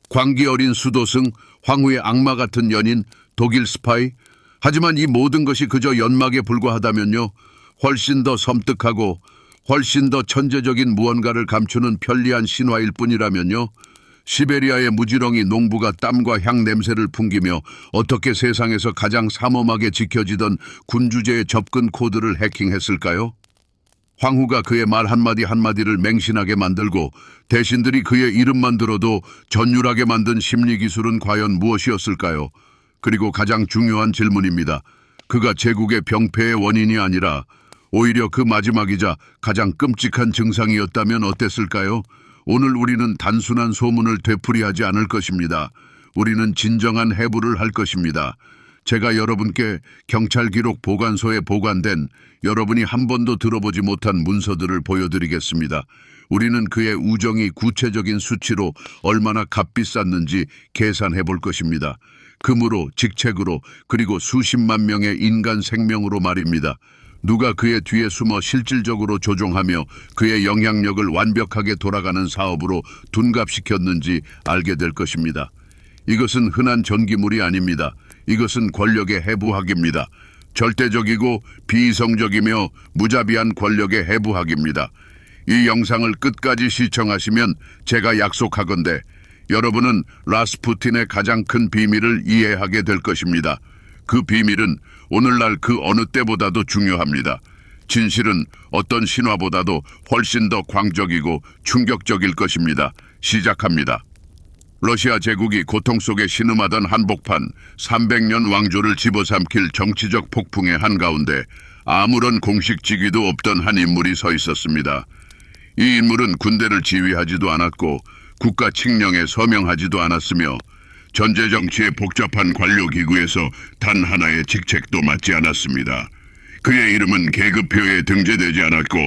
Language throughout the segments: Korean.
광기 어린 수도승, 황후의 악마 같은 연인, 독일 스파이. 하지만 이 모든 것이 그저 연막에 불과하다면요. 훨씬 더 섬뜩하고 훨씬 더 천재적인 무언가를 감추는 편리한 신화일 뿐이라면요. 시베리아의 무지렁이 농부가 땀과 향 냄새를 풍기며 어떻게 세상에서 가장 삼엄하게 지켜지던 군주제의 접근 코드를 해킹했을까요? 황후가 그의 말 한마디 한마디를 맹신하게 만들고 대신들이 그의 이름만 들어도 전율하게 만든 심리기술은 과연 무엇이었을까요? 그리고 가장 중요한 질문입니다. 그가 제국의 병폐의 원인이 아니라 오히려 그 마지막이자 가장 끔찍한 증상이었다면 어땠을까요? 오늘 우리는 단순한 소문을 되풀이하지 않을 것입니다. 우리는 진정한 해부를 할 것입니다. 제가 여러분께 경찰 기록 보관소에 보관된 여러분이 한 번도 들어보지 못한 문서들을 보여드리겠습니다. 우리는 그의 우정이 구체적인 수치로 얼마나 값비쌌는지 계산해 볼 것입니다. 금으로, 직책으로, 그리고 수십만 명의 인간 생명으로 말입니다. 누가 그의 뒤에 숨어 실질적으로 조종하며 그의 영향력을 완벽하게 돌아가는 사업으로 둔갑시켰는지 알게 될 것입니다. 이것은 흔한 전기물이 아닙니다. 이것은 권력의 해부학입니다. 절대적이고 비이성적이며 무자비한 권력의 해부학입니다. 이 영상을 끝까지 시청하시면 제가 약속하건대 여러분은 라스푸틴의 가장 큰 비밀을 이해하게 될 것입니다. 그 비밀은 오늘날 그 어느 때보다도 중요합니다. 진실은 어떤 신화보다도 훨씬 더 광적이고 충격적일 것입니다. 시작합니다. 러시아 제국이 고통 속에 신음하던 한복판 300년 왕조를 집어삼킬 정치적 폭풍의 한가운데 아무런 공식 직위도 없던 한 인물이 서 있었습니다. 이 인물은 군대를 지휘하지도 않았고 국가 칙령에 서명하지도 않았으며 전제 정치의 복잡한 관료기구에서 단 하나의 직책도 맡지 않았습니다. 그의 이름은 계급표에 등재되지 않았고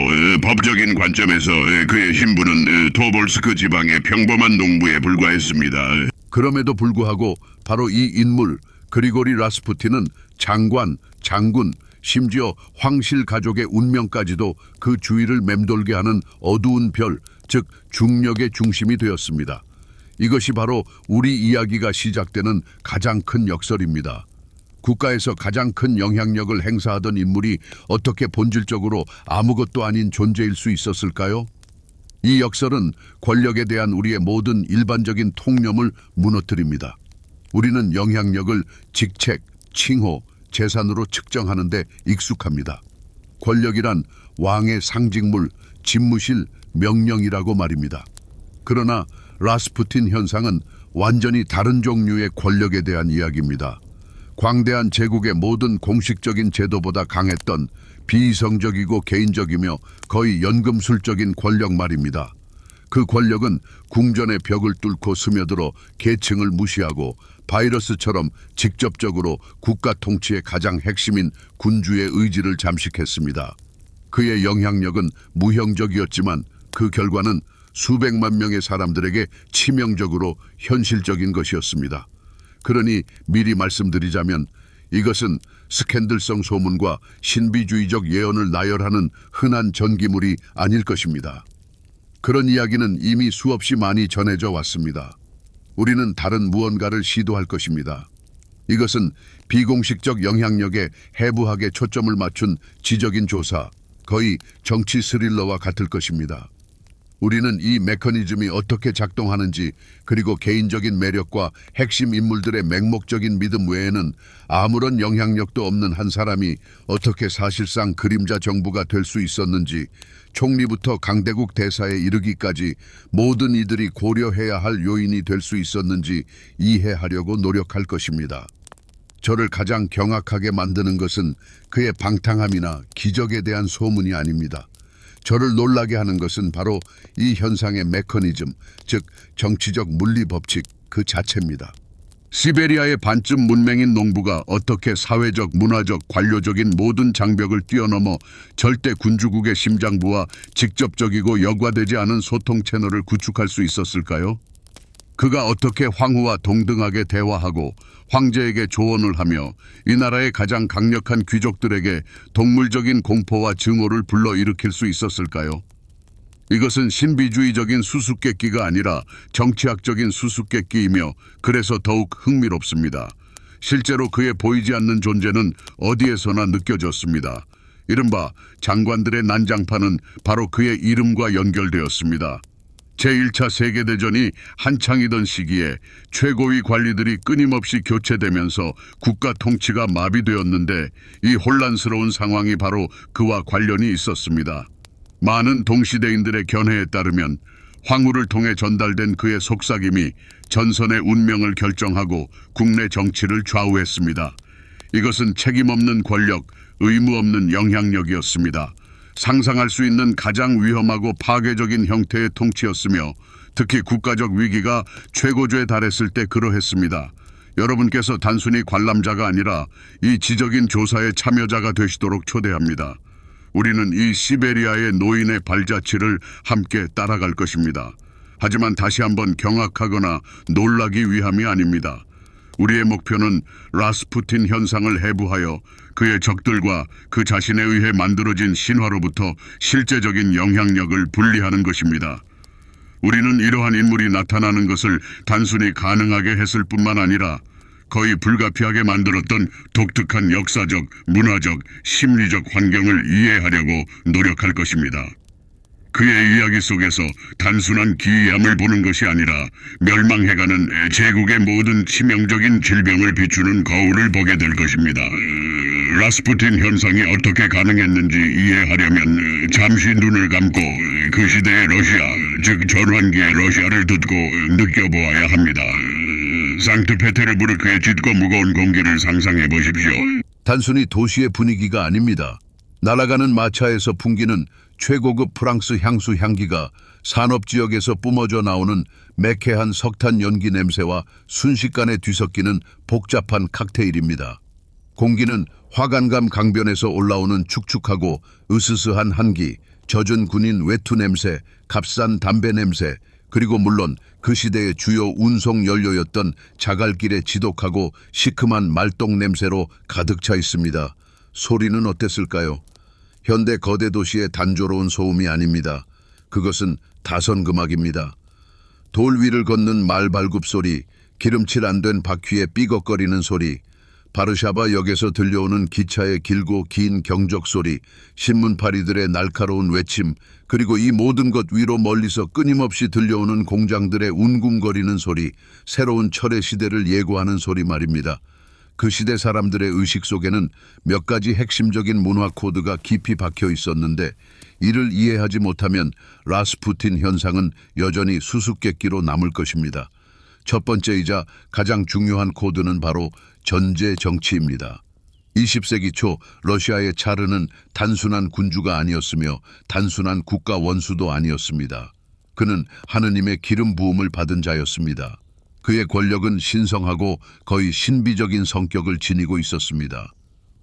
법적인 관점에서 그의 신분은 토볼스크 지방의 평범한 농부에 불과했습니다. 그럼에도 불구하고 바로 이 인물 그리고리 라스푸틴은 장관, 장군, 심지어 황실 가족의 운명까지도 그 주위를 맴돌게 하는 어두운 별, 즉 중력의 중심이 되었습니다. 이것이 바로 우리 이야기가 시작되는 가장 큰 역설입니다. 국가에서 가장 큰 영향력을 행사하던 인물이 어떻게 본질적으로 아무것도 아닌 존재일 수 있었을까요? 이 역설은 권력에 대한 우리의 모든 일반적인 통념을 무너뜨립니다. 우리는 영향력을 직책, 칭호, 재산으로 측정하는 데 익숙합니다. 권력이란 왕의 상징물, 집무실, 명령이라고 말입니다. 그러나 라스푸틴 현상은 완전히 다른 종류의 권력에 대한 이야기입니다. 광대한 제국의 모든 공식적인 제도보다 강했던 비이성적이고 개인적이며 거의 연금술적인 권력 말입니다. 그 권력은 궁전의 벽을 뚫고 스며들어 계층을 무시하고 바이러스처럼 직접적으로 국가 통치의 가장 핵심인 군주의 의지를 잠식했습니다. 그의 영향력은 무형적이었지만 그 결과는 수백만 명의 사람들에게 치명적으로 현실적인 것이었습니다. 그러니 미리 말씀드리자면 이것은 스캔들성 소문과 신비주의적 예언을 나열하는 흔한 전기물이 아닐 것입니다. 그런 이야기는 이미 수없이 많이 전해져 왔습니다. 우리는 다른 무언가를 시도할 것입니다. 이것은 비공식적 영향력에 해부학에 초점을 맞춘 지적인 조사, 거의 정치 스릴러와 같을 것입니다. 우리는 이 메커니즘이 어떻게 작동하는지 그리고 개인적인 매력과 핵심 인물들의 맹목적인 믿음 외에는 아무런 영향력도 없는 한 사람이 어떻게 사실상 그림자 정부가 될 수 있었는지 총리부터 강대국 대사에 이르기까지 모든 이들이 고려해야 할 요인이 될 수 있었는지 이해하려고 노력할 것입니다. 저를 가장 경악하게 만드는 것은 그의 방탕함이나 기적에 대한 소문이 아닙니다. 저를 놀라게 하는 것은 바로 이 현상의 메커니즘, 즉 정치적 물리 법칙 그 자체입니다. 시베리아의 반쯤 문맹인 농부가 어떻게 사회적, 문화적, 관료적인 모든 장벽을 뛰어넘어 절대 군주국의 심장부와 직접적이고 여과되지 않은 소통 채널을 구축할 수 있었을까요? 그가 어떻게 황후와 동등하게 대화하고 황제에게 조언을 하며 이 나라의 가장 강력한 귀족들에게 동물적인 공포와 증오를 불러일으킬 수 있었을까요? 이것은 신비주의적인 수수께끼가 아니라 정치학적인 수수께끼이며 그래서 더욱 흥미롭습니다. 실제로 그의 보이지 않는 존재는 어디에서나 느껴졌습니다. 이른바 장관들의 난장판은 바로 그의 이름과 연결되었습니다. 제1차 세계대전이 한창이던 시기에 최고위 관리들이 끊임없이 교체되면서 국가 통치가 마비되었는데 이 혼란스러운 상황이 바로 그와 관련이 있었습니다. 많은 동시대인들의 견해에 따르면 황후를 통해 전달된 그의 속삭임이 전선의 운명을 결정하고 국내 정치를 좌우했습니다. 이것은 책임 없는 권력, 의무 없는 영향력이었습니다. 상상할 수 있는 가장 위험하고 파괴적인 형태의 통치였으며 특히 국가적 위기가 최고조에 달했을 때 그러했습니다. 여러분께서 단순히 관람자가 아니라 이 지적인 조사의 참여자가 되시도록 초대합니다. 우리는 이 시베리아의 노인의 발자취를 함께 따라갈 것입니다. 하지만 다시 한번 경악하거나 놀라기 위함이 아닙니다. 우리의 목표는 라스푸틴 현상을 해부하여 그의 적들과 그 자신에 의해 만들어진 신화로부터 실제적인 영향력을 분리하는 것입니다. 우리는 이러한 인물이 나타나는 것을 단순히 가능하게 했을 뿐만 아니라 거의 불가피하게 만들었던 독특한 역사적, 문화적, 심리적 환경을 이해하려고 노력할 것입니다. 그의 이야기 속에서 단순한 기이함을 보는 것이 아니라 멸망해가는 제국의 모든 치명적인 질병을 비추는 거울을 보게 될 것입니다. 라스푸틴 현상이 어떻게 가능했는지 이해하려면 잠시 눈을 감고 그 시대의 러시아, 즉 전환기의 러시아를 듣고 느껴보아야 합니다. 상트페테르부르크의 짙고 무거운 공기를 상상해 보십시오. 단순히 도시의 분위기가 아닙니다. 날아가는 마차에서 풍기는 최고급 프랑스 향수 향기가 산업지역에서 뿜어져 나오는 매캐한 석탄 연기 냄새와 순식간에 뒤섞이는 복잡한 칵테일입니다. 공기는 화관감 강변에서 올라오는 축축하고 으스스한 한기, 젖은 군인 외투 냄새, 값싼 담배 냄새, 그리고 물론 그 시대의 주요 운송 연료였던 자갈길의 지독하고 시큼한 말똥 냄새로 가득 차 있습니다. 소리는 어땠을까요? 현대 거대 도시의 단조로운 소음이 아닙니다. 그것은 다선금악입니다. 돌 위를 걷는 말 발굽 소리, 기름칠 안 된 바퀴의 삐걱거리는 소리, 바르샤바 역에서 들려오는 기차의 길고 긴 경적 소리, 신문파리들의 날카로운 외침, 그리고 이 모든 것 위로 멀리서 끊임없이 들려오는 공장들의 웅궁거리는 소리, 새로운 철의 시대를 예고하는 소리 말입니다. 그 시대 사람들의 의식 속에는 몇 가지 핵심적인 문화 코드가 깊이 박혀 있었는데 이를 이해하지 못하면 라스푸틴 현상은 여전히 수수께끼로 남을 것입니다. 첫 번째이자 가장 중요한 코드는 바로 전제 정치입니다. 20세기 초 러시아의 차르는 단순한 군주가 아니었으며 단순한 국가 원수도 아니었습니다. 그는 하느님의 기름 부음을 받은 자였습니다. 그의 권력은 신성하고 거의 신비적인 성격을 지니고 있었습니다.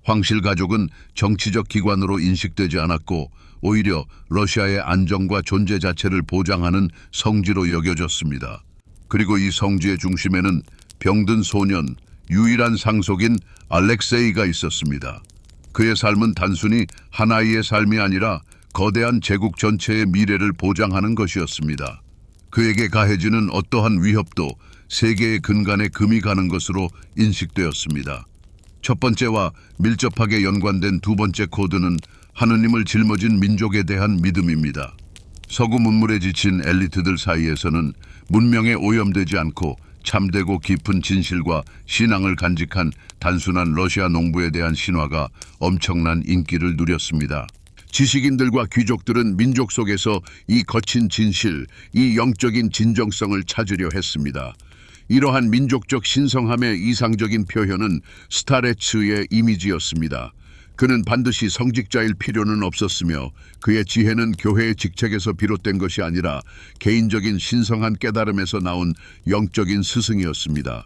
황실 가족은 정치적 기관으로 인식되지 않았고 오히려 러시아의 안정과 존재 자체를 보장하는 성지로 여겨졌습니다. 그리고 이 성지의 중심에는 병든 소년, 유일한 상속인 알렉세이가 있었습니다. 그의 삶은 단순히 한 아이의 삶이 아니라 거대한 제국 전체의 미래를 보장하는 것이었습니다. 그에게 가해지는 어떠한 위협도 세계의 근간에 금이 가는 것으로 인식되었습니다. 첫 번째와 밀접하게 연관된 두 번째 코드는 하느님을 짊어진 민족에 대한 믿음입니다. 서구 문물에 지친 엘리트들 사이에서는 문명에 오염되지 않고 참되고 깊은 진실과 신앙을 간직한 단순한 러시아 농부에 대한 신화가 엄청난 인기를 누렸습니다. 지식인들과 귀족들은 민족 속에서 이 거친 진실, 이 영적인 진정성을 찾으려 했습니다. 이러한 민족적 신성함의 이상적인 표현은 스타레츠의 이미지였습니다. 그는 반드시 성직자일 필요는 없었으며 그의 지혜는 교회의 직책에서 비롯된 것이 아니라 개인적인 신성한 깨달음에서 나온 영적인 스승이었습니다.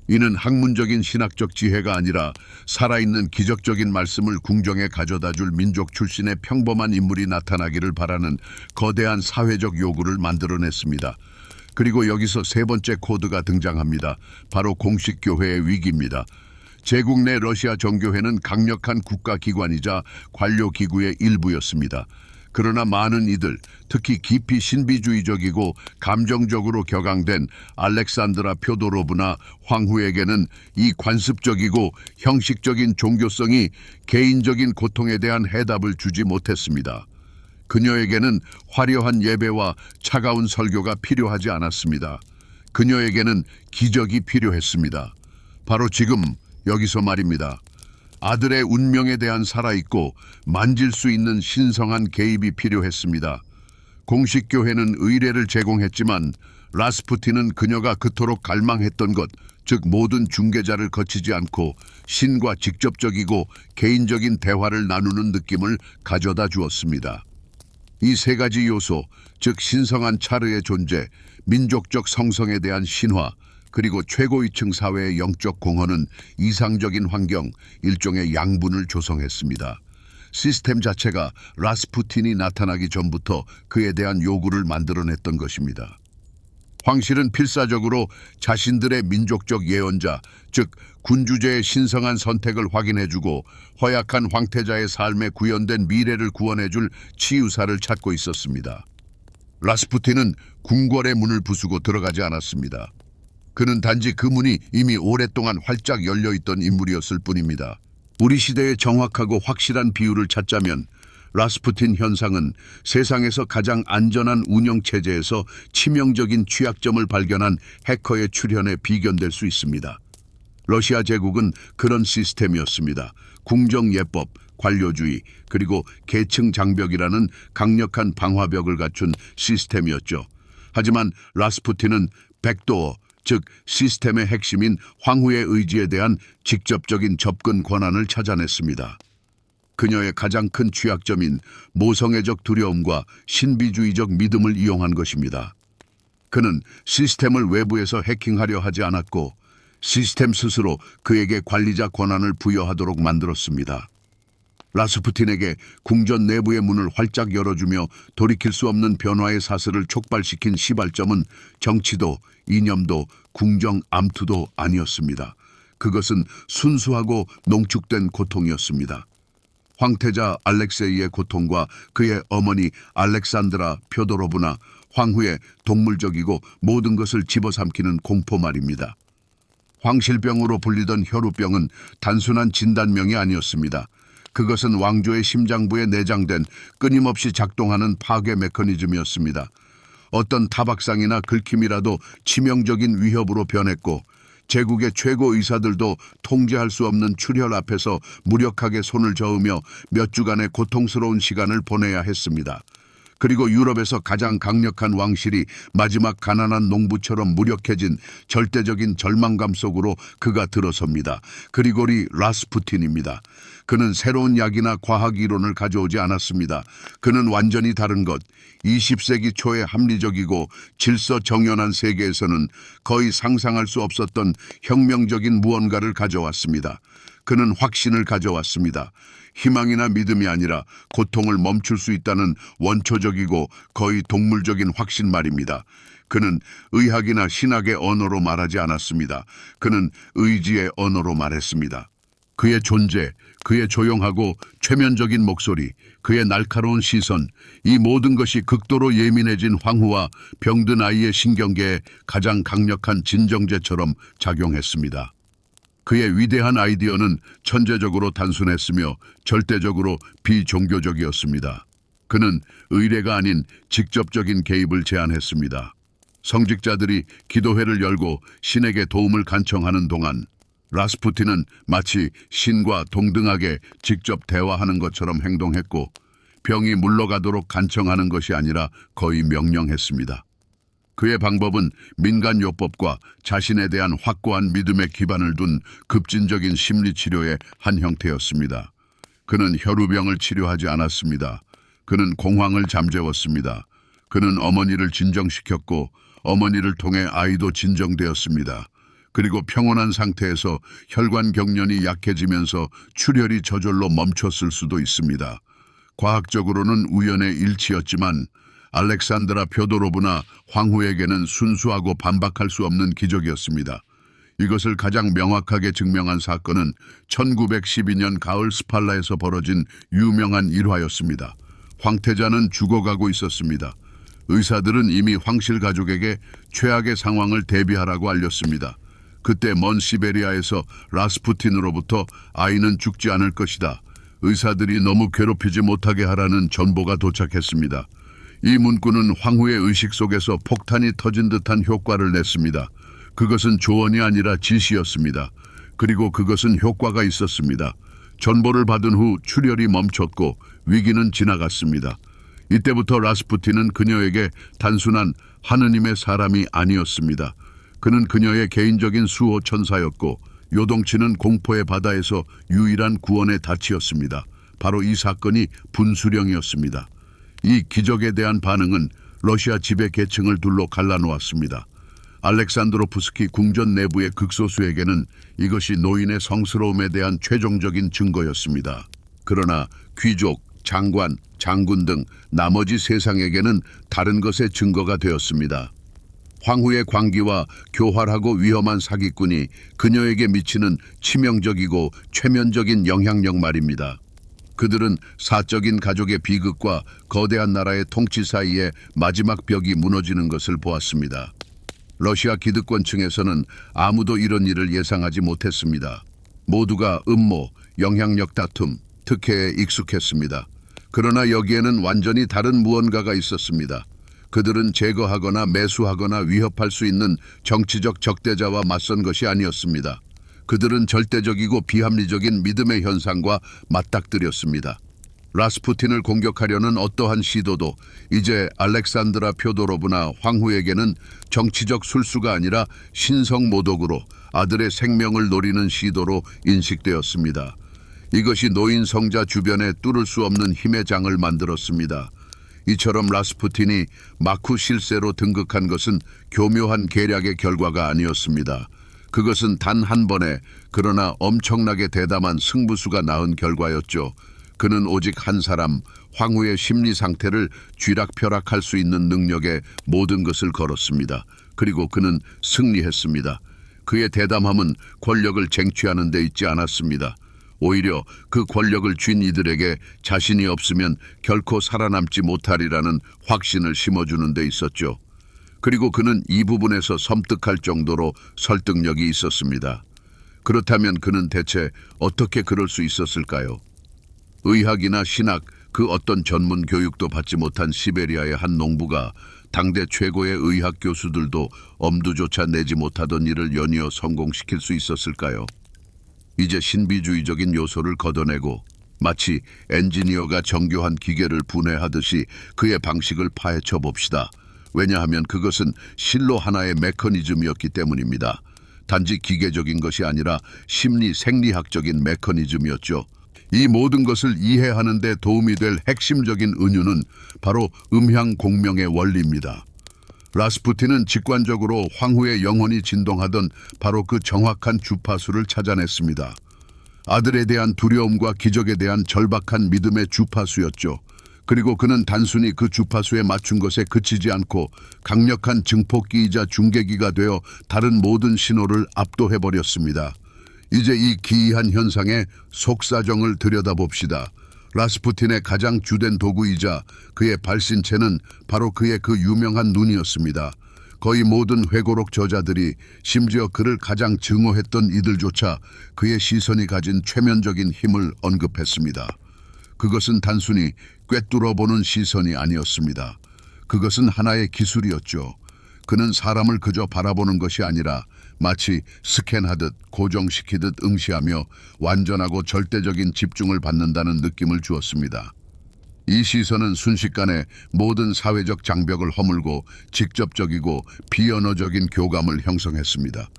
이는 학문적인 신학적 지혜가 아니라 살아있는 기적적인 말씀을 궁정에 가져다줄 민족 출신의 평범한 인물이 나타나기를 바라는 거대한 사회적 요구를 만들어냈습니다. 그리고 여기서 세 번째 코드가 등장합니다. 바로 공식 교회의 위기입니다. 제국 내 러시아 정교회는 강력한 국가기관이자 관료기구의 일부였습니다. 그러나 많은 이들, 특히 깊이 신비주의적이고 감정적으로 격앙된 알렉산드라 표도로브나 황후에게는 이 관습적이고 형식적인 종교성이 개인적인 고통에 대한 해답을 주지 못했습니다. 그녀에게는 화려한 예배와 차가운 설교가 필요하지 않았습니다. 그녀에게는 기적이 필요했습니다. 바로 지금 여기서 말입니다. 아들의 운명에 대한 살아있고 만질 수 있는 신성한 개입이 필요했습니다. 공식 교회는 의례를 제공했지만 라스푸틴은 그녀가 그토록 갈망했던 것, 즉 모든 중개자를 거치지 않고 신과 직접적이고 개인적인 대화를 나누는 느낌을 가져다 주었습니다. 이 세 가지 요소, 즉 신성한 차르의 존재, 민족적 성성에 대한 신화, 그리고 최고위층 사회의 영적 공헌은 이상적인 환경, 일종의 양분을 조성했습니다. 시스템 자체가 라스푸틴이 나타나기 전부터 그에 대한 요구를 만들어냈던 것입니다. 황실은 필사적으로 자신들의 민족적 예언자, 즉 군주제의 신성한 선택을 확인해주고 허약한 황태자의 삶에 구현된 미래를 구원해줄 치유사를 찾고 있었습니다. 라스푸틴은 궁궐의 문을 부수고 들어가지 않았습니다. 그는 단지 그 문이 이미 오랫동안 활짝 열려있던 인물이었을 뿐입니다. 우리 시대의 정확하고 확실한 비유를 찾자면 라스푸틴 현상은 세상에서 가장 안전한 운영체제에서 치명적인 취약점을 발견한 해커의 출현에 비견될 수 있습니다. 러시아 제국은 그런 시스템이었습니다. 궁정예법, 관료주의, 그리고 계층 장벽이라는 강력한 방화벽을 갖춘 시스템이었죠. 하지만 라스푸틴은 백도어, 즉 시스템의 핵심인 황후의 의지에 대한 직접적인 접근 권한을 찾아냈습니다. 그녀의 가장 큰 취약점인 모성애적 두려움과 신비주의적 믿음을 이용한 것입니다. 그는 시스템을 외부에서 해킹하려 하지 않았고 시스템 스스로 그에게 관리자 권한을 부여하도록 만들었습니다. 라스푸틴에게 궁전 내부의 문을 활짝 열어주며 돌이킬 수 없는 변화의 사슬을 촉발시킨 시발점은 정치도, 이념도, 궁정 암투도 아니었습니다. 그것은 순수하고 농축된 고통이었습니다. 황태자 알렉세이의 고통과 그의 어머니 알렉산드라 표도로브나 황후의 동물적이고 모든 것을 집어삼키는 공포 말입니다. 황실병으로 불리던 혈우병은 단순한 진단명이 아니었습니다. 그것은 왕조의 심장부에 내장된 끊임없이 작동하는 파괴 메커니즘이었습니다. 어떤 타박상이나 긁힘이라도 치명적인 위협으로 변했고 제국의 최고 의사들도 통제할 수 없는 출혈 앞에서 무력하게 손을 저으며 몇 주간의 고통스러운 시간을 보내야 했습니다. 그리고 유럽에서 가장 강력한 왕실이 마지막 가난한 농부처럼 무력해진 절대적인 절망감 속으로 그가 들어섭니다. 그리고리 라스푸틴입니다. 그는 새로운 약이나 과학 이론을 가져오지 않았습니다. 그는 완전히 다른 것, 20세기 초의 합리적이고 질서 정연한 세계에서는 거의 상상할 수 없었던 혁명적인 무언가를 가져왔습니다. 그는 확신을 가져왔습니다. 희망이나 믿음이 아니라 고통을 멈출 수 있다는 원초적이고 거의 동물적인 확신 말입니다. 그는 의학이나 신학의 언어로 말하지 않았습니다. 그는 의지의 언어로 말했습니다. 그의 존재, 그의 조용하고 최면적인 목소리, 그의 날카로운 시선, 이 모든 것이 극도로 예민해진 황후와 병든 아이의 신경계에 가장 강력한 진정제처럼 작용했습니다. 그의 위대한 아이디어는 천재적으로 단순했으며 절대적으로 비종교적이었습니다. 그는 의례가 아닌 직접적인 개입을 제안했습니다. 성직자들이 기도회를 열고 신에게 도움을 간청하는 동안 라스푸틴은 마치 신과 동등하게 직접 대화하는 것처럼 행동했고 병이 물러가도록 간청하는 것이 아니라 거의 명령했습니다. 그의 방법은 민간요법과 자신에 대한 확고한 믿음의 기반을 둔 급진적인 심리치료의 한 형태였습니다. 그는 혈우병을 치료하지 않았습니다. 그는 공황을 잠재웠습니다. 그는 어머니를 진정시켰고 어머니를 통해 아이도 진정되었습니다. 그리고 평온한 상태에서 혈관 경련이 약해지면서 출혈이 저절로 멈췄을 수도 있습니다. 과학적으로는 우연의 일치였지만 알렉산드라 표도로브나 황후에게는 순수하고 반박할 수 없는 기적이었습니다. 이것을 가장 명확하게 증명한 사건은 1912년 가을 스팔라에서 벌어진 유명한 일화였습니다. 황태자는 죽어가고 있었습니다. 의사들은 이미 황실 가족에게 최악의 상황을 대비하라고 알렸습니다. 그때 먼 시베리아에서 라스푸틴으로부터 아이는 죽지 않을 것이다. 의사들이 너무 괴롭히지 못하게 하라는 전보가 도착했습니다. 이 문구는 황후의 의식 속에서 폭탄이 터진 듯한 효과를 냈습니다. 그것은 조언이 아니라 지시였습니다. 그리고 그것은 효과가 있었습니다. 전보를 받은 후 출혈이 멈췄고 위기는 지나갔습니다. 이때부터 라스푸틴은 그녀에게 단순한 하느님의 사람이 아니었습니다. 그는 그녀의 개인적인 수호 천사였고 요동치는 공포의 바다에서 유일한 구원의 닻이었습니다. 바로 이 사건이 분수령이었습니다. 이 기적에 대한 반응은 러시아 지배 계층을 둘러 갈라놓았습니다. 알렉산드로프스키 궁전 내부의 극소수에게는 이것이 노인의 성스러움에 대한 최종적인 증거였습니다. 그러나 귀족, 장관, 장군 등 나머지 세상에게는 다른 것의 증거가 되었습니다. 황후의 광기와 교활하고 위험한 사기꾼이 그녀에게 미치는 치명적이고 최면적인 영향력 말입니다. 그들은 사적인 가족의 비극과 거대한 나라의 통치 사이에 마지막 벽이 무너지는 것을 보았습니다. 러시아 기득권층에서는 아무도 이런 일을 예상하지 못했습니다. 모두가 음모, 영향력 다툼, 특혜에 익숙했습니다. 그러나 여기에는 완전히 다른 무언가가 있었습니다. 그들은 제거하거나 매수하거나 위협할 수 있는 정치적 적대자와 맞선 것이 아니었습니다. 그들은 절대적이고 비합리적인 믿음의 현상과 맞닥뜨렸습니다. 라스푸틴을 공격하려는 어떠한 시도도 이제 알렉산드라 표도로브나 황후에게는 정치적 술수가 아니라 신성 모독으로 아들의 생명을 노리는 시도로 인식되었습니다. 이것이 노인 성자 주변에 뚫을 수 없는 힘의 장을 만들었습니다. 이처럼 라스푸틴이 마쿠 실세로 등극한 것은 교묘한 계략의 결과가 아니었습니다. 그것은 단 한 번에 그러나 엄청나게 대담한 승부수가 낳은 결과였죠. 그는 오직 한 사람, 황후의 심리 상태를 쥐락펴락할 수 있는 능력에 모든 것을 걸었습니다. 그리고 그는 승리했습니다. 그의 대담함은 권력을 쟁취하는 데 있지 않았습니다. 오히려 그 권력을 쥔 이들에게 자신이 없으면 결코 살아남지 못하리라는 확신을 심어주는 데 있었죠. 그리고 그는 이 부분에서 섬뜩할 정도로 설득력이 있었습니다. 그렇다면 그는 대체 어떻게 그럴 수 있었을까요? 의학이나 신학, 그 어떤 전문 교육도 받지 못한 시베리아의 한 농부가 당대 최고의 의학 교수들도 엄두조차 내지 못하던 일을 연이어 성공시킬 수 있었을까요? 이제 신비주의적인 요소를 걷어내고 마치 엔지니어가 정교한 기계를 분해하듯이 그의 방식을 파헤쳐 봅시다. 왜냐하면 그것은 실로 하나의 메커니즘이었기 때문입니다. 단지 기계적인 것이 아니라 심리 생리학적인 메커니즘이었죠. 이 모든 것을 이해하는 데 도움이 될 핵심적인 은유는 바로 음향공명의 원리입니다. 라스푸틴은 직관적으로 황후의 영혼이 진동하던 바로 그 정확한 주파수를 찾아냈습니다. 아들에 대한 두려움과 기적에 대한 절박한 믿음의 주파수였죠. 그리고 그는 단순히 그 주파수에 맞춘 것에 그치지 않고 강력한 증폭기이자 중계기가 되어 다른 모든 신호를 압도해버렸습니다. 이제 이 기이한 현상의 속사정을 들여다봅시다. 라스푸틴의 가장 주된 도구이자 그의 발신체는 바로 그의 그 유명한 눈이었습니다. 거의 모든 회고록 저자들이 심지어 그를 가장 증오했던 이들조차 그의 시선이 가진 최면적인 힘을 언급했습니다. 그것은 단순히 꿰뚫어보는 시선이 아니었습니다. 그것은 하나의 기술이었죠. 그는 사람을 그저 바라보는 것이 아니라 마치 스캔하듯 고정시키듯 응시하며 완전하고 절대적인 집중을 받는다는 느낌을 주었습니다. 이 시선은 순식간에 모든 사회적 장벽을 허물고 직접적이고 비언어적인 교감을 형성했습니다.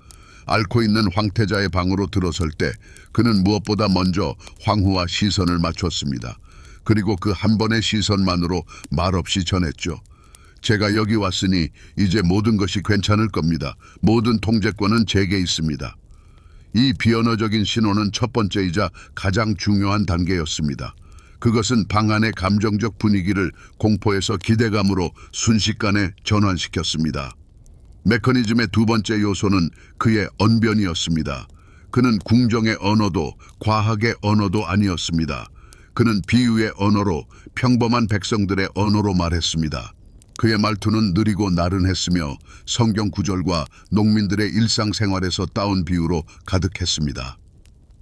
앓고 있는 황태자의 방으로 들어설 때 그는 무엇보다 먼저 황후와 시선을 맞췄습니다. 그리고 그 한 번의 시선만으로 말없이 전했죠. 제가 여기 왔으니 이제 모든 것이 괜찮을 겁니다. 모든 통제권은 제게 있습니다. 이 비언어적인 신호는 첫 번째이자 가장 중요한 단계였습니다. 그것은 방 안의 감정적 분위기를 공포에서 기대감으로 순식간에 전환시켰습니다. 메커니즘의 두 번째 요소는 그의 언변이었습니다. 그는 궁정의 언어도 과학의 언어도 아니었습니다. 그는 비유의 언어로 평범한 백성들의 언어로 말했습니다. 그의 말투는 느리고 나른했으며 성경 구절과 농민들의 일상생활에서 따온 비유로 가득했습니다.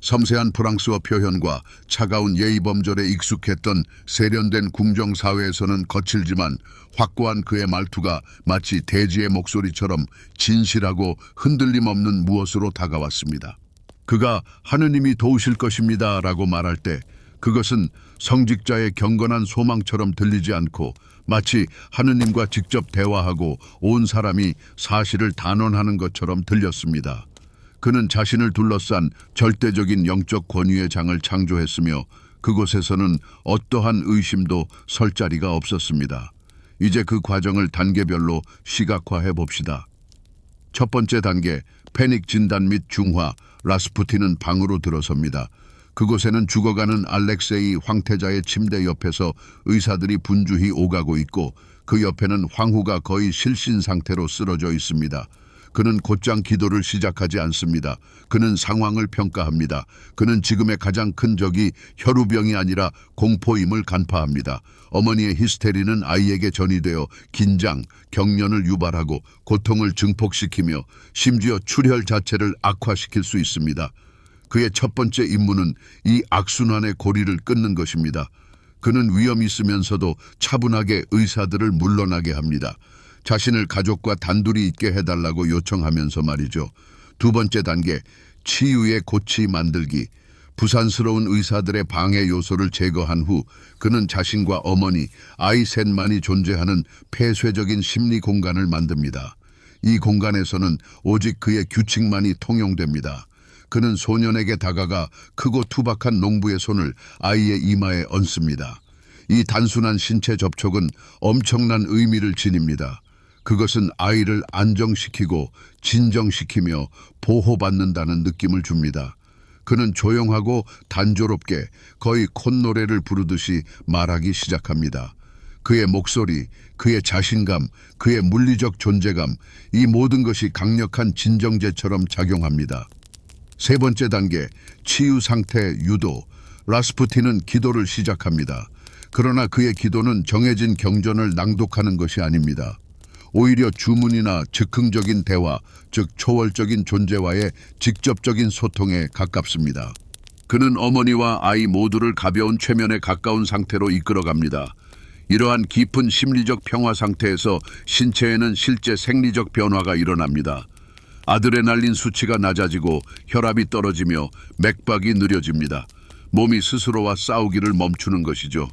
섬세한 프랑스어 표현과 차가운 예의범절에 익숙했던 세련된 궁정사회에서는 거칠지만 확고한 그의 말투가 마치 대지의 목소리처럼 진실하고 흔들림 없는 무엇으로 다가왔습니다. 그가 하느님이 도우실 것입니다 라고 말할 때 그것은 성직자의 경건한 소망처럼 들리지 않고 마치 하느님과 직접 대화하고 온 사람이 사실을 단언하는 것처럼 들렸습니다. 그는 자신을 둘러싼 절대적인 영적 권위의 장을 창조했으며 그곳에서는 어떠한 의심도 설 자리가 없었습니다. 이제 그 과정을 단계별로 시각화해 봅시다. 첫 번째 단계, 패닉 진단 및 중화, 라스푸틴은 방으로 들어섭니다. 그곳에는 죽어가는 알렉세이 황태자의 침대 옆에서 의사들이 분주히 오가고 있고 그 옆에는 황후가 거의 실신 상태로 쓰러져 있습니다. 그는 곧장 기도를 시작하지 않습니다. 그는 상황을 평가합니다. 그는 지금의 가장 큰 적이 혈우병이 아니라 공포임을 간파합니다. 어머니의 히스테리는 아이에게 전이되어 긴장, 경련을 유발하고 고통을 증폭시키며 심지어 출혈 자체를 악화시킬 수 있습니다. 그의 첫 번째 임무는 이 악순환의 고리를 끊는 것입니다. 그는 위험이 있으면서도 차분하게 의사들을 물러나게 합니다. 자신을 가족과 단둘이 있게 해달라고 요청하면서 말이죠. 두 번째 단계, 치유의 고치 만들기. 부산스러운 의사들의 방해 요소를 제거한 후 그는 자신과 어머니, 아이 셋만이 존재하는 폐쇄적인 심리 공간을 만듭니다. 이 공간에서는 오직 그의 규칙만이 통용됩니다. 그는 소년에게 다가가 크고 투박한 농부의 손을 아이의 이마에 얹습니다. 이 단순한 신체 접촉은 엄청난 의미를 지닙니다. 그것은 아이를 안정시키고 진정시키며 보호받는다는 느낌을 줍니다. 그는 조용하고 단조롭게 거의 콧노래를 부르듯이 말하기 시작합니다. 그의 목소리, 그의 자신감, 그의 물리적 존재감, 이 모든 것이 강력한 진정제처럼 작용합니다. 세 번째 단계, 치유 상태 유도. 라스푸틴은 기도를 시작합니다. 그러나 그의 기도는 정해진 경전을 낭독하는 것이 아닙니다. 오히려 주문이나 즉흥적인 대화, 즉 초월적인 존재와의 직접적인 소통에 가깝습니다. 그는 어머니와 아이 모두를 가벼운 최면에 가까운 상태로 이끌어갑니다. 이러한 깊은 심리적 평화 상태에서 신체에는 실제 생리적 변화가 일어납니다. 아드레날린 수치가 낮아지고 혈압이 떨어지며 맥박이 느려집니다. 몸이 스스로와 싸우기를 멈추는 것이죠.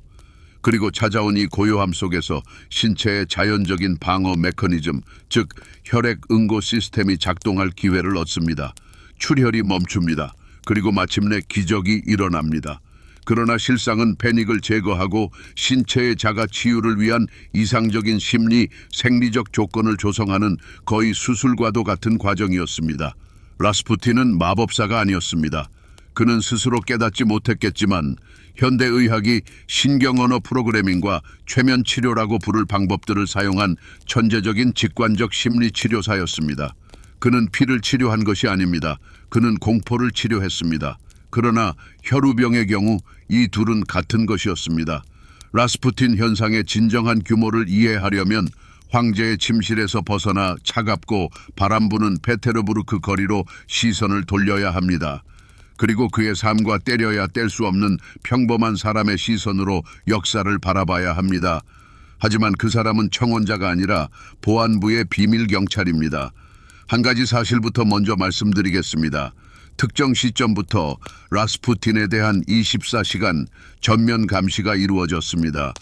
그리고 찾아온 이 고요함 속에서 신체의 자연적인 방어 메커니즘, 즉 혈액 응고 시스템이 작동할 기회를 얻습니다. 출혈이 멈춥니다. 그리고 마침내 기적이 일어납니다. 그러나 실상은 패닉을 제거하고 신체의 자가 치유를 위한 이상적인 심리, 생리적 조건을 조성하는 거의 수술과도 같은 과정이었습니다. 라스푸틴은 마법사가 아니었습니다. 그는 스스로 깨닫지 못했겠지만 현대의학이 신경언어 프로그래밍과 최면 치료라고 부를 방법들을 사용한 천재적인 직관적 심리치료사였습니다. 그는 피를 치료한 것이 아닙니다. 그는 공포를 치료했습니다. 그러나 혈우병의 경우 이 둘은 같은 것이었습니다. 라스푸틴 현상의 진정한 규모를 이해하려면 황제의 침실에서 벗어나 차갑고 바람 부는 페테르부르크 거리로 시선을 돌려야 합니다. 그리고 그의 삶과 때려야 뗄 수 없는 평범한 사람의 시선으로 역사를 바라봐야 합니다. 하지만 그 사람은 청혼자가 아니라 보안부의 비밀 경찰입니다. 한 가지 사실부터 먼저 말씀드리겠습니다. 특정 시점부터 라스푸틴에 대한 24시간 전면 감시가 이루어졌습니다.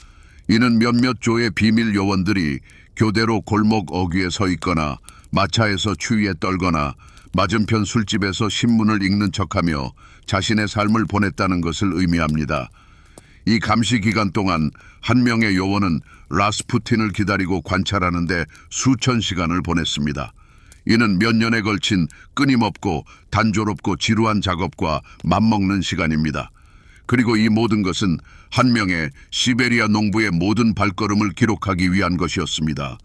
이는 몇몇 조의 비밀 요원들이 교대로 골목 어귀에 서 있거나 마차에서 추위에 떨거나 맞은편 술집에서 신문을 읽는 척하며 자신의 삶을 보냈다는 것을 의미합니다. 이 감시 기간 동안 한 명의 요원은 라스푸틴을 기다리고 관찰하는데 수천 시간을 보냈습니다. 이는 몇 년에 걸친 끊임없고 단조롭고 지루한 작업과 맞먹는 시간입니다. 그리고 이 모든 것은 한 명의 시베리아 농부의 모든 발걸음을 기록하기 위한 것이었습니다.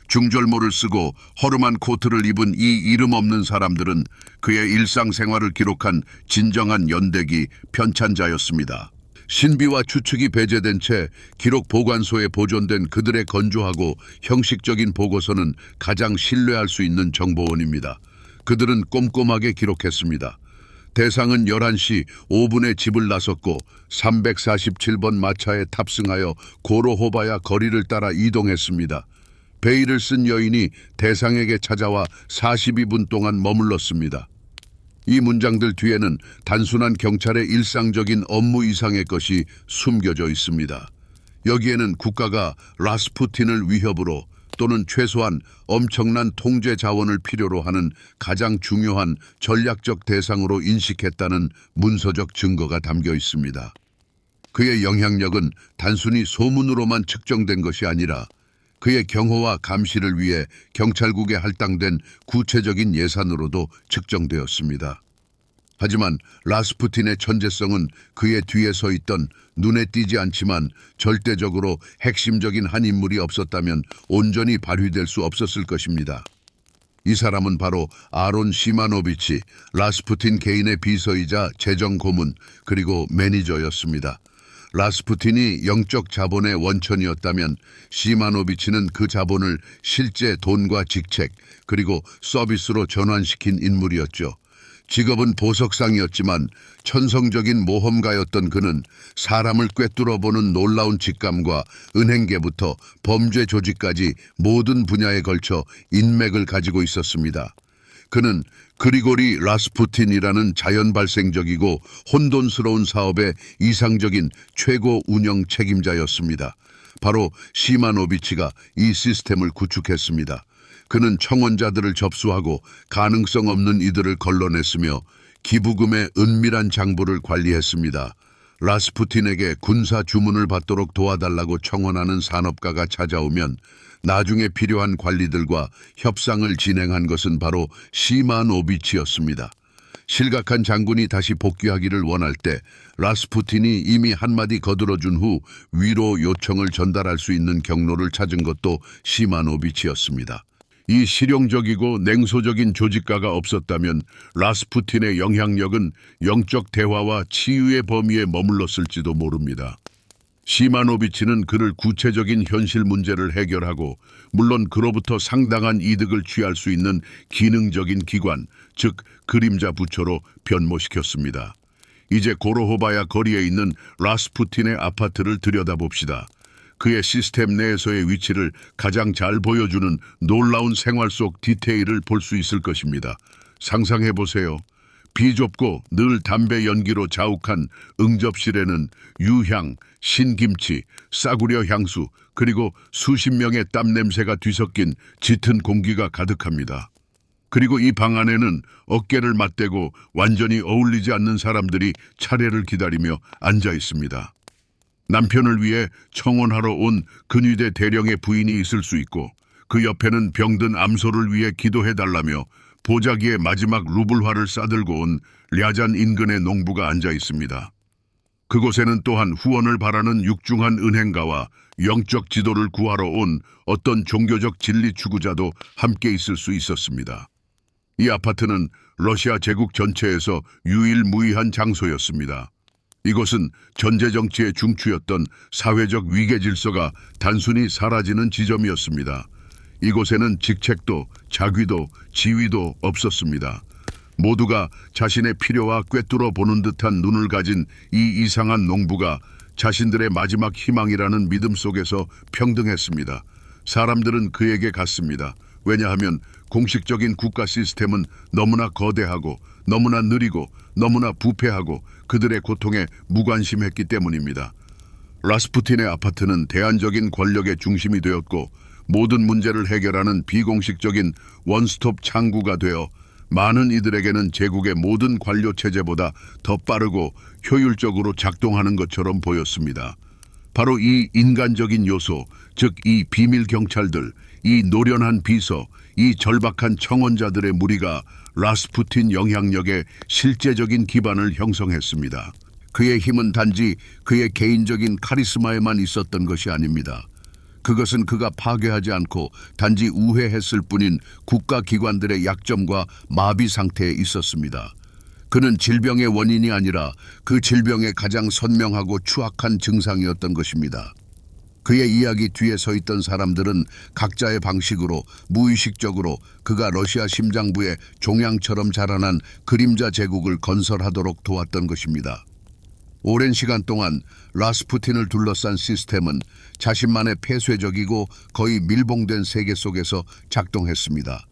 중절모를 쓰고 허름한 코트를 입은 이 이름 없는 사람들은 그의 일상생활을 기록한 진정한 연대기 편찬자였습니다. 신비와 추측이 배제된 채 기록 보관소에 보존된 그들의 건조하고 형식적인 보고서는 가장 신뢰할 수 있는 정보원입니다. 그들은 꼼꼼하게 기록했습니다. 대상은 11시 5분에 집을 나섰고 347번 마차에 탑승하여 고로호바야 거리를 따라 이동했습니다. 베일을 쓴 여인이 대상에게 찾아와 42분 동안 머물렀습니다. 이 문장들 뒤에는 단순한 경찰의 일상적인 업무 이상의 것이 숨겨져 있습니다. 여기에는 국가가 라스푸틴을 위협으로 또는 최소한 엄청난 통제 자원을 필요로 하는 가장 중요한 전략적 대상으로 인식했다는 문서적 증거가 담겨 있습니다. 그의 영향력은 단순히 소문으로만 측정된 것이 아니라 그의 경호와 감시를 위해 경찰국에 할당된 구체적인 예산으로도 측정되었습니다. 하지만 라스푸틴의 천재성은 그의 뒤에 서 있던 눈에 띄지 않지만 절대적으로 핵심적인 한 인물이 없었다면 온전히 발휘될 수 없었을 것입니다. 이 사람은 바로 아론 시마노비치, 라스푸틴 개인의 비서이자 재정 고문 그리고 매니저였습니다. 라스푸틴이 영적 자본의 원천이었다면 시마노비치는 그 자본을 실제 돈과 직책 그리고 서비스로 전환시킨 인물이었죠. 직업은 보석상이었지만 천성적인 모험가였던 그는 사람을 꿰뚫어보는 놀라운 직감과 은행계부터 범죄 조직까지 모든 분야에 걸쳐 인맥을 가지고 있었습니다. 그는 그리고리 라스푸틴이라는 자연 발생적이고 혼돈스러운 사업의 이상적인 최고 운영 책임자였습니다. 바로 시마노비치가 이 시스템을 구축했습니다. 그는 청원자들을 접수하고 가능성 없는 이들을 걸러냈으며 기부금의 은밀한 장부를 관리했습니다. 라스푸틴에게 군사 주문을 받도록 도와달라고 청원하는 산업가가 찾아오면 나중에 필요한 관리들과 협상을 진행한 것은 바로 시마노비치였습니다. 실각한 장군이 다시 복귀하기를 원할 때 라스푸틴이 이미 한마디 거들어준 후 위로 요청을 전달할 수 있는 경로를 찾은 것도 시마노비치였습니다. 이 실용적이고 냉소적인 조직가가 없었다면 라스푸틴의 영향력은 영적 대화와 치유의 범위에 머물렀을지도 모릅니다. 시마노비치는 그를 구체적인 현실 문제를 해결하고 물론 그로부터 상당한 이득을 취할 수 있는 기능적인 기관, 즉 그림자 부처로 변모시켰습니다. 이제 고로호바야 거리에 있는 라스푸틴의 아파트를 들여다봅시다. 그의 시스템 내에서의 위치를 가장 잘 보여주는 놀라운 생활 속 디테일을 볼 수 있을 것입니다. 상상해보세요. 비좁고 늘 담배 연기로 자욱한 응접실에는 유향, 신김치, 싸구려 향수, 그리고 수십 명의 땀 냄새가 뒤섞인 짙은 공기가 가득합니다. 그리고 이 방 안에는 어깨를 맞대고 완전히 어울리지 않는 사람들이 차례를 기다리며 앉아 있습니다. 남편을 위해 청혼하러 온 근위대 대령의 부인이 있을 수 있고 그 옆에는 병든 암소를 위해 기도해달라며 보자기에 마지막 루블화를 싸들고 온 랴잔 인근의 농부가 앉아 있습니다. 그곳에는 또한 후원을 바라는 육중한 은행가와 영적 지도를 구하러 온 어떤 종교적 진리 추구자도 함께 있을 수 있었습니다. 이 아파트는 러시아 제국 전체에서 유일무이한 장소였습니다. 이곳은 전제정치의 중추였던 사회적 위계 질서가 단순히 사라지는 지점이었습니다. 이곳에는 직책도 자귀도 지위도 없었습니다. 모두가 자신의 필요와 꿰뚫어 보는 듯한 눈을 가진 이 이상한 농부가 자신들의 마지막 희망이라는 믿음 속에서 평등했습니다. 사람들은 그에게 갔습니다. 왜냐하면 공식적인 국가 시스템은 너무나 거대하고 너무나 느리고 너무나 부패하고 그들의 고통에 무관심했기 때문입니다. 라스푸틴의 아파트는 대안적인 권력의 중심이 되었고 모든 문제를 해결하는 비공식적인 원스톱 창구가 되어 많은 이들에게는 제국의 모든 관료 체제보다 더 빠르고 효율적으로 작동하는 것처럼 보였습니다. 바로 이 인간적인 요소, 즉 이 비밀 경찰들, 이 노련한 비서, 이 절박한 청원자들의 무리가 라스푸틴 영향력의 실제적인 기반을 형성했습니다. 그의 힘은 단지 그의 개인적인 카리스마에만 있었던 것이 아닙니다. 그것은 그가 파괴하지 않고 단지 우회했을 뿐인 국가기관들의 약점과 마비 상태에 있었습니다. 그는 질병의 원인이 아니라 그 질병의 가장 선명하고 추악한 증상이었던 것입니다. 그의 이야기 뒤에 서 있던 사람들은 각자의 방식으로 무의식적으로 그가 러시아 심장부에 종양처럼 자라난 그림자 제국을 건설하도록 도왔던 것입니다. 오랜 시간 동안 라스푸틴을 둘러싼 시스템은 자신만의 폐쇄적이고 거의 밀봉된 세계 속에서 작동했습니다.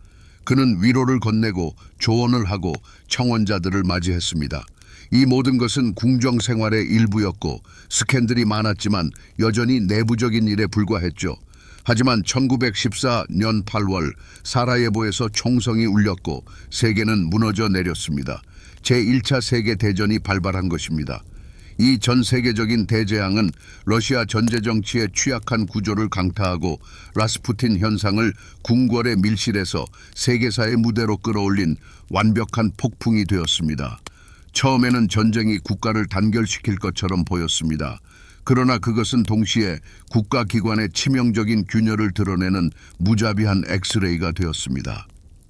그는 위로를 건네고 조언을 하고 청원자들을 맞이했습니다. 이 모든 것은 궁정 생활의 일부였고 스캔들이 많았지만 여전히 내부적인 일에 불과했죠. 하지만 1914년 8월 사라예보에서 총성이 울렸고 세계는 무너져 내렸습니다. 제1차 세계대전이 발발한 것입니다. 이 전 세계적인 대재앙은 러시아 전제 정치의 취약한 구조를 강타하고 라스푸틴 현상을 궁궐의 밀실에서 세계사의 무대로 끌어올린 완벽한 폭풍이 되었습니다. 처음에는 전쟁이 국가를 단결시킬 것처럼 보였습니다. 그러나 그것은 동시에 국가기관의 치명적인 균열을 드러내는 무자비한 엑스레이가 되었습니다.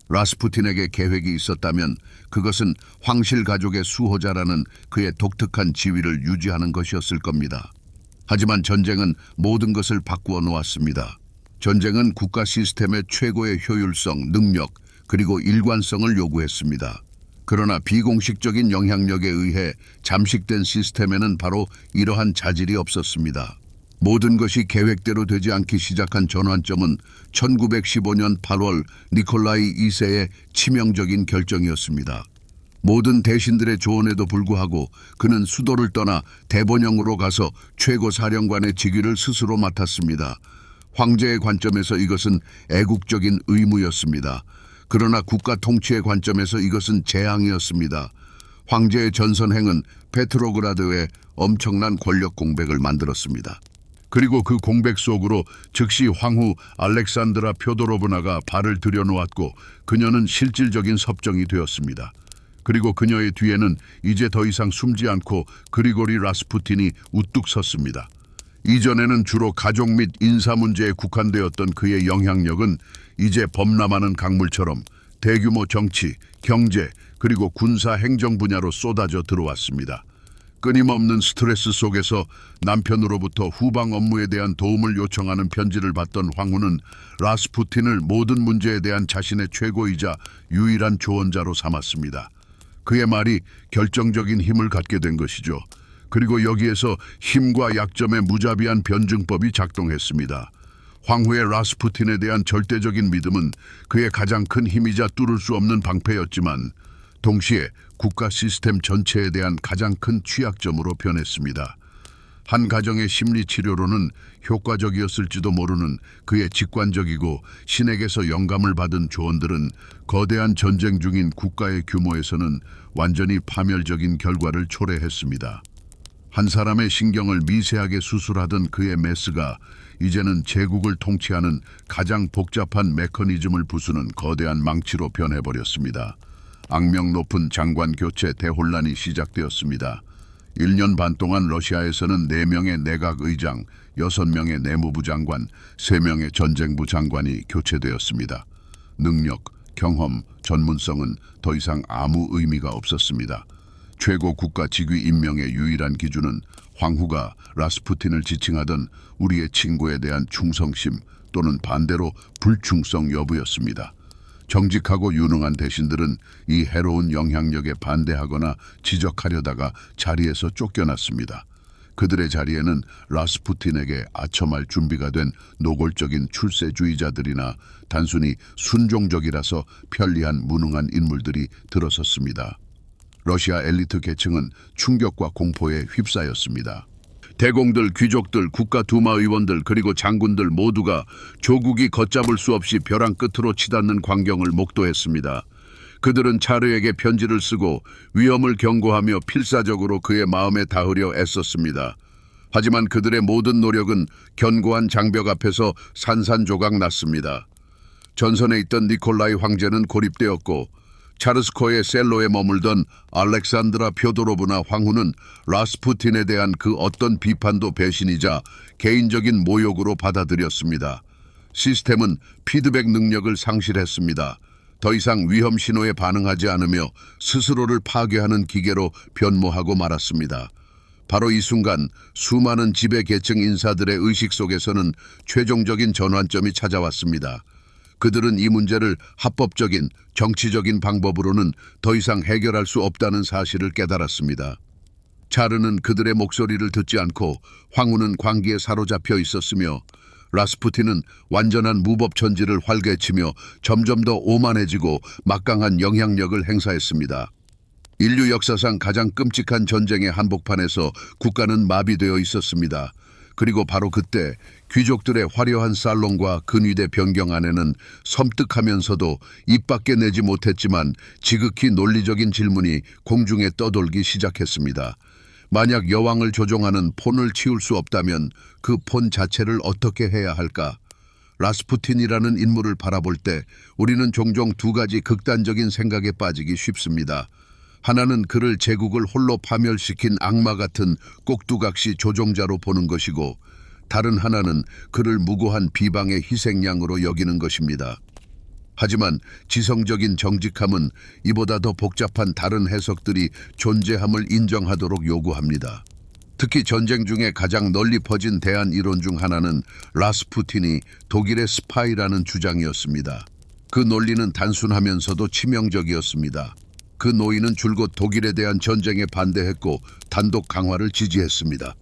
라스푸틴에게 계획이 있었다면 그것은 황실 가족의 수호자라는 그의 독특한 지위를 유지하는 것이었을 겁니다. 하지만 전쟁은 모든 것을 바꾸어 놓았습니다. 전쟁은 국가 시스템의 최고의 효율성, 능력, 그리고 일관성을 요구했습니다. 그러나 비공식적인 영향력에 의해 잠식된 시스템에는 바로 이러한 자질이 없었습니다. 모든 것이 계획대로 되지 않기 시작한 전환점은 1915년 8월 니콜라이 2세의 치명적인 결정이었습니다. 모든 대신들의 조언에도 불구하고 그는 수도를 떠나 대본영으로 가서 최고 사령관의 직위를 스스로 맡았습니다. 황제의 관점에서 이것은 애국적인 의무였습니다. 그러나 국가 통치의 관점에서 이것은 재앙이었습니다. 황제의 전선행은 페트로그라드에 엄청난 권력 공백을 만들었습니다. 그리고 그 공백 속으로 즉시 황후 알렉산드라 표도로브나가 발을 들여놓았고 그녀는 실질적인 섭정이 되었습니다. 그리고 그녀의 뒤에는 이제 더 이상 숨지 않고 그리고리 라스푸틴이 우뚝 섰습니다. 이전에는 주로 가족 및 인사 문제에 국한되었던 그의 영향력은 이제 범람하는 강물처럼 대규모 정치, 경제, 그리고 군사 행정 분야로 쏟아져 들어왔습니다. 끊임없는 스트레스 속에서 남편으로부터 후방 업무에 대한 도움을 요청하는 편지를 받던 황후는 라스푸틴을 모든 문제에 대한 자신의 최고이자 유일한 조언자로 삼았습니다. 그의 말이 결정적인 힘을 갖게 된 것이죠. 그리고 여기에서 힘과 약점의 무자비한 변증법이 작동했습니다. 황후의 라스푸틴에 대한 절대적인 믿음은 그의 가장 큰 힘이자 뚫을 수 없는 방패였지만 동시에 국가 시스템 전체에 대한 가장 큰 취약점으로 변했습니다. 한 가정의 심리 치료로는 효과적이었을지도 모르는 그의 직관적이고 신에게서 영감을 받은 조언들은 거대한 전쟁 중인 국가의 규모에서는 완전히 파멸적인 결과를 초래했습니다. 한 사람의 신경을 미세하게 수술하던 그의 메스가 이제는 제국을 통치하는 가장 복잡한 메커니즘을 부수는 거대한 망치로 변해버렸습니다. 악명 높은 장관 교체 대혼란이 시작되었습니다. 1년 반 동안 러시아에서는 4명의 내각 의장, 6명의 내무부 장관, 3명의 전쟁부 장관이 교체되었습니다. 능력, 경험, 전문성은 더 이상 아무 의미가 없었습니다. 최고 국가 직위 임명의 유일한 기준은 황후가 라스푸틴을 지칭하던 우리의 친구에 대한 충성심 또는 반대로 불충성 여부였습니다. 정직하고 유능한 대신들은 이 해로운 영향력에 반대하거나 지적하려다가 자리에서 쫓겨났습니다. 그들의 자리에는 라스푸틴에게 아첨할 준비가 된 노골적인 출세주의자들이나 단순히 순종적이라서 편리한 무능한 인물들이 들어섰습니다. 러시아 엘리트 계층은 충격과 공포에 휩싸였습니다. 대공들, 귀족들, 국가 두마 의원들 그리고 장군들 모두가 조국이 걷잡을 수 없이 벼랑 끝으로 치닫는 광경을 목도했습니다. 그들은 차르에게 편지를 쓰고 위험을 경고하며 필사적으로 그의 마음에 닿으려 애썼습니다. 하지만 그들의 모든 노력은 견고한 장벽 앞에서 산산조각 났습니다. 전선에 있던 니콜라이 황제는 고립되었고 차르스코의 셀로에 머물던 알렉산드라 표도로브나 황후는 라스푸틴에 대한 그 어떤 비판도 배신이자 개인적인 모욕으로 받아들였습니다. 시스템은 피드백 능력을 상실했습니다. 더 이상 위험 신호에 반응하지 않으며 스스로를 파괴하는 기계로 변모하고 말았습니다. 바로 이 순간 수많은 지배 계층 인사들의 의식 속에서는 최종적인 전환점이 찾아왔습니다. 그들은 이 문제를 합법적인 정치적인 방법으로는 더 이상 해결할 수 없다는 사실을 깨달았습니다. 차르는 그들의 목소리를 듣지 않고 황후는 광기에 사로잡혀 있었으며 라스푸틴은 완전한 무법천지를 활개치며 점점 더 오만해지고 막강한 영향력을 행사했습니다. 인류 역사상 가장 끔찍한 전쟁의 한복판에서 국가는 마비되어 있었습니다. 그리고 바로 그때 귀족들의 화려한 살롱과 근위대 변경 안에는 섬뜩하면서도 입 밖에 내지 못했지만 지극히 논리적인 질문이 공중에 떠돌기 시작했습니다. 만약 여왕을 조종하는 폰을 치울 수 없다면 그 폰 자체를 어떻게 해야 할까? 라스푸틴이라는 인물을 바라볼 때 우리는 종종 두 가지 극단적인 생각에 빠지기 쉽습니다. 하나는 그를 제국을 홀로 파멸시킨 악마 같은 꼭두각시 조종자로 보는 것이고, 다른 하나는 그를 무고한 비방의 희생양으로 여기는 것입니다. 하지만 지성적인 정직함은 이보다 더 복잡한 다른 해석들이 존재함을 인정하도록 요구합니다. 특히 전쟁 중에 가장 널리 퍼진 대안 이론 중 하나는 라스푸틴이 독일의 스파이라는 주장이었습니다. 그 논리는 단순하면서도 치명적이었습니다. 그 노인은 줄곧 독일에 대한 전쟁에 반대했고 단독 강화를 지지했습니다.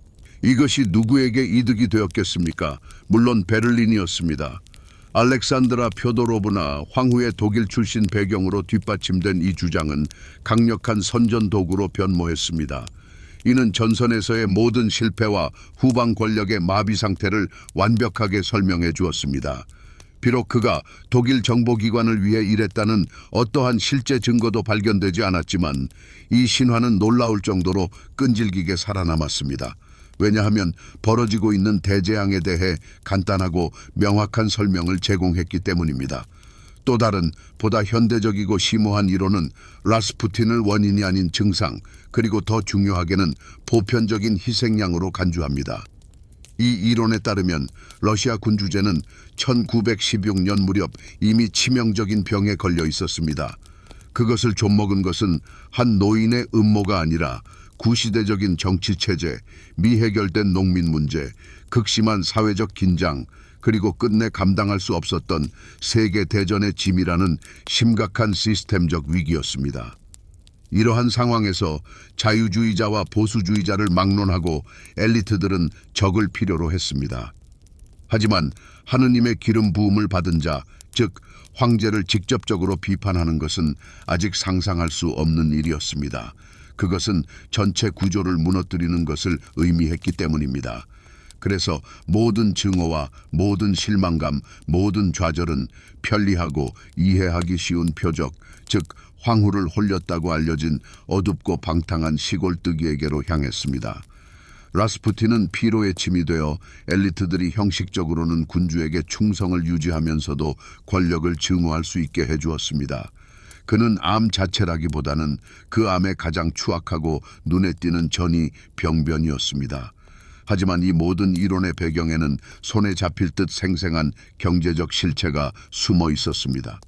이것이 누구에게 이득이 되었겠습니까? 물론 베를린이었습니다. 알렉산드라 표도로브나 황후의 독일 출신 배경으로 뒷받침된 이 주장은 강력한 선전 도구로 변모했습니다. 이는 전선에서의 모든 실패와 후방 권력의 마비 상태를 완벽하게 설명해 주었습니다. 비록 그가 독일 정보기관을 위해 일했다는 어떠한 실제 증거도 발견되지 않았지만 이 신화는 놀라울 정도로 끈질기게 살아남았습니다. 왜냐하면 벌어지고 있는 대재앙에 대해 간단하고 명확한 설명을 제공했기 때문입니다. 또 다른 보다 현대적이고 심오한 이론은 라스푸틴을 원인이 아닌 증상, 그리고 더 중요하게는 보편적인 희생양으로 간주합니다. 이 이론에 따르면 러시아 군주제는 1916년 무렵 이미 치명적인 병에 걸려 있었습니다. 그것을 좀먹은 것은 한 노인의 음모가 아니라 구시대적인 정치체제, 미해결된 농민 문제, 극심한 사회적 긴장, 그리고 끝내 감당할 수 없었던 세계대전의 짐이라는 심각한 시스템적 위기였습니다. 이러한 상황에서 자유주의자와 보수주의자를 막론하고 엘리트들은 적을 필요로 했습니다. 하지만 하느님의 기름 부음을 받은 자, 즉 황제를 직접적으로 비판하는 것은 아직 상상할 수 없는 일이었습니다. 그것은 전체 구조를 무너뜨리는 것을 의미했기 때문입니다. 그래서 모든 증오와 모든 실망감, 모든 좌절은 편리하고 이해하기 쉬운 표적, 즉 황후를 홀렸다고 알려진 어둡고 방탕한 시골뜨기에게로 향했습니다. 라스푸틴은 피로에 침이 되어 엘리트들이 형식적으로는 군주에게 충성을 유지하면서도 권력을 증오할 수 있게 해주었습니다. 그는 암 자체라기보다는 그 암의 가장 추악하고 눈에 띄는 전이 병변이었습니다. 하지만 이 모든 이론의 배경에는 손에 잡힐 듯 생생한 경제적 실체가 숨어 있었습니다.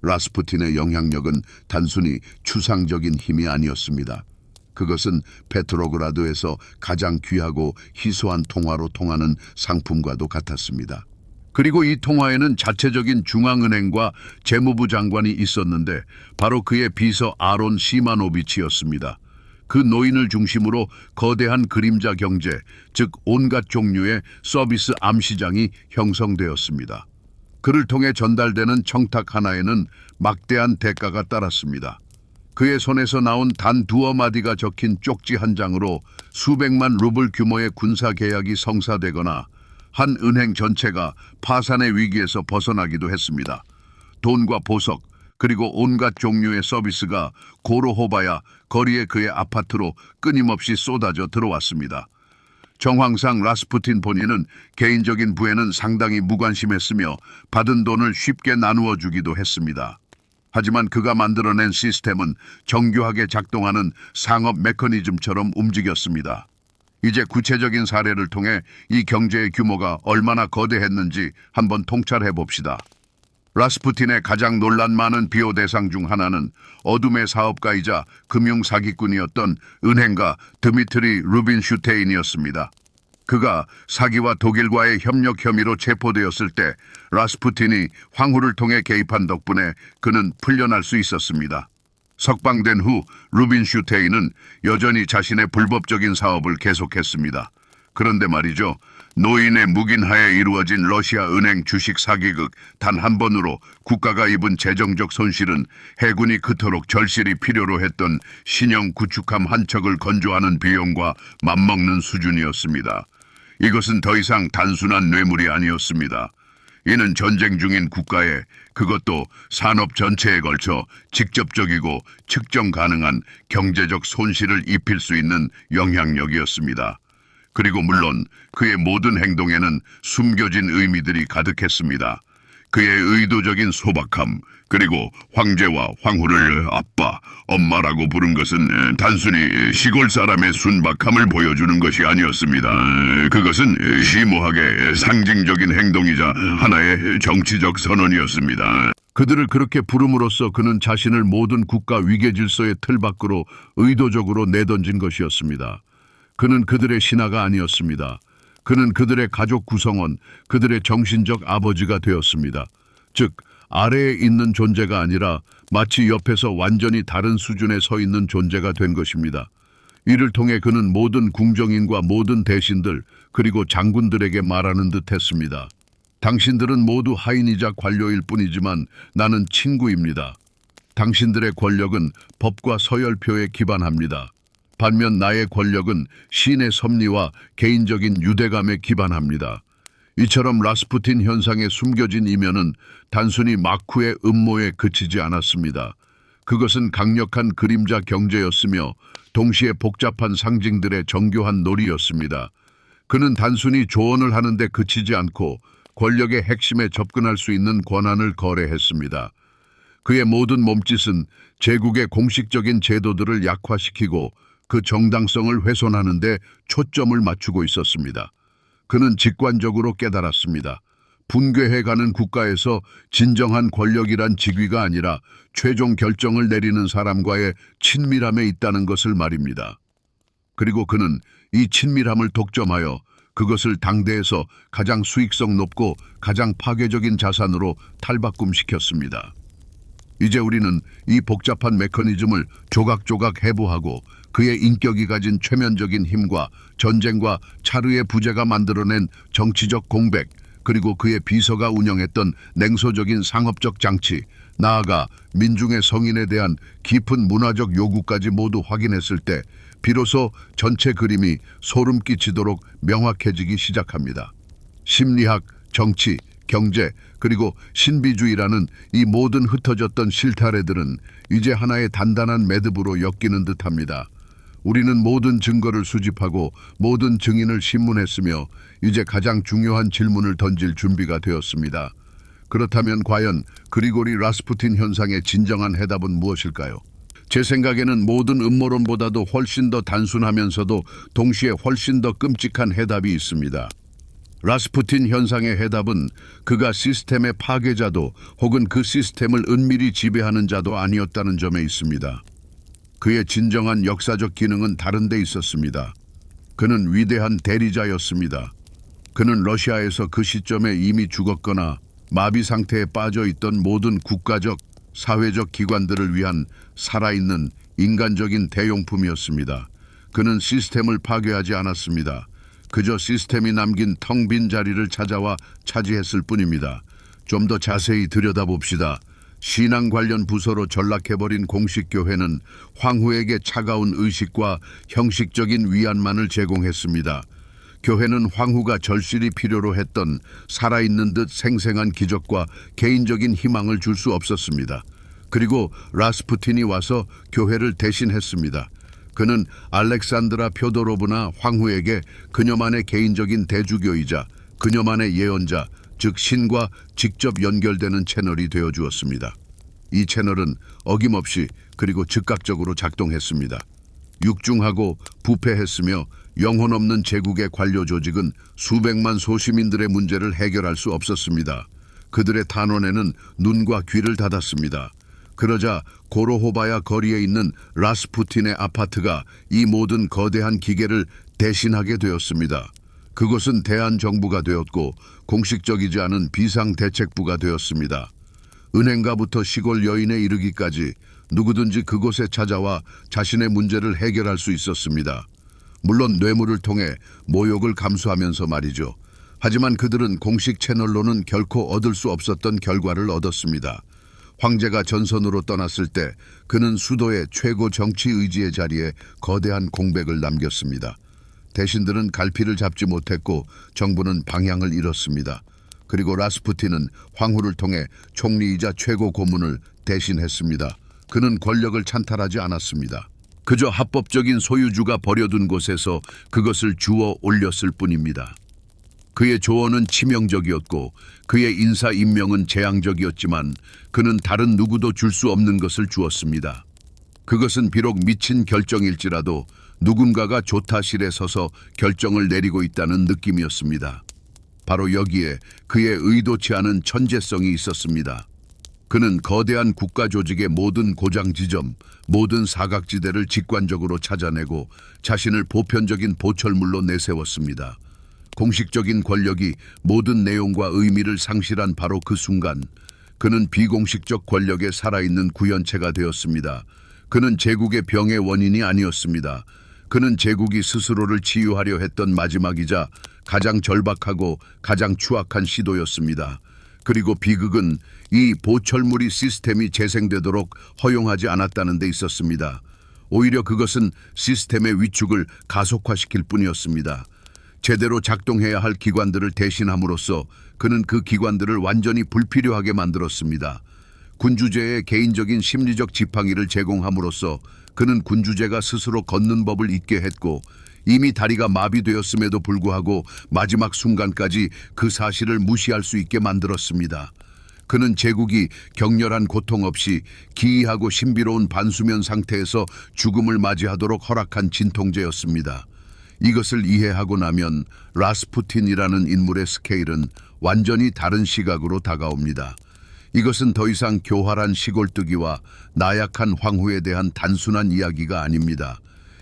라스푸틴의 영향력은 단순히 추상적인 힘이 아니었습니다. 그것은 페트로그라드에서 가장 귀하고 희소한 통화로 통하는 상품과도 같았습니다. 그리고 이 통화에는 자체적인 중앙은행과 재무부 장관이 있었는데 바로 그의 비서 아론 시마노비치였습니다. 그 노인을 중심으로 거대한 그림자 경제, 즉 온갖 종류의 서비스 암시장이 형성되었습니다. 그를 통해 전달되는 청탁 하나에는 막대한 대가가 따랐습니다. 그의 손에서 나온 단 두어 마디가 적힌 쪽지 한 장으로 수백만 루블 규모의 군사 계약이 성사되거나 한 은행 전체가 파산의 위기에서 벗어나기도 했습니다. 돈과 보석, 그리고 온갖 종류의 서비스가 고로호바야 거리의 그의 아파트로 끊임없이 쏟아져 들어왔습니다. 정황상 라스푸틴 본인은 개인적인 부에는 상당히 무관심했으며 받은 돈을 쉽게 나누어 주기도 했습니다. 하지만 그가 만들어낸 시스템은 정교하게 작동하는 상업 메커니즘처럼 움직였습니다. 이제 구체적인 사례를 통해 이 경제의 규모가 얼마나 거대했는지 한번 통찰해 봅시다. 라스푸틴의 가장 논란 많은 비호 대상 중 하나는 어둠의 사업가이자 금융 사기꾼이었던 은행가 드미트리 루빈슈테인이었습니다. 그가 사기와 독일과의 협력 혐의로 체포되었을 때 라스푸틴이 황후를 통해 개입한 덕분에 그는 풀려날 수 있었습니다. 석방된 후 루빈슈테인은 여전히 자신의 불법적인 사업을 계속했습니다. 그런데 말이죠. 노인의 묵인하에 이루어진 러시아 은행 주식 사기극 단 한 번으로 국가가 입은 재정적 손실은 해군이 그토록 절실히 필요로 했던 신형 구축함 한 척을 건조하는 비용과 맞먹는 수준이었습니다. 이것은 더 이상 단순한 뇌물이 아니었습니다. 이는 전쟁 중인 국가에 그것도 산업 전체에 걸쳐 직접적이고 측정 가능한 경제적 손실을 입힐 수 있는 영향력이었습니다. 그리고 물론 그의 모든 행동에는 숨겨진 의미들이 가득했습니다. 그의 의도적인 소박함, 그리고 황제와 황후를 아빠, 엄마라고 부른 것은 단순히 시골 사람의 순박함을 보여주는 것이 아니었습니다. 그것은 심오하게 상징적인 행동이자 하나의 정치적 선언이었습니다. 그들을 그렇게 부름으로써 그는 자신을 모든 국가 위계 질서의 틀 밖으로 의도적으로 내던진 것이었습니다. 그는 그들의 신하가 아니었습니다. 그는 그들의 가족 구성원, 그들의 정신적 아버지가 되었습니다. 즉, 아래에 있는 존재가 아니라 마치 옆에서 완전히 다른 수준에 서 있는 존재가 된 것입니다. 이를 통해 그는 모든 궁정인과 모든 대신들, 그리고 장군들에게 말하는 듯 했습니다. 당신들은 모두 하인이자 관료일 뿐이지만 나는 친구입니다. 당신들의 권력은 법과 서열표에 기반합니다. 반면 나의 권력은 신의 섭리와 개인적인 유대감에 기반합니다. 이처럼 라스푸틴 현상의 숨겨진 이면은 단순히 마쿠의 음모에 그치지 않았습니다. 그것은 강력한 그림자 경제였으며 동시에 복잡한 상징들의 정교한 놀이였습니다. 그는 단순히 조언을 하는데 그치지 않고 권력의 핵심에 접근할 수 있는 권한을 거래했습니다. 그의 모든 몸짓은 제국의 공식적인 제도들을 약화시키고 그 정당성을 훼손하는 데 초점을 맞추고 있었습니다. 그는 직관적으로 깨달았습니다. 붕괴해가는 국가에서 진정한 권력이란 직위가 아니라 최종 결정을 내리는 사람과의 친밀함에 있다는 것을 말입니다. 그리고 그는 이 친밀함을 독점하여 그것을 당대에서 가장 수익성 높고 가장 파괴적인 자산으로 탈바꿈시켰습니다. 이제 우리는 이 복잡한 메커니즘을 조각조각 해부하고 그의 인격이 가진 최면적인 힘과 전쟁과 차르의 부재가 만들어낸 정치적 공백, 그리고 그의 비서가 운영했던 냉소적인 상업적 장치, 나아가 민중의 성인에 대한 깊은 문화적 요구까지 모두 확인했을 때 비로소 전체 그림이 소름 끼치도록 명확해지기 시작합니다. 심리학, 정치, 경제, 그리고 신비주의라는 이 모든 흩어졌던 실타래들은 이제 하나의 단단한 매듭으로 엮이는 듯합니다. 우리는 모든 증거를 수집하고 모든 증인을 신문했으며 이제 가장 중요한 질문을 던질 준비가 되었습니다. 그렇다면 과연 그리고리 라스푸틴 현상의 진정한 해답은 무엇일까요? 제 생각에는 모든 음모론보다도 훨씬 더 단순하면서도 동시에 훨씬 더 끔찍한 해답이 있습니다. 라스푸틴 현상의 해답은 그가 시스템의 파괴자도 혹은 그 시스템을 은밀히 지배하는 자도 아니었다는 점에 있습니다. 그의 진정한 역사적 기능은 다른 데 있었습니다. 그는 위대한 대리자였습니다. 그는 러시아에서 그 시점에 이미 죽었거나 마비 상태에 빠져 있던 모든 국가적, 사회적 기관들을 위한 살아있는 인간적인 대용품이었습니다. 그는 시스템을 파괴하지 않았습니다. 그저 시스템이 남긴 텅 빈 자리를 찾아와 차지했을 뿐입니다. 좀 더 자세히 들여다봅시다. 신앙 관련 부서로 전락해버린 공식교회는 황후에게 차가운 의식과 형식적인 위안만을 제공했습니다. 교회는 황후가 절실히 필요로 했던 살아있는 듯 생생한 기적과 개인적인 희망을 줄 수 없었습니다. 그리고 라스푸틴이 와서 교회를 대신했습니다. 그는 알렉산드라 표도로브나 황후에게 그녀만의 개인적인 대주교이자 그녀만의 예언자, 즉 신과 직접 연결되는 채널이 되어주었습니다. 이 채널은 어김없이 그리고 즉각적으로 작동했습니다. 육중하고 부패했으며 영혼 없는 제국의 관료 조직은 수백만 소시민들의 문제를 해결할 수 없었습니다. 그들의 탄원에는 눈과 귀를 닫았습니다. 그러자 고로호바야 거리에 있는 라스푸틴의 아파트가 이 모든 거대한 기계를 대신하게 되었습니다. 그것은 대한정부가 되었고 공식적이지 않은 비상대책부가 되었습니다. 은행가부터 시골 여인에 이르기까지 누구든지 그곳에 찾아와 자신의 문제를 해결할 수 있었습니다. 물론 뇌물을 통해 모욕을 감수하면서 말이죠. 하지만 그들은 공식 채널로는 결코 얻을 수 없었던 결과를 얻었습니다. 황제가 전선으로 떠났을 때 그는 수도의 최고 정치 의지의 자리에 거대한 공백을 남겼습니다. 대신들은 갈피를 잡지 못했고 정부는 방향을 잃었습니다. 그리고 라스푸틴은 황후를 통해 총리이자 최고 고문을 대신했습니다. 그는 권력을 찬탈하지 않았습니다. 그저 합법적인 소유주가 버려둔 곳에서 그것을 주워 올렸을 뿐입니다. 그의 조언은 치명적이었고 그의 인사 임명은 재앙적이었지만 그는 다른 누구도 줄 수 없는 것을 주었습니다. 그것은 비록 미친 결정일지라도 누군가가 조타실에 서서 결정을 내리고 있다는 느낌이었습니다. 바로 여기에 그의 의도치 않은 천재성이 있었습니다. 그는 거대한 국가 조직의 모든 고장 지점, 모든 사각지대를 직관적으로 찾아내고 자신을 보편적인 보철물로 내세웠습니다. 공식적인 권력이 모든 내용과 의미를 상실한 바로 그 순간, 그는 비공식적 권력에 살아있는 구현체가 되었습니다. 그는 제국의 병의 원인이 아니었습니다. 그는 제국이 스스로를 치유하려 했던 마지막이자 가장 절박하고 가장 추악한 시도였습니다. 그리고 비극은 이 보철물이 시스템이 재생되도록 허용하지 않았다는 데 있었습니다. 오히려 그것은 시스템의 위축을 가속화시킬 뿐이었습니다. 제대로 작동해야 할 기관들을 대신함으로써 그는 그 기관들을 완전히 불필요하게 만들었습니다. 군주제의 개인적인 심리적 지팡이를 제공함으로써 그는 군주제가 스스로 걷는 법을 잊게 했고 이미 다리가 마비되었음에도 불구하고 마지막 순간까지 그 사실을 무시할 수 있게 만들었습니다. 그는 제국이 격렬한 고통 없이 기이하고 신비로운 반수면 상태에서 죽음을 맞이하도록 허락한 진통제였습니다. 이것을 이해하고 나면 라스푸틴이라는 인물의 스케일은 완전히 다른 시각으로 다가옵니다. 이것은 더 이상 교활한 시골뜨기와 나약한 황후에 대한 단순한 이야기가 아닙니다.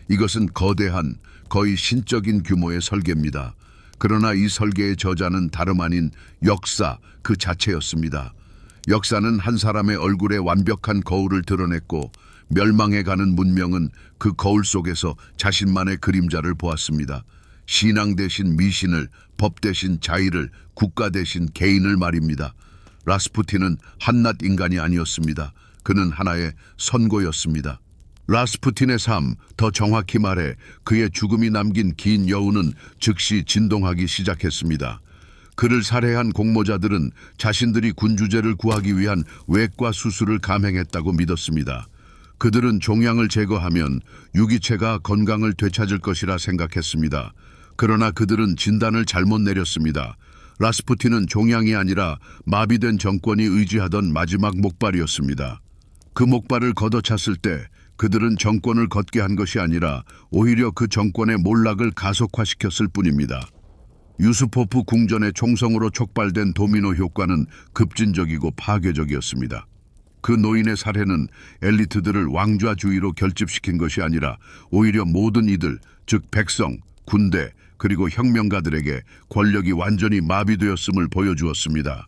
이것은 거대한, 거의 신적인 규모의 설계입니다. 그러나 이 설계의 저자는 다름 아닌 역사 그 자체였습니다. 역사는 한 사람의 얼굴에 완벽한 거울을 드러냈고 멸망해가는 문명은 그 거울 속에서 자신만의 그림자를 보았습니다. 신앙 대신 미신을, 법 대신 자의를, 국가 대신 개인을 말입니다. 라스푸틴은 한낱 인간이 아니었습니다. 그는 하나의 선고였습니다. 라스푸틴의 삶, 더 정확히 말해 그의 죽음이 남긴 긴 여운은 즉시 진동하기 시작했습니다. 그를 살해한 공모자들은 자신들이 군주제를 구하기 위한 외과 수술을 감행했다고 믿었습니다. 그들은 종양을 제거하면 유기체가 건강을 되찾을 것이라 생각했습니다. 그러나 그들은 진단을 잘못 내렸습니다. 라스푸틴은 종양이 아니라 마비된 정권이 의지하던 마지막 목발이었습니다. 그 목발을 걷어찼을 때 그들은 정권을 걷게 한 것이 아니라 오히려 그 정권의 몰락을 가속화시켰을 뿐입니다. 유수포프 궁전의 총성으로 촉발된 도미노 효과는 급진적이고 파괴적이었습니다. 그 노인의 살해는 엘리트들을 왕좌주의로 결집시킨 것이 아니라 오히려 모든 이들, 즉 백성, 군대, 그리고 혁명가들에게 권력이 완전히 마비되었음을 보여주었습니다.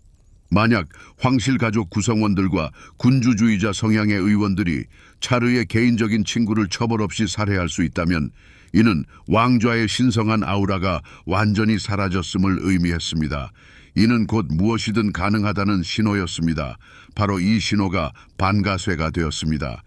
만약 황실 가족 구성원들과 군주주의자 성향의 의원들이 차르의 개인적인 친구를 처벌 없이 살해할 수 있다면 이는 왕좌의 신성한 아우라가 완전히 사라졌음을 의미했습니다. 이는 곧 무엇이든 가능하다는 신호였습니다. 바로 이 신호가 반가쇠가 되었습니다.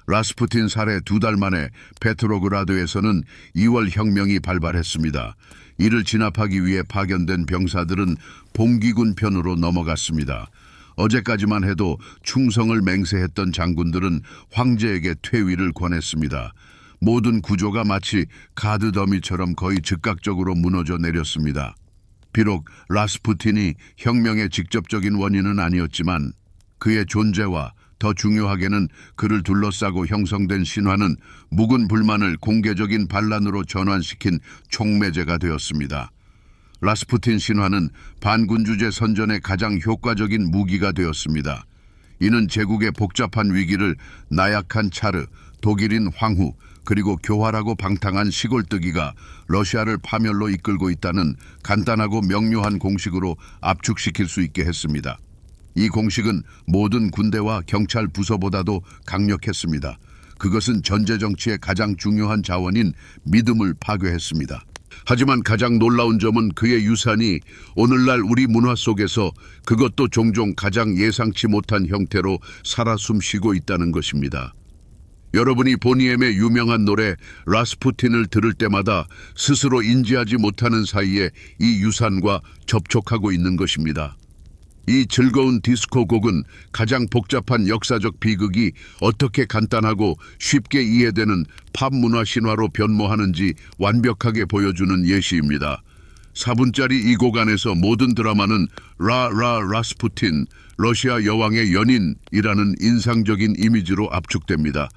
라스푸틴 살해 2달 만에 페트로그라드에서는 2월 혁명이 발발했습니다. 이를 진압하기 위해 파견된 병사들은 봉기군 편으로 넘어갔습니다. 어제까지만 해도 충성을 맹세했던 장군들은 황제에게 퇴위를 권했습니다. 모든 구조가 마치 카드 더미처럼 거의 즉각적으로 무너져 내렸습니다. 비록 라스푸틴이 혁명의 직접적인 원인은 아니었지만 그의 존재와 더 중요하게는 그를 둘러싸고 형성된 신화는 묵은 불만을 공개적인 반란으로 전환시킨 촉매제가 되었습니다. 라스푸틴 신화는 반군주제 선전의 가장 효과적인 무기가 되었습니다. 이는 제국의 복잡한 위기를 나약한 차르, 독일인 황후, 그리고 교활하고 방탕한 시골뜨기가 러시아를 파멸로 이끌고 있다는 간단하고 명료한 공식으로 압축시킬 수 있게 했습니다. 이 공식은 모든 군대와 경찰 부서보다도 강력했습니다. 그것은 전제 정치의 가장 중요한 자원인 믿음을 파괴했습니다. 하지만 가장 놀라운 점은 그의 유산이 오늘날 우리 문화 속에서 그것도 종종 가장 예상치 못한 형태로 살아 숨쉬고 있다는 것입니다. 여러분이 보니엠의 유명한 노래 라스푸틴을 들을 때마다 스스로 인지하지 못하는 사이에 이 유산과 접촉하고 있는 것입니다. 이 즐거운 디스코 곡은 가장 복잡한 역사적 비극이 어떻게 간단하고 쉽게 이해되는 팝 문화 신화로 변모하는지 완벽하게 보여주는 예시입니다. 4분짜리 이 곡 안에서 모든 드라마는 라스푸틴, 러시아 여왕의 연인이라는 인상적인 이미지로 압축됩니다.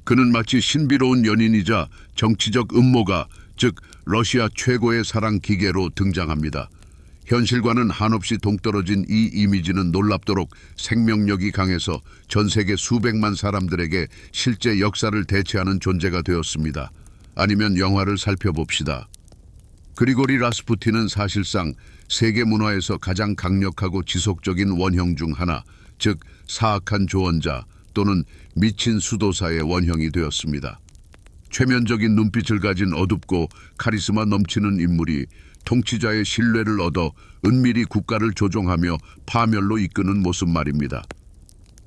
그는 마치 신비로운 연인이자 정치적 음모가, 즉 러시아 최고의 사랑 기계로 등장합니다. 현실과는 한없이 동떨어진 이 이미지는 놀랍도록 생명력이 강해서 전 세계 수백만 사람들에게 실제 역사를 대체하는 존재가 되었습니다. 아니면 영화를 살펴봅시다. 그리고리 라스푸틴은 사실상 세계 문화에서 가장 강력하고 지속적인 원형 중 하나, 즉 사악한 조언자 또는 미친 수도사의 원형이 되었습니다. 최면적인 눈빛을 가진 어둡고 카리스마 넘치는 인물이 통치자의 신뢰를 얻어 은밀히 국가를 조종하며 파멸로 이끄는 모습 말입니다.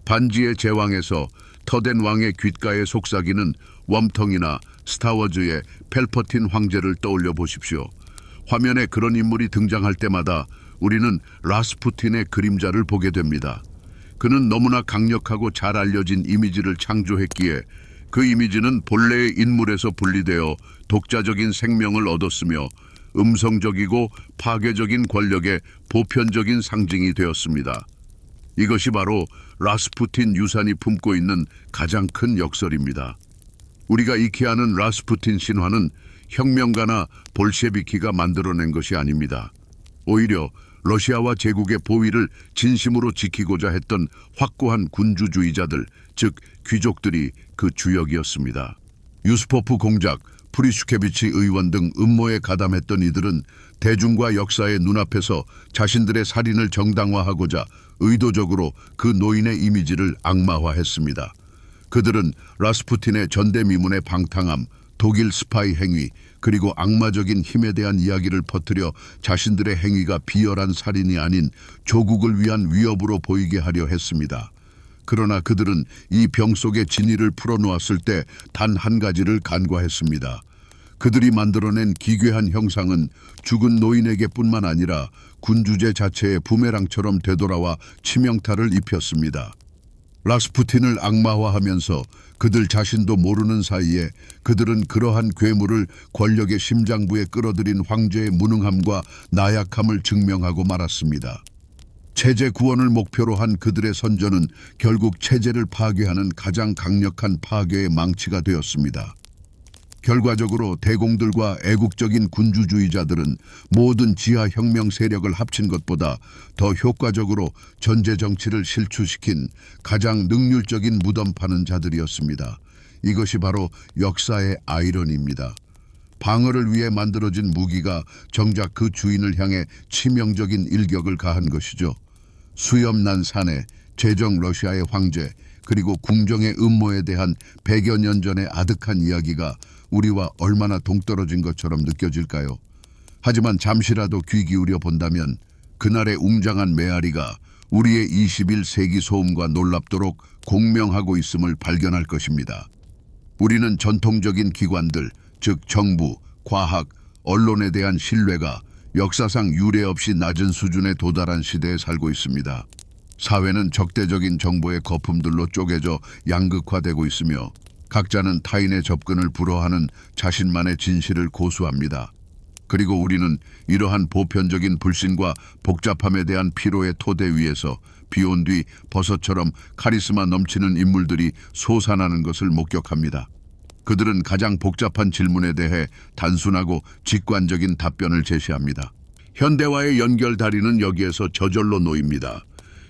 반지의 제왕에서 터덴 왕의 귓가에 속삭이는 웜텅이나 스타워즈의 펠퍼틴 황제를 떠올려 보십시오. 화면에 그런 인물이 등장할 때마다 우리는 라스푸틴의 그림자를 보게 됩니다. 그는 너무나 강력하고 잘 알려진 이미지를 창조했기에 그 이미지는 본래의 인물에서 분리되어 독자적인 생명을 얻었으며 음성적이고 파괴적인 권력의 보편적인 상징이 되었습니다. 이것이 바로 라스푸틴 유산이 품고 있는 가장 큰 역설입니다. 우리가 익히 아는 라스푸틴 신화는 혁명가나 볼셰비키가 만들어낸 것이 아닙니다. 오히려 러시아와 제국의 보위를 진심으로 지키고자 했던 확고한 군주주의자들, 즉 귀족들이 그 주역이었습니다. 유스포프 공작, 프리슈케비치 의원 등 음모에 가담했던 이들은 대중과 역사의 눈앞에서 자신들의 살인을 정당화하고자 의도적으로 그 노인의 이미지를 악마화했습니다. 그들은 라스푸틴의 전대미문의 방탕함, 독일 스파이 행위, 그리고 악마적인 힘에 대한 이야기를 퍼뜨려 자신들의 행위가 비열한 살인이 아닌 조국을 위한 위협으로 보이게 하려 했습니다. 그러나 그들은 이 병 속의 진위를 풀어놓았을 때 단 한 가지를 간과했습니다. 그들이 만들어낸 기괴한 형상은 죽은 노인에게뿐만 아니라 군주제 자체의 부메랑처럼 되돌아와 치명타를 입혔습니다. 라스푸틴을 악마화하면서 그들 자신도 모르는 사이에 그들은 그러한 괴물을 권력의 심장부에 끌어들인 황제의 무능함과 나약함을 증명하고 말았습니다. 체제 구원을 목표로 한 그들의 선전은 결국 체제를 파괴하는 가장 강력한 파괴의 망치가 되었습니다. 결과적으로 대공들과 애국적인 군주주의자들은 모든 지하 혁명 세력을 합친 것보다 더 효과적으로 전제 정치를 실추시킨 가장 능률적인 무덤 파는 자들이었습니다. 이것이 바로 역사의 아이러니입니다. 방어를 위해 만들어진 무기가 정작 그 주인을 향해 치명적인 일격을 가한 것이죠. 수염난 사내, 제정 러시아의 황제, 그리고 궁정의 음모에 대한 100여 년 전의 아득한 이야기가 우리와 얼마나 동떨어진 것처럼 느껴질까요? 하지만 잠시라도 귀 기울여 본다면 그날의 웅장한 메아리가 우리의 21세기 소음과 놀랍도록 공명하고 있음을 발견할 것입니다. 우리는 전통적인 기관들, 즉 정부, 과학, 언론에 대한 신뢰가 역사상 유례 없이 낮은 수준에 도달한 시대에 살고 있습니다. 사회는 적대적인 정보의 거품들로 쪼개져 양극화되고 있으며 각자는 타인의 접근을 불허하는 자신만의 진실을 고수합니다. 그리고 우리는 이러한 보편적인 불신과 복잡함에 대한 피로의 토대 위에서 비온 뒤 버섯처럼 카리스마 넘치는 인물들이 솟아나는 것을 목격합니다. 그들은 가장 복잡한 질문에 대해 단순하고 직관적인 답변을 제시합니다. 현대와의 연결다리는 여기에서 저절로 놓입니다.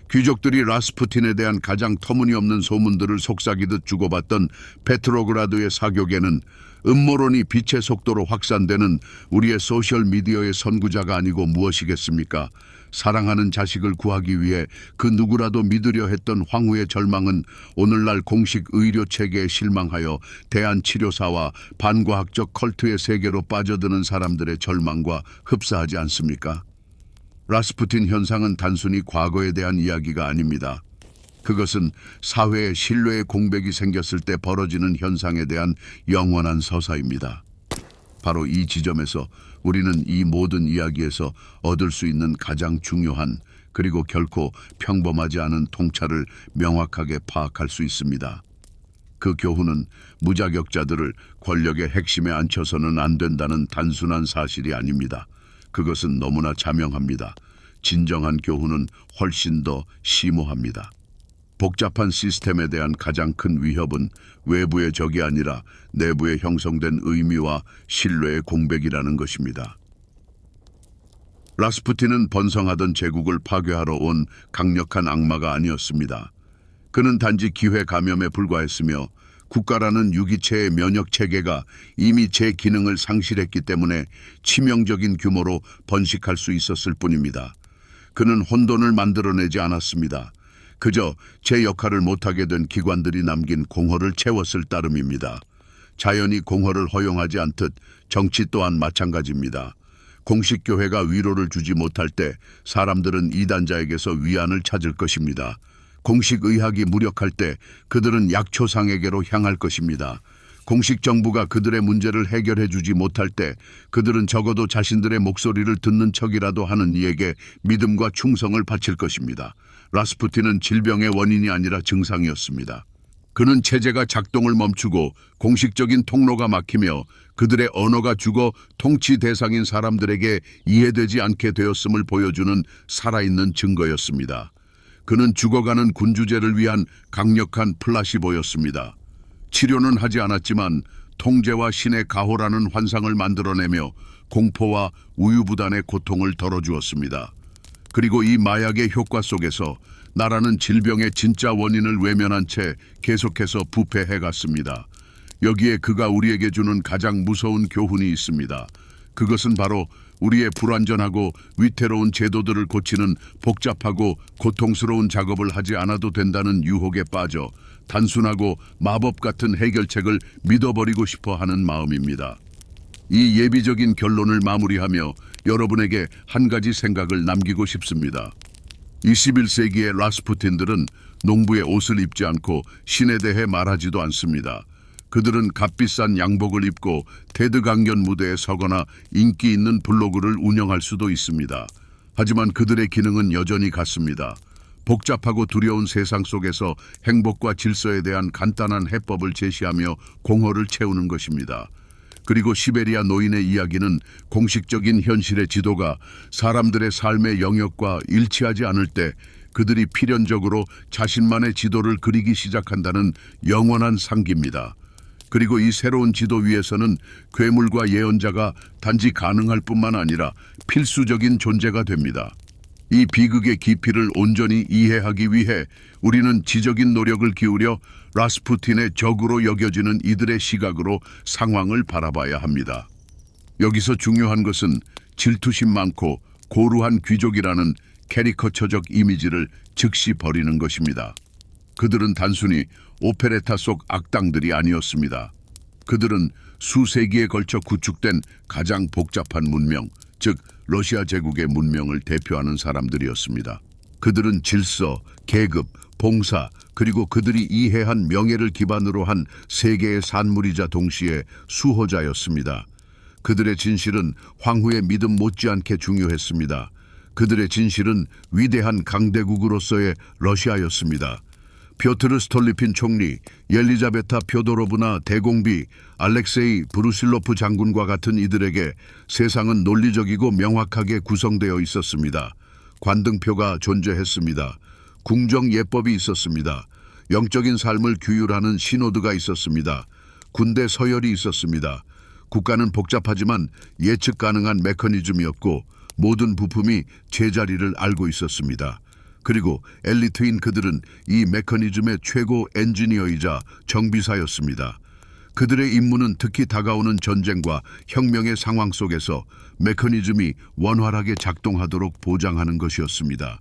귀족들이 라스푸틴에 대한 가장 터무니없는 소문들을 속삭이듯 주고받던 페트로그라드의 사교계는 음모론이 빛의 속도로 확산되는 우리의 소셜미디어의 선구자가 아니고 무엇이겠습니까? 사랑하는 자식을 구하기 위해 그 누구라도 믿으려 했던 황후의 절망은 오늘날 공식 의료 체계에 실망하여 대한치료사와 반과학적 컬트의 세계로 빠져드는 사람들의 절망과 흡사하지 않습니까? 라스푸틴 현상은 단순히 과거에 대한 이야기가 아닙니다. 그것은 사회에 신뢰의 공백이 생겼을 때 벌어지는 현상에 대한 영원한 서사입니다. 바로 이 지점에서 우리는 이 모든 이야기에서 얻을 수 있는 가장 중요한 그리고 결코 평범하지 않은 통찰을 명확하게 파악할 수 있습니다. 그 교훈은 무자격자들을 권력의 핵심에 앉혀서는 안 된다는 단순한 사실이 아닙니다. 그것은 너무나 자명합니다. 진정한 교훈은 훨씬 더 심오합니다. 복잡한 시스템에 대한 가장 큰 위협은 외부의 적이 아니라 내부에 형성된 의미와 신뢰의 공백이라는 것입니다. 라스푸틴은 번성하던 제국을 파괴하러 온 강력한 악마가 아니었습니다. 그는 단지 기회 감염에 불과했으며 국가라는 유기체의 면역 체계가 이미 제 기능을 상실했기 때문에 치명적인 규모로 번식할 수 있었을 뿐입니다. 그는 혼돈을 만들어내지 않았습니다. 그저 제 역할을 못하게 된 기관들이 남긴 공허를 채웠을 따름입니다. 자연이 공허를 허용하지 않듯 정치 또한 마찬가지입니다. 공식 교회가 위로를 주지 못할 때 사람들은 이단자에게서 위안을 찾을 것입니다. 공식 의학이 무력할 때 그들은 약초상에게로 향할 것입니다. 공식 정부가 그들의 문제를 해결해 주지 못할 때 그들은 적어도 자신들의 목소리를 듣는 척이라도 하는 이에게 믿음과 충성을 바칠 것입니다. 라스푸틴은 질병의 원인이 아니라 증상이었습니다. 그는 체제가 작동을 멈추고 공식적인 통로가 막히며 그들의 언어가 죽어 통치 대상인 사람들에게 이해되지 않게 되었음을 보여주는 살아있는 증거였습니다. 그는 죽어가는 군주제를 위한 강력한 플라시보였습니다. 치료는 하지 않았지만 통제와 신의 가호라는 환상을 만들어내며 공포와 우유부단의 고통을 덜어주었습니다. 그리고 이 마약의 효과 속에서 나라는 질병의 진짜 원인을 외면한 채 계속해서 부패해갔습니다. 여기에 그가 우리에게 주는 가장 무서운 교훈이 있습니다. 그것은 바로 우리의 불완전하고 위태로운 제도들을 고치는 복잡하고 고통스러운 작업을 하지 않아도 된다는 유혹에 빠져 단순하고 마법 같은 해결책을 믿어버리고 싶어 하는 마음입니다. 이 예비적인 결론을 마무리하며 여러분에게 한 가지 생각을 남기고 싶습니다. 21세기의 라스푸틴들은 농부의 옷을 입지 않고 신에 대해 말하지도 않습니다. 그들은 값비싼 양복을 입고 테드 강연 무대에 서거나 인기 있는 블로그를 운영할 수도 있습니다. 하지만 그들의 기능은 여전히 같습니다. 복잡하고 두려운 세상 속에서 행복과 질서에 대한 간단한 해법을 제시하며 공허를 채우는 것입니다. 그리고 시베리아 노인의 이야기는 공식적인 현실의 지도가 사람들의 삶의 영역과 일치하지 않을 때 그들이 필연적으로 자신만의 지도를 그리기 시작한다는 영원한 상기입니다. 그리고 이 새로운 지도 위에서는 괴물과 예언자가 단지 가능할 뿐만 아니라 필수적인 존재가 됩니다. 이 비극의 깊이를 온전히 이해하기 위해 우리는 지적인 노력을 기울여 라스푸틴의 적으로 여겨지는 이들의 시각으로 상황을 바라봐야 합니다. 여기서 중요한 것은 질투심 많고 고루한 귀족이라는 캐리커처적 이미지를 즉시 버리는 것입니다. 그들은 단순히 오페레타 속 악당들이 아니었습니다. 그들은 수세기에 걸쳐 구축된 가장 복잡한 문명, 즉 러시아 제국의 문명을 대표하는 사람들이었습니다. 그들은 질서, 계급, 봉사, 그리고 그들이 이해한 명예를 기반으로 한 세계의 산물이자 동시에 수호자였습니다. 그들의 진실은 황후의 믿음 못지않게 중요했습니다. 그들의 진실은 위대한 강대국으로서의 러시아였습니다. 피오트르 스톨리핀 총리, 옐리자베타 표도로브나 대공비, 알렉세이 브루실로프 장군과 같은 이들에게 세상은 논리적이고 명확하게 구성되어 있었습니다. 관등표가 존재했습니다. 궁정 예법이 있었습니다. 영적인 삶을 규율하는 시노드가 있었습니다. 군대 서열이 있었습니다. 국가는 복잡하지만 예측 가능한 메커니즘이었고 모든 부품이 제자리를 알고 있었습니다. 그리고 엘리트인 그들은 이 메커니즘의 최고 엔지니어이자 정비사였습니다. 그들의 임무는 특히 다가오는 전쟁과 혁명의 상황 속에서 메커니즘이 원활하게 작동하도록 보장하는 것이었습니다.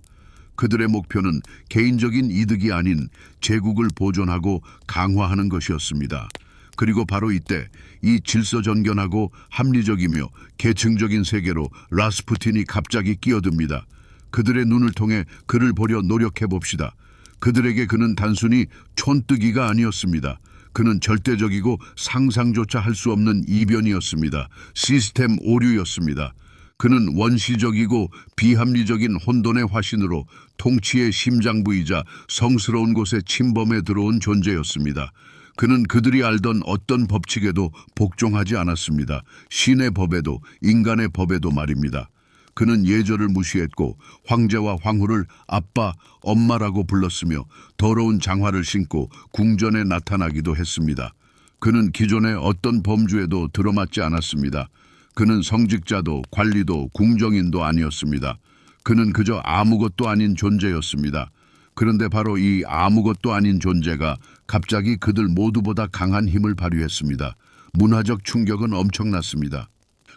그들의 목표는 개인적인 이득이 아닌 제국을 보존하고 강화하는 것이었습니다. 그리고 바로 이때 이 질서정연하고 합리적이며 계층적인 세계로 라스푸틴이 갑자기 끼어듭니다. 그들의 눈을 통해 그를 보려 노력해 봅시다. 그들에게 그는 단순히 촌뜨기가 아니었습니다. 그는 절대적이고 상상조차 할 수 없는 이변이었습니다. 시스템 오류였습니다. 그는 원시적이고 비합리적인 혼돈의 화신으로 통치의 심장부이자 성스러운 곳에 침범해 들어온 존재였습니다. 그는 그들이 알던 어떤 법칙에도 복종하지 않았습니다. 신의 법에도 인간의 법에도 말입니다. 그는 예절을 무시했고 황제와 황후를 아빠, 엄마라고 불렀으며 더러운 장화를 신고 궁전에 나타나기도 했습니다. 그는 기존의 어떤 범주에도 들어맞지 않았습니다. 그는 성직자도 관리도 궁정인도 아니었습니다. 그는 그저 아무것도 아닌 존재였습니다. 그런데 바로 이 아무것도 아닌 존재가 갑자기 그들 모두보다 강한 힘을 발휘했습니다. 문화적 충격은 엄청났습니다.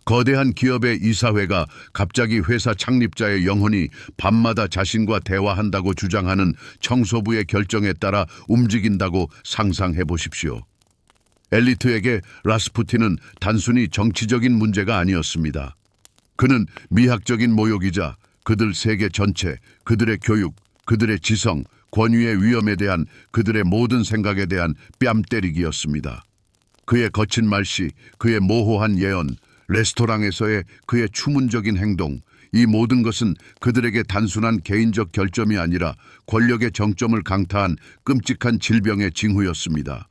거대한 기업의 이사회가 갑자기 회사 창립자의 영혼이 밤마다 자신과 대화한다고 주장하는 청소부의 결정에 따라 움직인다고 상상해 보십시오. 엘리트에게 라스푸틴은 단순히 정치적인 문제가 아니었습니다. 그는 미학적인 모욕이자 그들 세계 전체, 그들의 교육, 그들의 지성, 권위의 위험에 대한 그들의 모든 생각에 대한 뺨 때리기였습니다. 그의 거친 말씨, 그의 모호한 예언, 레스토랑에서의 그의 추문적인 행동, 이 모든 것은 그들에게 단순한 개인적 결점이 아니라 권력의 정점을 강타한 끔찍한 질병의 징후였습니다.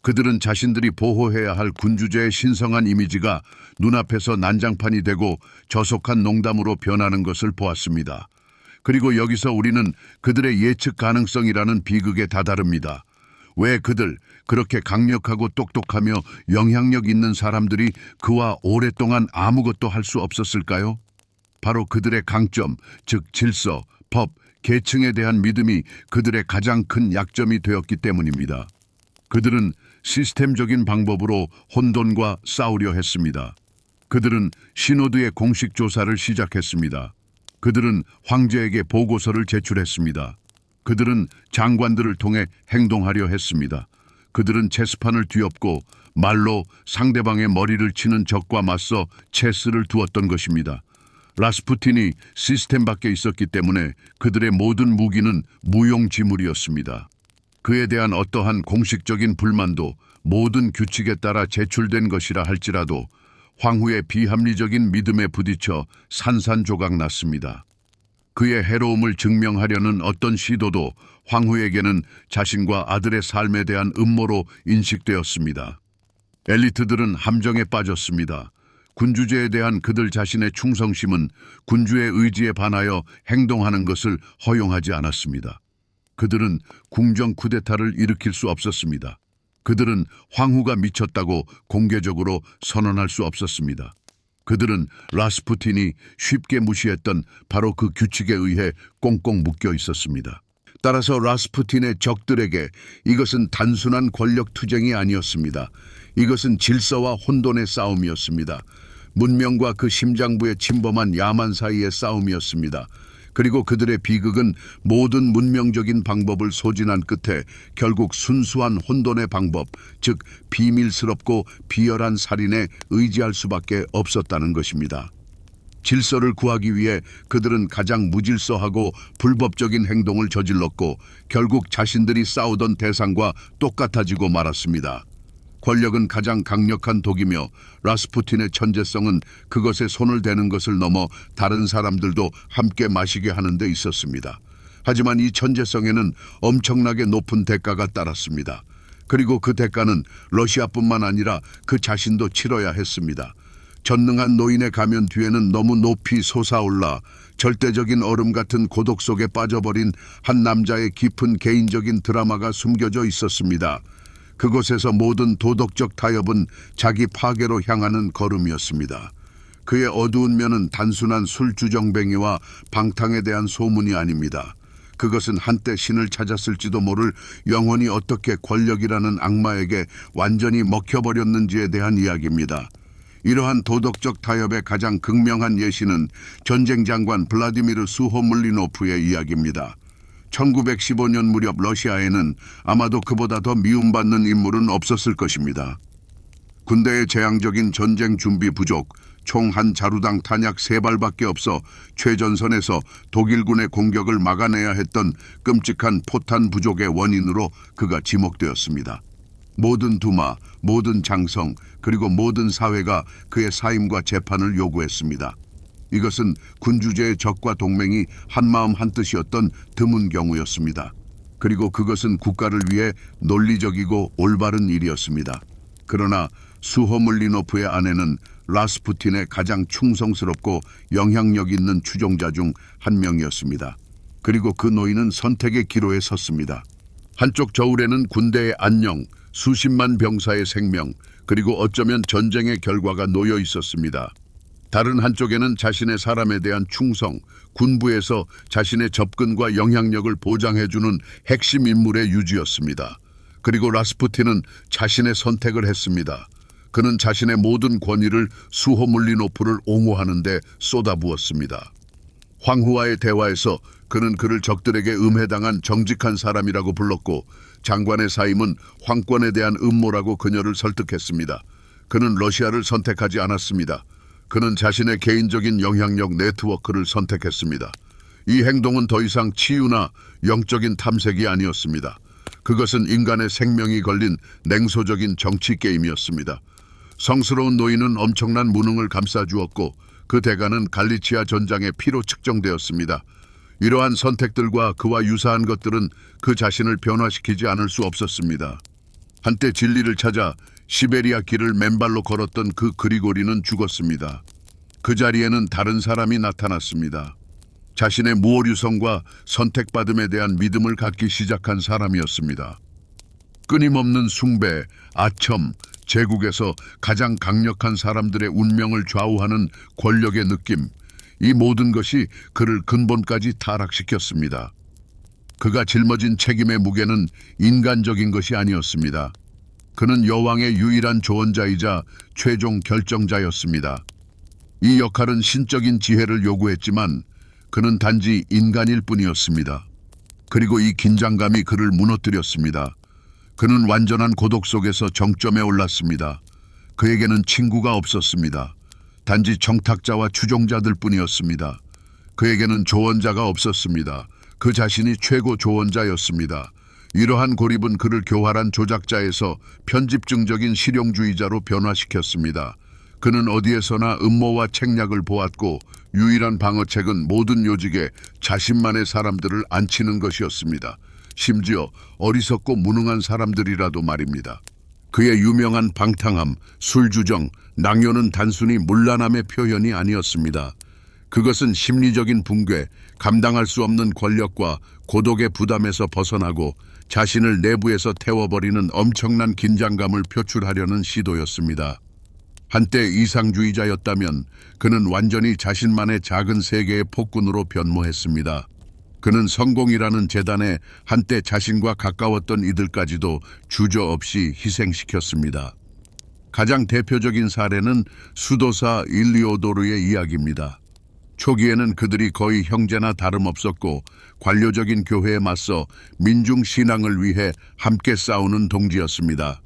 그들은 자신들이 보호해야 할 군주제의 신성한 이미지가 눈앞에서 난장판이 되고 저속한 농담으로 변하는 것을 보았습니다. 그리고 여기서 우리는 그들의 예측 가능성이라는 비극에 다다릅니다. 왜 그들, 그렇게 강력하고 똑똑하며 영향력 있는 사람들이 그와 오랫동안 아무것도 할 수 없었을까요? 바로 그들의 강점, 즉 질서, 법, 계층에 대한 믿음이 그들의 가장 큰 약점이 되었기 때문입니다. 그들은 시스템적인 방법으로 혼돈과 싸우려 했습니다. 그들은 시노드의 공식 조사를 시작했습니다. 그들은 황제에게 보고서를 제출했습니다. 그들은 장관들을 통해 행동하려 했습니다. 그들은 체스판을 뒤엎고 말로 상대방의 머리를 치는 적과 맞서 체스를 두었던 것입니다. 라스푸틴이 시스템 밖에 있었기 때문에 그들의 모든 무기는 무용지물이었습니다. 그에 대한 어떠한 공식적인 불만도 모든 규칙에 따라 제출된 것이라 할지라도 황후의 비합리적인 믿음에 부딪혀 산산조각 났습니다. 그의 해로움을 증명하려는 어떤 시도도 황후에게는 자신과 아들의 삶에 대한 음모로 인식되었습니다. 엘리트들은 함정에 빠졌습니다. 군주제에 대한 그들 자신의 충성심은 군주의 의지에 반하여 행동하는 것을 허용하지 않았습니다. 그들은 궁정 쿠데타를 일으킬 수 없었습니다. 그들은 황후가 미쳤다고 공개적으로 선언할 수 없었습니다. 그들은 라스푸틴이 쉽게 무시했던 바로 그 규칙에 의해 꽁꽁 묶여 있었습니다. 따라서 라스푸틴의 적들에게 이것은 단순한 권력 투쟁이 아니었습니다. 이것은 질서와 혼돈의 싸움이었습니다. 문명과 그 심장부에 침범한 야만 사이의 싸움이었습니다. 그리고 그들의 비극은 모든 문명적인 방법을 소진한 끝에 결국 순수한 혼돈의 방법, 즉 비밀스럽고 비열한 살인에 의지할 수밖에 없었다는 것입니다. 질서를 구하기 위해 그들은 가장 무질서하고 불법적인 행동을 저질렀고 결국 자신들이 싸우던 대상과 똑같아지고 말았습니다. 권력은 가장 강력한 독이며 라스푸틴의 천재성은 그것에 손을 대는 것을 넘어 다른 사람들도 함께 마시게 하는 데 있었습니다. 하지만 이 천재성에는 엄청나게 높은 대가가 따랐습니다. 그리고 그 대가는 러시아뿐만 아니라 그 자신도 치러야 했습니다. 전능한 노인의 가면 뒤에는 너무 높이 솟아올라 절대적인 얼음 같은 고독 속에 빠져버린 한 남자의 깊은 개인적인 드라마가 숨겨져 있었습니다. 그곳에서 모든 도덕적 타협은 자기 파괴로 향하는 걸음이었습니다. 그의 어두운 면은 단순한 술주정뱅이와 방탕에 대한 소문이 아닙니다. 그것은 한때 신을 찾았을지도 모를 영혼이 어떻게 권력이라는 악마에게 완전히 먹혀버렸는지에 대한 이야기입니다. 이러한 도덕적 타협의 가장 극명한 예시는 전쟁 장관 블라디미르 수호물리노프의 이야기입니다. 1915년 무렵 러시아에는 아마도 그보다 더 미움받는 인물은 없었을 것입니다. 군대의 재앙적인 전쟁 준비 부족, 총 한 자루당 탄약 3발밖에 없어 최전선에서 독일군의 공격을 막아내야 했던 끔찍한 포탄 부족의 원인으로 그가 지목되었습니다. 모든 두마, 모든 장성, 그리고 모든 사회가 그의 사임과 재판을 요구했습니다. 이것은 군주제의 적과 동맹이 한마음 한뜻이었던 드문 경우였습니다. 그리고 그것은 국가를 위해 논리적이고 올바른 일이었습니다. 그러나 수호물리노프의 아내는 라스푸틴의 가장 충성스럽고 영향력 있는 추종자 중 한 명이었습니다. 그리고 그 노인은 선택의 기로에 섰습니다. 한쪽 저울에는 군대의 안녕, 수십만 병사의 생명, 그리고 어쩌면 전쟁의 결과가 놓여 있었습니다. 다른 한쪽에는 자신의 사람에 대한 충성, 군부에서 자신의 접근과 영향력을 보장해주는 핵심 인물의 유지였습니다. 그리고 라스푸틴은 자신의 선택을 했습니다. 그는 자신의 모든 권위를 수호물리노프를 옹호하는 데 쏟아부었습니다. 황후와의 대화에서 그는 그를 적들에게 음해당한 정직한 사람이라고 불렀고 장관의 사임은 황권에 대한 음모라고 그녀를 설득했습니다. 그는 러시아를 선택하지 않았습니다. 그는 자신의 개인적인 영향력 네트워크를 선택했습니다. 이 행동은 더 이상 치유나 영적인 탐색이 아니었습니다. 그것은 인간의 생명이 걸린 냉소적인 정치 게임이었습니다. 성스러운 노인은 엄청난 무능을 감싸주었고 그 대가는 갈리치아 전장의 피로 측정되었습니다. 이러한 선택들과 그와 유사한 것들은 그 자신을 변화시키지 않을 수 없었습니다. 한때 진리를 찾아 시베리아 길을 맨발로 걸었던 그 그리고리는 죽었습니다. 그 자리에는 다른 사람이 나타났습니다. 자신의 무오류성과 선택받음에 대한 믿음을 갖기 시작한 사람이었습니다. 끊임없는 숭배, 아첨, 제국에서 가장 강력한 사람들의 운명을 좌우하는 권력의 느낌, 이 모든 것이 그를 근본까지 타락시켰습니다. 그가 짊어진 책임의 무게는 인간적인 것이 아니었습니다. 그는 여왕의 유일한 조언자이자 최종 결정자였습니다. 이 역할은 신적인 지혜를 요구했지만 그는 단지 인간일 뿐이었습니다. 그리고 이 긴장감이 그를 무너뜨렸습니다. 그는 완전한 고독 속에서 정점에 올랐습니다. 그에게는 친구가 없었습니다. 단지 청탁자와 추종자들 뿐이었습니다. 그에게는 조언자가 없었습니다. 그 자신이 최고 조언자였습니다. 이러한 고립은 그를 교활한 조작자에서 편집증적인 실용주의자로 변화시켰습니다. 그는 어디에서나 음모와 책략을 보았고 유일한 방어책은 모든 요직에 자신만의 사람들을 앉히는 것이었습니다. 심지어 어리석고 무능한 사람들이라도 말입니다. 그의 유명한 방탕함, 술주정, 낭요는 단순히 문란함의 표현이 아니었습니다. 그것은 심리적인 붕괴, 감당할 수 없는 권력과 고독의 부담에서 벗어나고 자신을 내부에서 태워버리는 엄청난 긴장감을 표출하려는 시도였습니다. 한때 이상주의자였다면 그는 완전히 자신만의 작은 세계의 폭군으로 변모했습니다. 그는 성공이라는 재단에 한때 자신과 가까웠던 이들까지도 주저없이 희생시켰습니다. 가장 대표적인 사례는 수도사 일리오도르의 이야기입니다. 초기에는 그들이 거의 형제나 다름없었고 관료적인 교회에 맞서 민중 신앙을 위해 함께 싸우는 동지였습니다.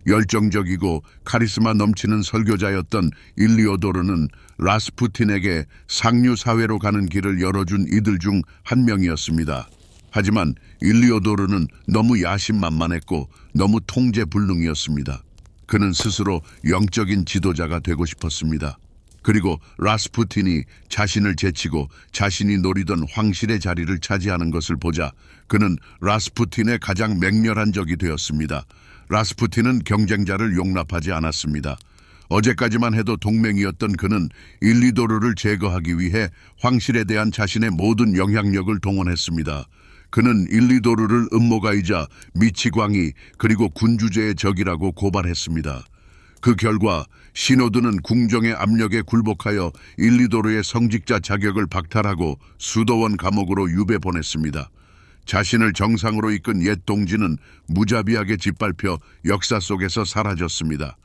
열정적이고 카리스마 넘치는 설교자였던 일리오도르는 라스푸틴에게 상류 사회로 가는 길을 열어준 이들 중 한 명이었습니다. 하지만 일리오도르는 너무 야심만만했고 너무 통제불능이었습니다. 그는 스스로 영적인 지도자가 되고 싶었습니다. 그리고 라스푸틴이 자신을 제치고 자신이 노리던 황실의 자리를 차지하는 것을 보자 그는 라스푸틴의 가장 맹렬한 적이 되었습니다. 라스푸틴은 경쟁자를 용납하지 않았습니다. 어제까지만 해도 동맹이었던 그는 일리도르를 제거하기 위해 황실에 대한 자신의 모든 영향력을 동원했습니다. 그는 일리도르를 음모가이자 미치광이 그리고 군주제의 적이라고 고발했습니다. 그 결과 신호드는 궁정의 압력에 굴복하여 일리도르의 성직자 자격을 박탈하고 수도원 감옥으로 유배 보냈습니다. 자신을 정상으로 이끈 옛 동지는 무자비하게 짓밟혀 역사 속에서 사라졌습니다.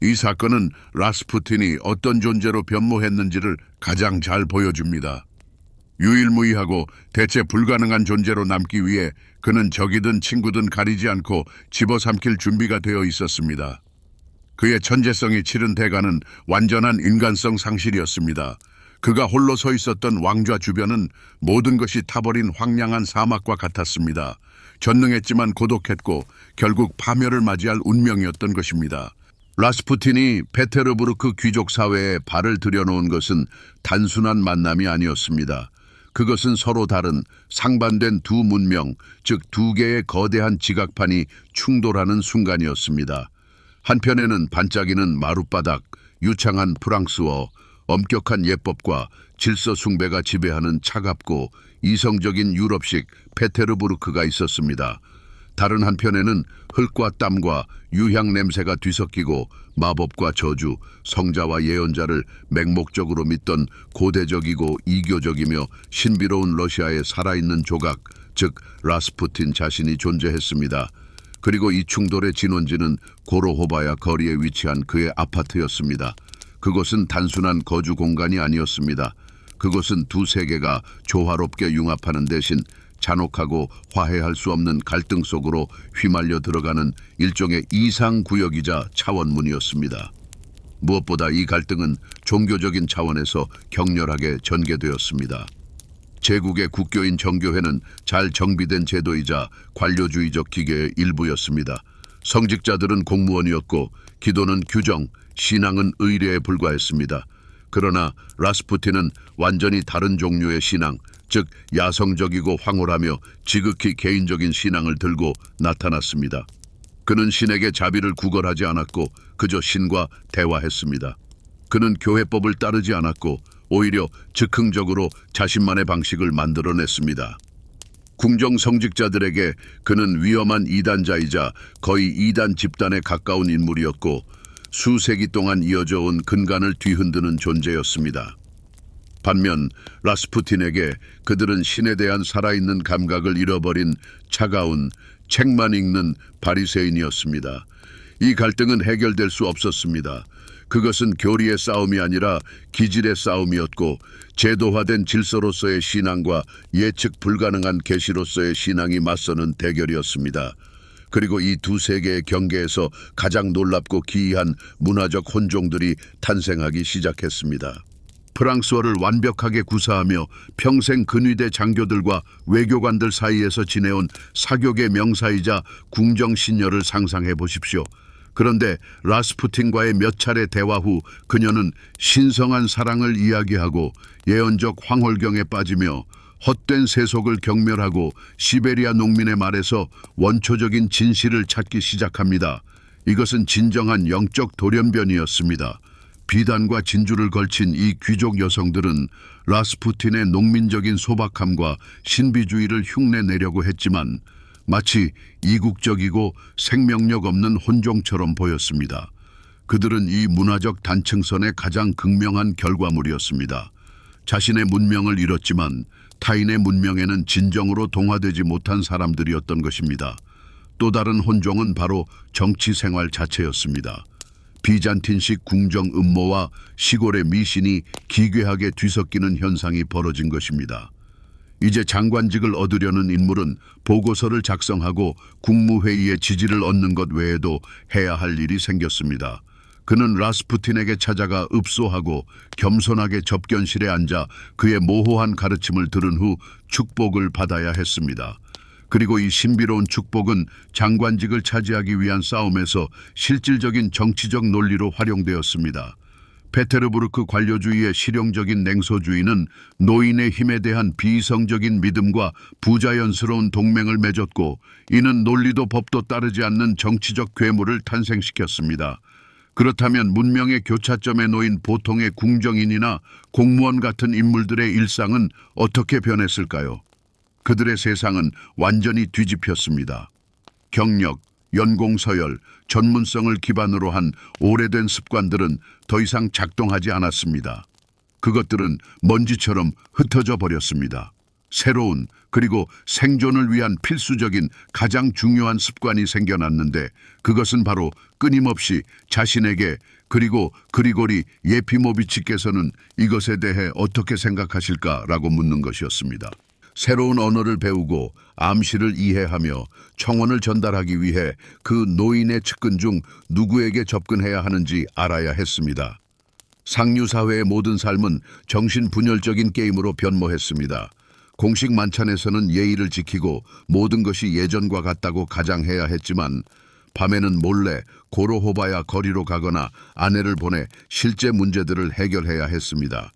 이 사건은 라스푸틴이 어떤 존재로 변모했는지를 가장 잘 보여줍니다. 유일무이하고 대체 불가능한 존재로 남기 위해 그는 적이든 친구든 가리지 않고 집어삼킬 준비가 되어 있었습니다. 그의 천재성이 치른 대가는 완전한 인간성 상실이었습니다. 그가 홀로 서 있었던 왕좌 주변은 모든 것이 타버린 황량한 사막과 같았습니다. 전능했지만 고독했고 결국 파멸을 맞이할 운명이었던 것입니다. 라스푸틴이 페테르부르크 귀족 사회에 발을 들여놓은 것은 단순한 만남이 아니었습니다. 그것은 서로 다른 상반된 두 문명, 즉 두 개의 거대한 지각판이 충돌하는 순간이었습니다. 한편에는 반짝이는 마룻바닥, 유창한 프랑스어, 엄격한 예법과 질서 숭배가 지배하는 차갑고 이성적인 유럽식 페테르부르크가 있었습니다. 다른 한편에는 흙과 땀과 유향 냄새가 뒤섞이고 마법과 저주, 성자와 예언자를 맹목적으로 믿던 고대적이고 이교적이며 신비로운 러시아의 살아있는 조각, 즉 라스푸틴 자신이 존재했습니다. 그리고 이 충돌의 진원지는 고로호바야 거리에 위치한 그의 아파트였습니다. 그곳은 단순한 거주 공간이 아니었습니다. 그곳은 두 세계가 조화롭게 융합하는 대신 잔혹하고 화해할 수 없는 갈등 속으로 휘말려 들어가는 일종의 이상구역이자 차원문이었습니다. 무엇보다 이 갈등은 종교적인 차원에서 격렬하게 전개되었습니다. 제국의 국교인 정교회는 잘 정비된 제도이자 관료주의적 기계의 일부였습니다. 성직자들은 공무원이었고 기도는 규정, 신앙은 의례에 불과했습니다. 그러나 라스푸틴은 완전히 다른 종류의 신앙, 즉 야성적이고 황홀하며 지극히 개인적인 신앙을 들고 나타났습니다. 그는 신에게 자비를 구걸하지 않았고 그저 신과 대화했습니다. 그는 교회법을 따르지 않았고 오히려 즉흥적으로 자신만의 방식을 만들어냈습니다. 궁정 성직자들에게 그는 위험한 이단자이자 거의 이단 집단에 가까운 인물이었고 수세기 동안 이어져 온 근간을 뒤흔드는 존재였습니다. 반면 라스푸틴에게 그들은 신에 대한 살아있는 감각을 잃어버린 차가운 책만 읽는 바리새인이었습니다. 이 갈등은 해결될 수 없었습니다. 그것은 교리의 싸움이 아니라 기질의 싸움이었고 제도화된 질서로서의 신앙과 예측 불가능한 계시로서의 신앙이 맞서는 대결이었습니다. 그리고 이 두 세계의 경계에서 가장 놀랍고 기이한 문화적 혼종들이 탄생하기 시작했습니다. 프랑스어를 완벽하게 구사하며 평생 근위대 장교들과 외교관들 사이에서 지내온 사교계 명사이자 궁정신녀를 상상해 보십시오. 그런데 라스푸틴과의 몇 차례 대화 후 그녀는 신성한 사랑을 이야기하고 예언적 황홀경에 빠지며 헛된 세속을 경멸하고 시베리아 농민의 말에서 원초적인 진실을 찾기 시작합니다. 이것은 진정한 영적 돌연변이었습니다. 비단과 진주를 걸친 이 귀족 여성들은 라스푸틴의 농민적인 소박함과 신비주의를 흉내내려고 했지만 마치 이국적이고 생명력 없는 혼종처럼 보였습니다. 그들은 이 문화적 단층선의 가장 극명한 결과물이었습니다. 자신의 문명을 잃었지만 타인의 문명에는 진정으로 동화되지 못한 사람들이었던 것입니다. 또 다른 혼종은 바로 정치 생활 자체였습니다. 비잔틴식 궁정 음모와 시골의 미신이 기괴하게 뒤섞이는 현상이 벌어진 것입니다. 이제 장관직을 얻으려는 인물은 보고서를 작성하고 국무회의의 지지를 얻는 것 외에도 해야 할 일이 생겼습니다. 그는 라스푸틴에게 찾아가 읍소하고 겸손하게 접견실에 앉아 그의 모호한 가르침을 들은 후 축복을 받아야 했습니다. 그리고 이 신비로운 축복은 장관직을 차지하기 위한 싸움에서 실질적인 정치적 논리로 활용되었습니다. 페테르부르크 관료주의의 실용적인 냉소주의는 노인의 힘에 대한 비이성적인 믿음과 부자연스러운 동맹을 맺었고 이는 논리도 법도 따르지 않는 정치적 괴물을 탄생시켰습니다. 그렇다면 문명의 교차점에 놓인 보통의 궁정인이나 공무원 같은 인물들의 일상은 어떻게 변했을까요? 그들의 세상은 완전히 뒤집혔습니다. 경력, 연공서열, 전문성을 기반으로 한 오래된 습관들은 더 이상 작동하지 않았습니다. 그것들은 먼지처럼 흩어져 버렸습니다. 새로운 그리고 생존을 위한 필수적인 가장 중요한 습관이 생겨났는데 그것은 바로 끊임없이 자신에게 그리고 그리고리 예피모비치께서는 이것에 대해 어떻게 생각하실까라고 묻는 것이었습니다. 새로운 언어를 배우고 암시를 이해하며 청원을 전달하기 위해 그 노인의 측근 중 누구에게 접근해야 하는지 알아야 했습니다. 상류사회의 모든 삶은 정신분열적인 게임으로 변모했습니다. 공식 만찬에서는 예의를 지키고 모든 것이 예전과 같다고 가장해야 했지만 밤에는 몰래 고로호바야 거리로 가거나 아내를 보내 실제 문제들을 해결해야 했습니다.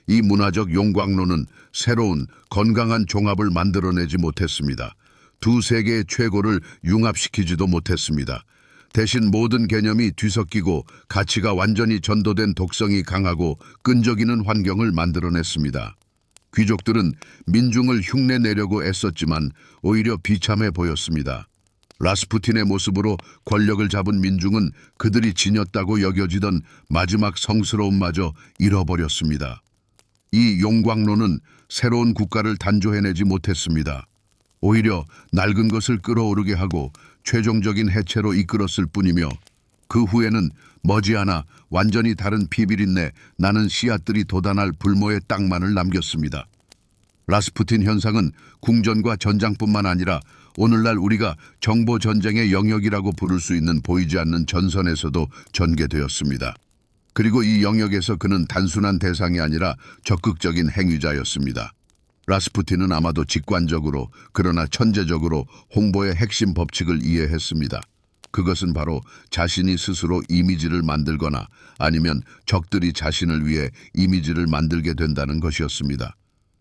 이 문화적 용광로는 새로운 건강한 종합을 만들어내지 못했습니다. 두 세계의 최고를 융합시키지도 못했습니다. 대신 모든 개념이 뒤섞이고 가치가 완전히 전도된 독성이 강하고 끈적이는 환경을 만들어냈습니다. 귀족들은 민중을 흉내내려고 애썼지만 오히려 비참해 보였습니다. 라스푸틴의 모습으로 권력을 잡은 민중은 그들이 지녔다고 여겨지던 마지막 성스러움마저 잃어버렸습니다. 이 용광로는 새로운 국가를 단조해내지 못했습니다. 오히려 낡은 것을 끌어오르게 하고 최종적인 해체로 이끌었을 뿐이며 그 후에는 머지않아 완전히 다른 비비린내 나는 씨앗들이 돋아날 불모의 땅만을 남겼습니다. 라스푸틴 현상은 궁전과 전장뿐만 아니라 오늘날 우리가 정보전쟁의 영역이라고 부를 수 있는 보이지 않는 전선에서도 전개되었습니다. 그리고 이 영역에서 그는 단순한 대상이 아니라 적극적인 행위자였습니다. 라스푸틴은 아마도 직관적으로 그러나 천재적으로 홍보의 핵심 법칙을 이해했습니다. 그것은 바로 자신이 스스로 이미지를 만들거나 아니면 적들이 자신을 위해 이미지를 만들게 된다는 것이었습니다.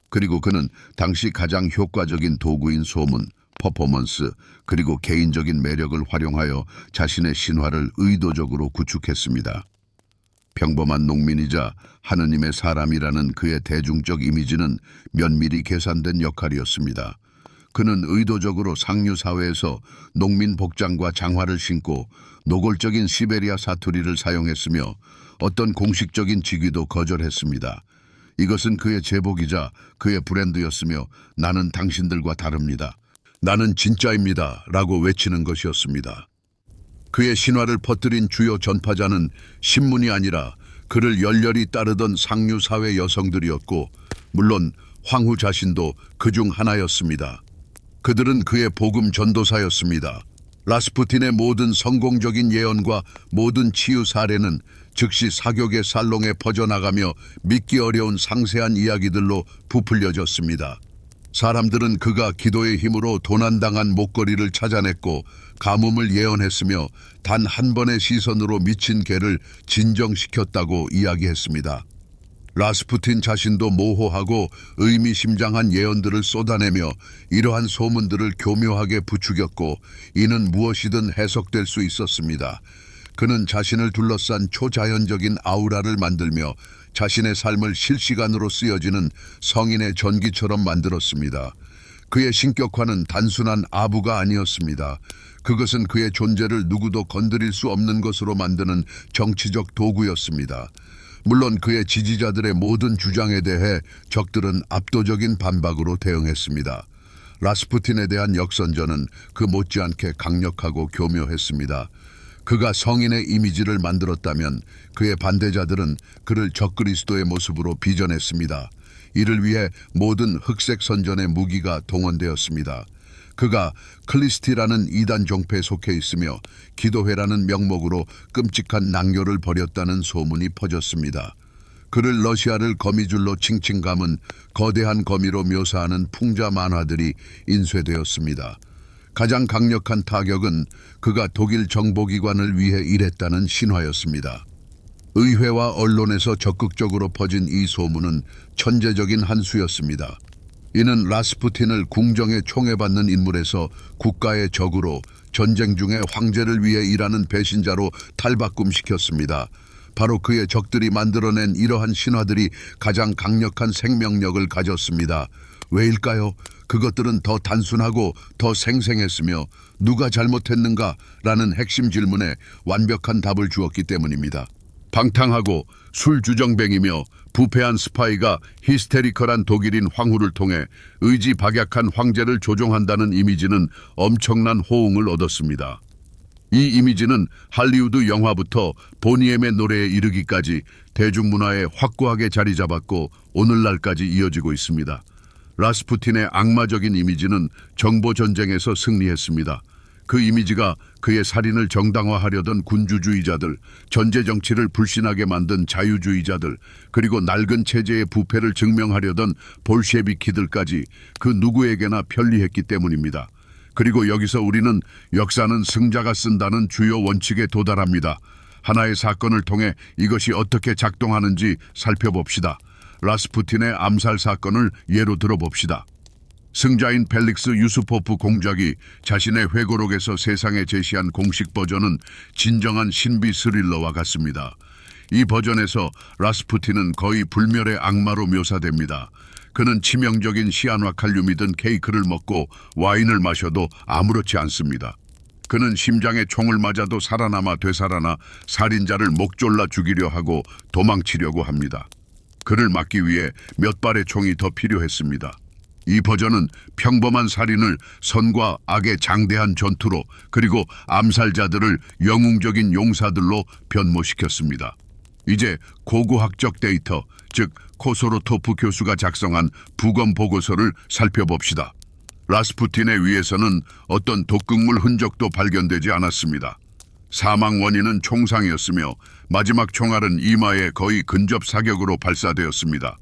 그리고 그는 당시 가장 효과적인 도구인 소문, 퍼포먼스, 그리고 개인적인 매력을 활용하여 자신의 신화를 의도적으로 구축했습니다. 평범한 농민이자 하느님의 사람이라는 그의 대중적 이미지는 면밀히 계산된 역할이었습니다. 그는 의도적으로 상류 사회에서 농민 복장과 장화를 신고 노골적인 시베리아 사투리를 사용했으며 어떤 공식적인 직위도 거절했습니다. 이것은 그의 제복이자 그의 브랜드였으며 나는 당신들과 다릅니다. 나는 진짜입니다. 라고 외치는 것이었습니다. 그의 신화를 퍼뜨린 주요 전파자는 신문이 아니라 그를 열렬히 따르던 상류사회 여성들이었고 물론 황후 자신도 그중 하나였습니다. 그들은 그의 복음 전도사였습니다. 라스푸틴의 모든 성공적인 예언과 모든 치유 사례는 즉시 사격의 살롱에 퍼져나가며 믿기 어려운 상세한 이야기들로 부풀려졌습니다. 사람들은 그가 기도의 힘으로 도난당한 목걸이를 찾아냈고 가뭄을 예언했으며 단 한 번의 시선으로 미친 개를 진정시켰다고 이야기했습니다. 라스푸틴 자신도 모호하고 의미심장한 예언들을 쏟아내며 이러한 소문들을 교묘하게 부추겼고 이는 무엇이든 해석될 수 있었습니다. 그는 자신을 둘러싼 초자연적인 아우라를 만들며 자신의 삶을 실시간으로 쓰여지는 성인의 전기처럼 만들었습니다. 그의 신격화는 단순한 아부가 아니었습니다. 그것은 그의 존재를 누구도 건드릴 수 없는 것으로 만드는 정치적 도구였습니다. 물론 그의 지지자들의 모든 주장에 대해 적들은 압도적인 반박으로 대응했습니다. 라스푸틴에 대한 역선전은 그 못지않게 강력하고 교묘했습니다. 그가 성인의 이미지를 만들었다면 그의 반대자들은 그를 적그리스도의 모습으로 비전했습니다. 이를 위해 모든 흑색 선전의 무기가 동원되었습니다. 그가 클리스티라는 이단 종패에 속해 있으며 기도회라는 명목으로 끔찍한 낭요를 벌였다는 소문이 퍼졌습니다. 그를 러시아를 거미줄로 칭칭 감은 거대한 거미로 묘사하는 풍자 만화들이 인쇄되었습니다. 가장 강력한 타격은 그가 독일 정보기관을 위해 일했다는 신화였습니다. 의회와 언론에서 적극적으로 퍼진 이 소문은 천재적인 한 수였습니다. 이는 라스푸틴을 궁정에 총애받는 인물에서 국가의 적으로 전쟁 중에 황제를 위해 일하는 배신자로 탈바꿈시켰습니다. 바로 그의 적들이 만들어낸 이러한 신화들이 가장 강력한 생명력을 가졌습니다. 왜일까요? 그것들은 더 단순하고 더 생생했으며 누가 잘못했는가라는 핵심 질문에 완벽한 답을 주었기 때문입니다. 방탕하고 술주정뱅이며 부패한 스파이가 히스테리컬한 독일인 황후를 통해 의지박약한 황제를 조종한다는 이미지는 엄청난 호응을 얻었습니다. 이 이미지는 할리우드 영화부터 보니엠의 노래에 이르기까지 대중문화에 확고하게 자리 잡았고 오늘날까지 이어지고 있습니다. 라스푸틴의 악마적인 이미지는 정보전쟁에서 승리했습니다. 그 이미지가 그의 살인을 정당화하려던 군주주의자들, 전제정치를 불신하게 만든 자유주의자들, 그리고 낡은 체제의 부패를 증명하려던 볼셰비키들까지 그 누구에게나 편리했기 때문입니다. 그리고 여기서 우리는 역사는 승자가 쓴다는 주요 원칙에 도달합니다. 하나의 사건을 통해 이것이 어떻게 작동하는지 살펴봅시다. 라스푸틴의 암살 사건을 예로 들어봅시다. 승자인 펠릭스 유수포프 공작이 자신의 회고록에서 세상에 제시한 공식 버전은 진정한 신비 스릴러와 같습니다. 이 버전에서 라스푸틴은 거의 불멸의 악마로 묘사됩니다. 그는 치명적인 시아노칼륨이 든 케이크를 먹고 와인을 마셔도 아무렇지 않습니다. 그는 심장에 총을 맞아도 살아남아 되살아나 살인자를 목졸라 죽이려 하고 도망치려고 합니다. 그를 막기 위해 몇 발의 총이 더 필요했습니다. 이 버전은 평범한 살인을 선과 악의 장대한 전투로 그리고 암살자들을 영웅적인 용사들로 변모시켰습니다. 이제 고고학적 데이터, 즉 코소로토프 교수가 작성한 부검 보고서를 살펴봅시다. 라스푸틴의 위에서는 어떤 독극물 흔적도 발견되지 않았습니다. 사망 원인은 총상이었으며 마지막 총알은 이마에 거의 근접 사격으로 발사되었습니다.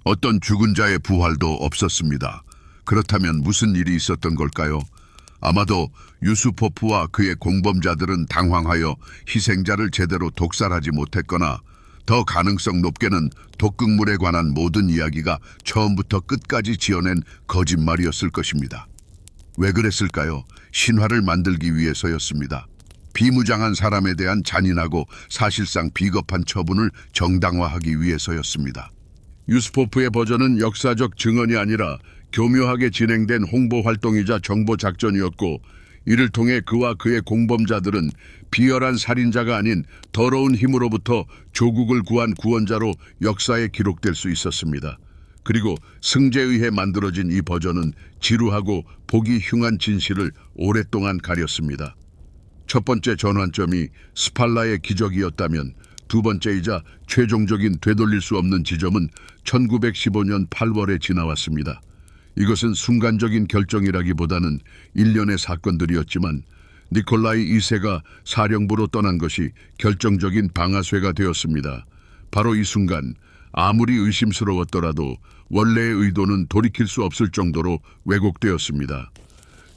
어떤 죽은 자의 부활도 없었습니다. 그렇다면 무슨 일이 있었던 걸까요? 아마도 유수포프와 그의 공범자들은 당황하여 희생자를 제대로 독살하지 못했거나 더 가능성 높게는 독극물에 관한 모든 이야기가 처음부터 끝까지 지어낸 거짓말이었을 것입니다. 왜 그랬을까요? 신화를 만들기 위해서였습니다. 비무장한 사람에 대한 잔인하고 사실상 비겁한 처분을 정당화하기 위해서였습니다. 유스포프의 버전은 역사적 증언이 아니라 교묘하게 진행된 홍보 활동이자 정보 작전이었고 이를 통해 그와 그의 공범자들은 비열한 살인자가 아닌 더러운 힘으로부터 조국을 구한 구원자로 역사에 기록될 수 있었습니다. 그리고 승재에 의해 만들어진 이 버전은 지루하고 보기 흉한 진실을 오랫동안 가렸습니다. 첫 번째 전환점이 스팔라의 기적이었다면 두 번째이자 최종적인 되돌릴 수 없는 지점은 1915년 8월에 지나왔습니다. 이것은 순간적인 결정이라기보다는 일련의 사건들이었지만 니콜라이 2세가 사령부로 떠난 것이 결정적인 방아쇠가 되었습니다. 바로 이 순간 아무리 의심스러웠더라도 원래의 의도는 돌이킬 수 없을 정도로 왜곡되었습니다.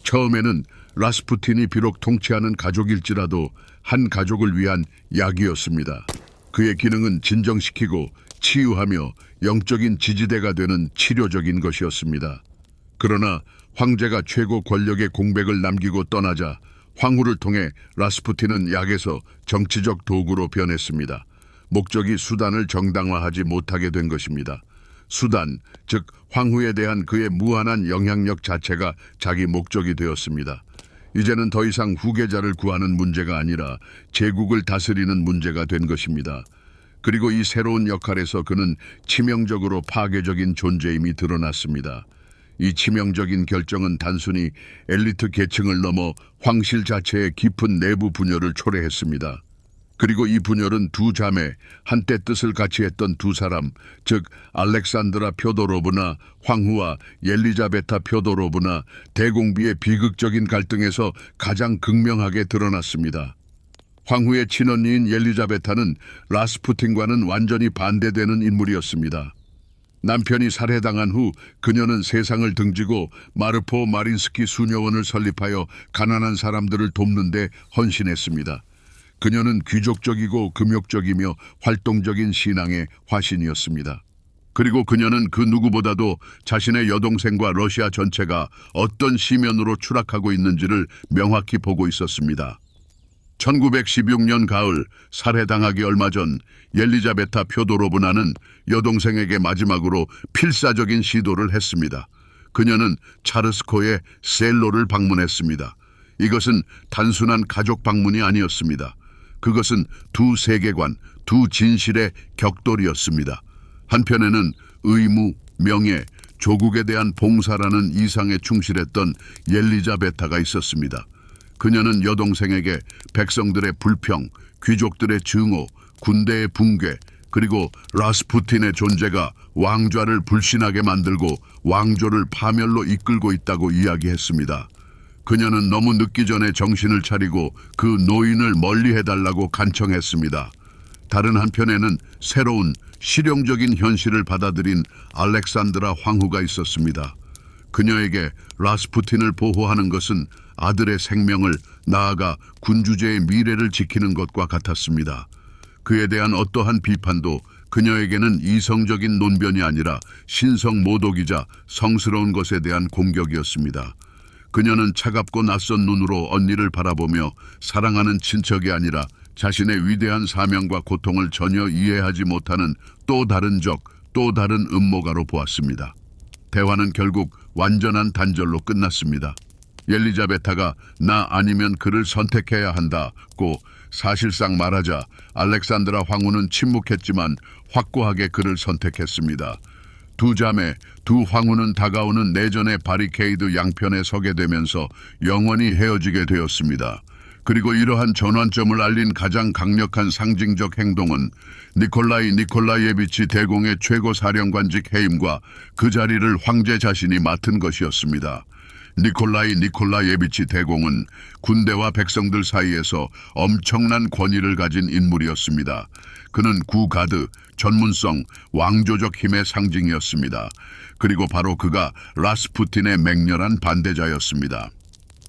처음에는 라스푸틴이 비록 통치하는 가족일지라도 한 가족을 위한 약이었습니다. 그의 기능은 진정시키고 치유하며 영적인 지지대가 되는 치료적인 것이었습니다. 그러나 황제가 최고 권력의 공백을 남기고 떠나자 황후를 통해 라스푸틴은 약에서 정치적 도구로 변했습니다. 목적이 수단을 정당화하지 못하게 된 것입니다. 수단, 즉 황후에 대한 그의 무한한 영향력 자체가 자기 목적이 되었습니다. 이제는 더 이상 후계자를 구하는 문제가 아니라 제국을 다스리는 문제가 된 것입니다. 그리고 이 새로운 역할에서 그는 치명적으로 파괴적인 존재임이 드러났습니다. 이 치명적인 결정은 단순히 엘리트 계층을 넘어 황실 자체의 깊은 내부 분열을 초래했습니다. 그리고 이 분열은 두 자매, 한때 뜻을 같이 했던 두 사람, 즉 알렉산드라 표도로브나 황후와 옐리자베타 표도로브나 대공비의 비극적인 갈등에서 가장 극명하게 드러났습니다. 황후의 친언니인 옐리자베타는 라스푸틴과는 완전히 반대되는 인물이었습니다. 남편이 살해당한 후 그녀는 세상을 등지고 마르포 마린스키 수녀원을 설립하여 가난한 사람들을 돕는 데 헌신했습니다. 그녀는 귀족적이고 금욕적이며 활동적인 신앙의 화신이었습니다. 그리고 그녀는 그 누구보다도 자신의 여동생과 러시아 전체가 어떤 시면으로 추락하고 있는지를 명확히 보고 있었습니다. 1916년 가을 살해당하기 얼마 전 옐리자베타 표도로브나는 여동생에게 마지막으로 필사적인 시도를 했습니다. 그녀는 찰스코의 셀로를 방문했습니다. 이것은 단순한 가족 방문이 아니었습니다. 그것은 두 세계관, 두 진실의 격돌이었습니다. 한편에는 의무, 명예, 조국에 대한 봉사라는 이상에 충실했던 옐리자베타가 있었습니다. 그녀는 여동생에게 백성들의 불평, 귀족들의 증오, 군대의 붕괴, 그리고 라스푸틴의 존재가 왕좌를 불신하게 만들고 왕조를 파멸로 이끌고 있다고 이야기했습니다. 그녀는 너무 늦기 전에 정신을 차리고 그 노인을 멀리해달라고 간청했습니다. 다른 한편에는 새로운 실용적인 현실을 받아들인 알렉산드라 황후가 있었습니다. 그녀에게 라스푸틴을 보호하는 것은 아들의 생명을, 나아가 군주제의 미래를 지키는 것과 같았습니다. 그에 대한 어떠한 비판도 그녀에게는 이성적인 논변이 아니라 신성 모독이자 성스러운 것에 대한 공격이었습니다. 그녀는 차갑고 낯선 눈으로 언니를 바라보며 사랑하는 친척이 아니라 자신의 위대한 사명과 고통을 전혀 이해하지 못하는 또 다른 적, 또 다른 음모가로 보았습니다. 대화는 결국 완전한 단절로 끝났습니다. 옐리자베타가 나 아니면 그를 선택해야 한다고 사실상 말하자 알렉산드라 황후는 침묵했지만 확고하게 그를 선택했습니다. 두 자매, 두 황후는 다가오는 내전의 바리케이드 양편에 서게 되면서 영원히 헤어지게 되었습니다. 그리고 이러한 전환점을 알린 가장 강력한 상징적 행동은 니콜라이 니콜라예비치 대공의 최고 사령관직 해임과 그 자리를 황제 자신이 맡은 것이었습니다. 니콜라이 니콜라예비치 대공은 군대와 백성들 사이에서 엄청난 권위를 가진 인물이었습니다. 그는 구가드, 전문성, 왕조적 힘의 상징이었습니다. 그리고 바로 그가 라스푸틴의 맹렬한 반대자였습니다.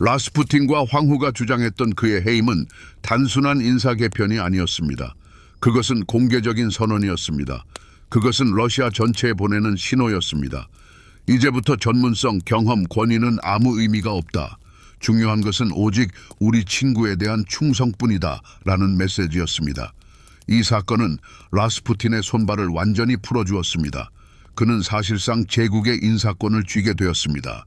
라스푸틴과 황후가 주장했던 그의 해임은 단순한 인사 개편이 아니었습니다. 그것은 공개적인 선언이었습니다. 그것은 러시아 전체에 보내는 신호였습니다. 이제부터 전문성, 경험, 권위는 아무 의미가 없다. 중요한 것은 오직 우리 친구에 대한 충성뿐이다 라는 메시지였습니다. 이 사건은 라스푸틴의 손발을 완전히 풀어주었습니다. 그는 사실상 제국의 인사권을 쥐게 되었습니다.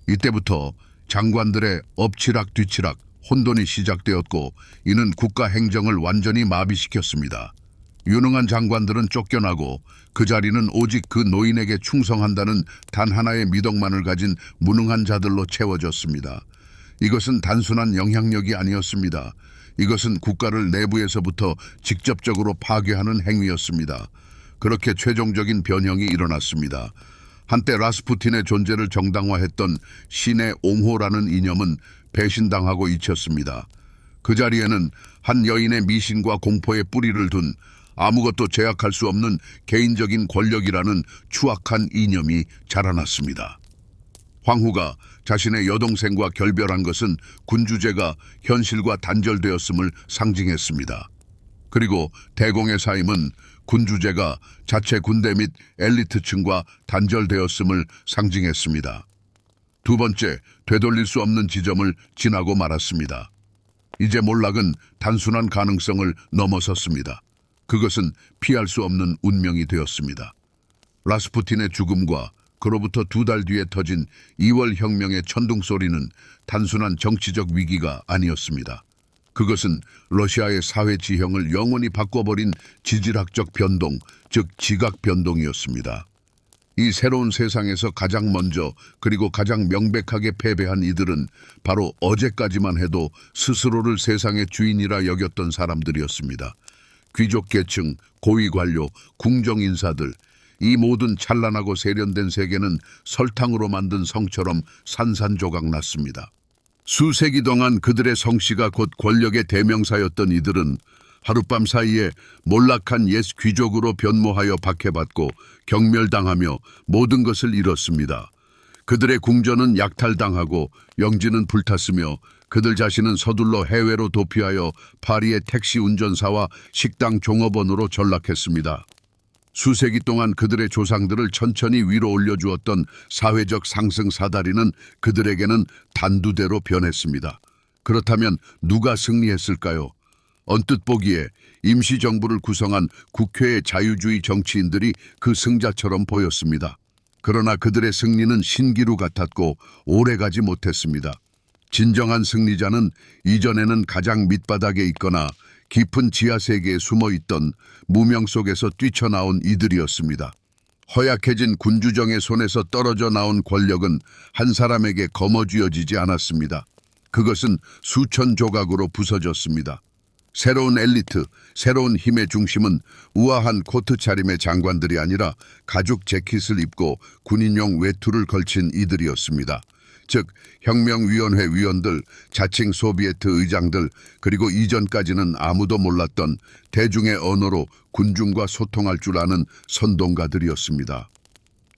이때부터 장관들의 엎치락 뒤치락, 혼돈이 시작되었고 이는 국가 행정을 완전히 마비시켰습니다. 유능한 장관들은 쫓겨나고 그 자리는 오직 그 노인에게 충성한다는 단 하나의 미덕만을 가진 무능한 자들로 채워졌습니다. 이것은 단순한 영향력이 아니었습니다. 이것은 국가를 내부에서부터 직접적으로 파괴하는 행위였습니다. 그렇게 최종적인 변형이 일어났습니다. 한때 라스푸틴의 존재를 정당화했던 신의 옹호라는 이념은 배신당하고 잊혔습니다. 그 자리에는 한 여인의 미신과 공포에 뿌리를 둔 아무것도 제약할 수 없는 개인적인 권력이라는 추악한 이념이 자라났습니다. 황후가 자신의 여동생과 결별한 것은 군주제가 현실과 단절되었음을 상징했습니다. 그리고 대공의 사임은 군주제가 자체 군대 및 엘리트층과 단절되었음을 상징했습니다. 두 번째, 되돌릴 수 없는 지점을 지나고 말았습니다. 이제 몰락은 단순한 가능성을 넘어섰습니다. 그것은 피할 수 없는 운명이 되었습니다. 라스푸틴의 죽음과 그로부터 2달 뒤에 터진 2월 혁명의 천둥 소리는 단순한 정치적 위기가 아니었습니다. 그것은 러시아의 사회 지형을 영원히 바꿔버린 지질학적 변동, 즉 지각 변동이었습니다. 이 새로운 세상에서 가장 먼저 그리고 가장 명백하게 패배한 이들은 바로 어제까지만 해도 스스로를 세상의 주인이라 여겼던 사람들이었습니다. 귀족 계층, 고위 관료, 궁정 인사들, 이 모든 찬란하고 세련된 세계는 설탕으로 만든 성처럼 산산조각 났습니다. 수세기 동안 그들의 성씨가 곧 권력의 대명사였던 이들은 하룻밤 사이에 몰락한 옛 귀족으로 변모하여 박해받고 경멸당하며 모든 것을 잃었습니다. 그들의 궁전은 약탈당하고 영지는 불탔으며 그들 자신은 서둘러 해외로 도피하여 파리의 택시 운전사와 식당 종업원으로 전락했습니다. 수세기 동안 그들의 조상들을 천천히 위로 올려주었던 사회적 상승 사다리는 그들에게는 단두대로 변했습니다. 그렇다면 누가 승리했을까요? 언뜻 보기에 임시정부를 구성한 국회의 자유주의 정치인들이 그 승자처럼 보였습니다. 그러나 그들의 승리는 신기루 같았고 오래가지 못했습니다. 진정한 승리자는 이전에는 가장 밑바닥에 있거나 깊은 지하세계에 숨어있던 무명 속에서 뛰쳐나온 이들이었습니다. 허약해진 군주정의 손에서 떨어져 나온 권력은 한 사람에게 거머쥐어지지 않았습니다. 그것은 수천 조각으로 부서졌습니다. 새로운 엘리트, 새로운 힘의 중심은 우아한 코트 차림의 장관들이 아니라 가죽 재킷을 입고 군인용 외투를 걸친 이들이었습니다. 즉 혁명위원회 위원들, 자칭 소비에트 의장들, 그리고 이전까지는 아무도 몰랐던 대중의 언어로 군중과 소통할 줄 아는 선동가들이었습니다.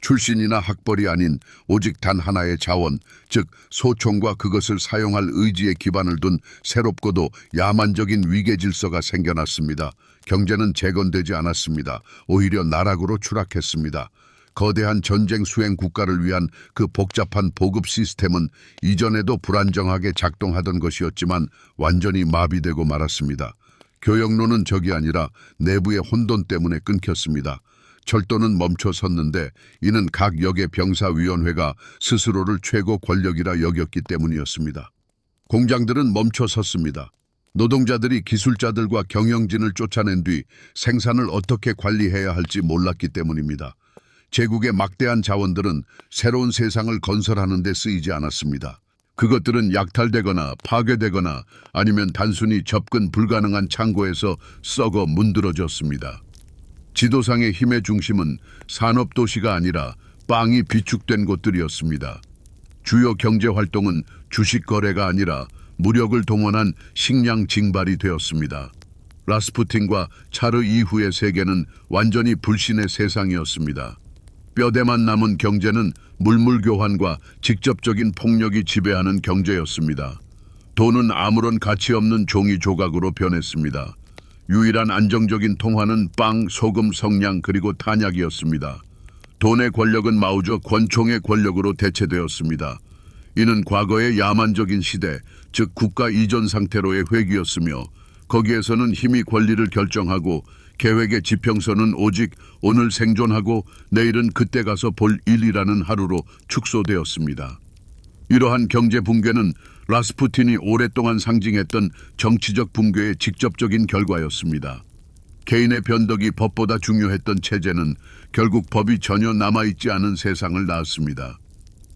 출신이나 학벌이 아닌 오직 단 하나의 자원, 즉 소총과 그것을 사용할 의지에 기반을 둔 새롭고도 야만적인 위계 질서가 생겨났습니다. 경제는 재건되지 않았습니다. 오히려 나락으로 추락했습니다. 거대한 전쟁 수행 국가를 위한 그 복잡한 보급 시스템은 이전에도 불안정하게 작동하던 것이었지만 완전히 마비되고 말았습니다. 교역로는 적이 아니라 내부의 혼돈 때문에 끊겼습니다. 철도는 멈춰 섰는데 이는 각 역의 병사위원회가 스스로를 최고 권력이라 여겼기 때문이었습니다. 공장들은 멈춰 섰습니다. 노동자들이 기술자들과 경영진을 쫓아낸 뒤 생산을 어떻게 관리해야 할지 몰랐기 때문입니다. 제국의 막대한 자원들은 새로운 세상을 건설하는 데 쓰이지 않았습니다. 그것들은 약탈되거나 파괴되거나 아니면 단순히 접근 불가능한 창고에서 썩어 문드러졌습니다. 지도상의 힘의 중심은 산업도시가 아니라 빵이 비축된 곳들이었습니다. 주요 경제활동은 주식 거래가 아니라 무력을 동원한 식량 징발이 되었습니다. 라스푸틴과 차르 이후의 세계는 완전히 불신의 세상이었습니다. 뼈대만 남은 경제는 물물교환과 직접적인 폭력이 지배하는 경제였습니다. 돈은 아무런 가치 없는 종이 조각으로 변했습니다. 유일한 안정적인 통화는 빵, 소금, 성냥 그리고 탄약이었습니다. 돈의 권력은 마우저 권총의 권력으로 대체되었습니다. 이는 과거의 야만적인 시대, 즉 국가 이전 상태로의 회귀였으며 거기에서는 힘이 권리를 결정하고 계획의 지평선은 오직 오늘 생존하고 내일은 그때 가서 볼 일이라는 하루로 축소되었습니다. 이러한 경제 붕괴는 라스푸틴이 오랫동안 상징했던 정치적 붕괴의 직접적인 결과였습니다. 개인의 변덕이 법보다 중요했던 체제는 결국 법이 전혀 남아있지 않은 세상을 낳았습니다.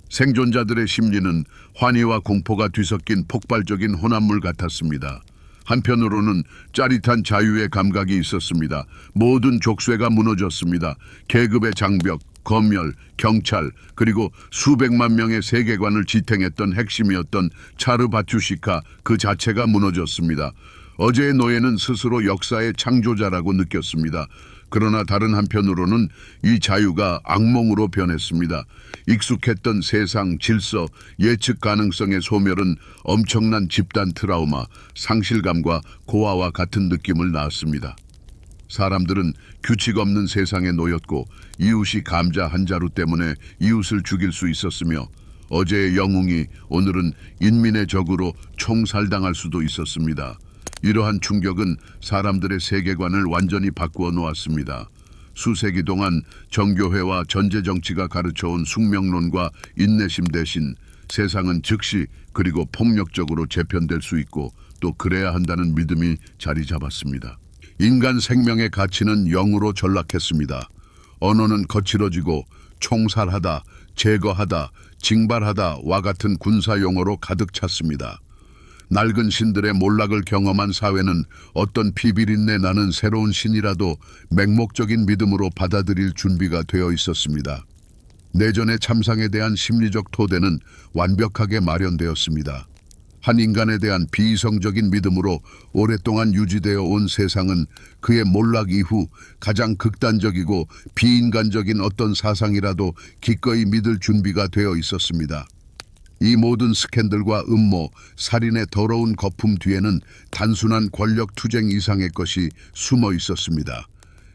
생존자들의 심리는 환희와 공포가 뒤섞인 폭발적인 혼합물 같았습니다. 한편으로는 짜릿한 자유의 감각이 있었습니다. 모든 족쇄가 무너졌습니다. 계급의 장벽, 검열, 경찰, 그리고 수백만 명의 세계관을 지탱했던 핵심이었던 차르 바투시카 그 자체가 무너졌습니다. 어제의 노예는 스스로 역사의 창조자라고 느꼈습니다. 그러나 다른 한편으로는 이 자유가 악몽으로 변했습니다. 익숙했던 세상, 질서, 예측 가능성의 소멸은 엄청난 집단 트라우마, 상실감과 고아와 같은 느낌을 낳았습니다. 사람들은 규칙 없는 세상에 놓였고 이웃이 감자 한 자루 때문에 이웃을 죽일 수 있었으며 어제의 영웅이 오늘은 인민의 적으로 총살당할 수도 있었습니다. 이러한 충격은 사람들의 세계관을 완전히 바꾸어 놓았습니다. 수세기 동안 정교회와 전제정치가 가르쳐온 숙명론과 인내심 대신 세상은 즉시 그리고 폭력적으로 재편될 수 있고 또 그래야 한다는 믿음이 자리 잡았습니다. 인간 생명의 가치는 0으로 전락했습니다. 언어는 거칠어지고 총살하다, 제거하다, 징발하다와 같은 군사 용어로 가득 찼습니다. 낡은 신들의 몰락을 경험한 사회는 어떤 피비린내 나는 새로운 신이라도 맹목적인 믿음으로 받아들일 준비가 되어 있었습니다. 내전의 참상에 대한 심리적 토대는 완벽하게 마련되었습니다. 한 인간에 대한 비이성적인 믿음으로 오랫동안 유지되어 온 세상은 그의 몰락 이후 가장 극단적이고 비인간적인 어떤 사상이라도 기꺼이 믿을 준비가 되어 있었습니다. 이 모든 스캔들과 음모, 살인의 더러운 거품 뒤에는 단순한 권력 투쟁 이상의 것이 숨어 있었습니다.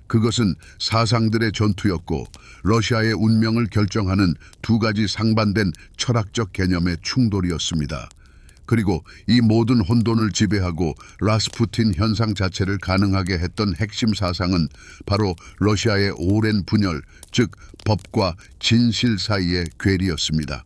그것은 사상들의 전투였고 러시아의 운명을 결정하는 두 가지 상반된 철학적 개념의 충돌이었습니다. 그리고 이 모든 혼돈을 지배하고 라스푸틴 현상 자체를 가능하게 했던 핵심 사상은 바로 러시아의 오랜 분열, 즉 법과 진실 사이의 괴리였습니다.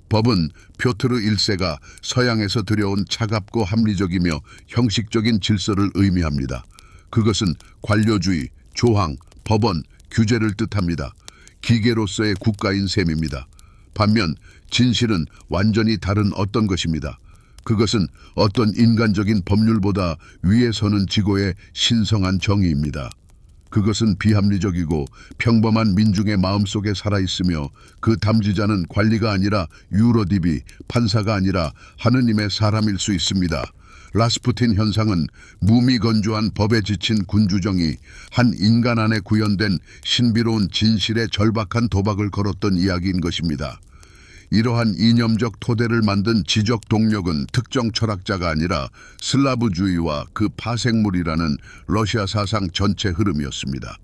법은 표트르 1세가 서양에서 들여온 차갑고 합리적이며 형식적인 질서를 의미합니다. 그것은 관료주의, 조항, 법원, 규제를 뜻합니다. 기계로서의 국가인 셈입니다. 반면 진실은 완전히 다른 어떤 것입니다. 그것은 어떤 인간적인 법률보다 위에 서는 지고의 신성한 정의입니다. 그것은 비합리적이고 평범한 민중의 마음속에 살아있으며 그 담지자는 관리가 아니라 유로딥이, 판사가 아니라 하느님의 사람일 수 있습니다. 라스푸틴 현상은 무미건조한 법에 지친 군주정이 한 인간 안에 구현된 신비로운 진실의 절박한 도박을 걸었던 이야기인 것입니다. 이러한 이념적 토대를 만든 지적 동력은 특정 철학자가 아니라 슬라브주의와 그 파생물이라는 러시아 사상 전체 흐름이었습니다.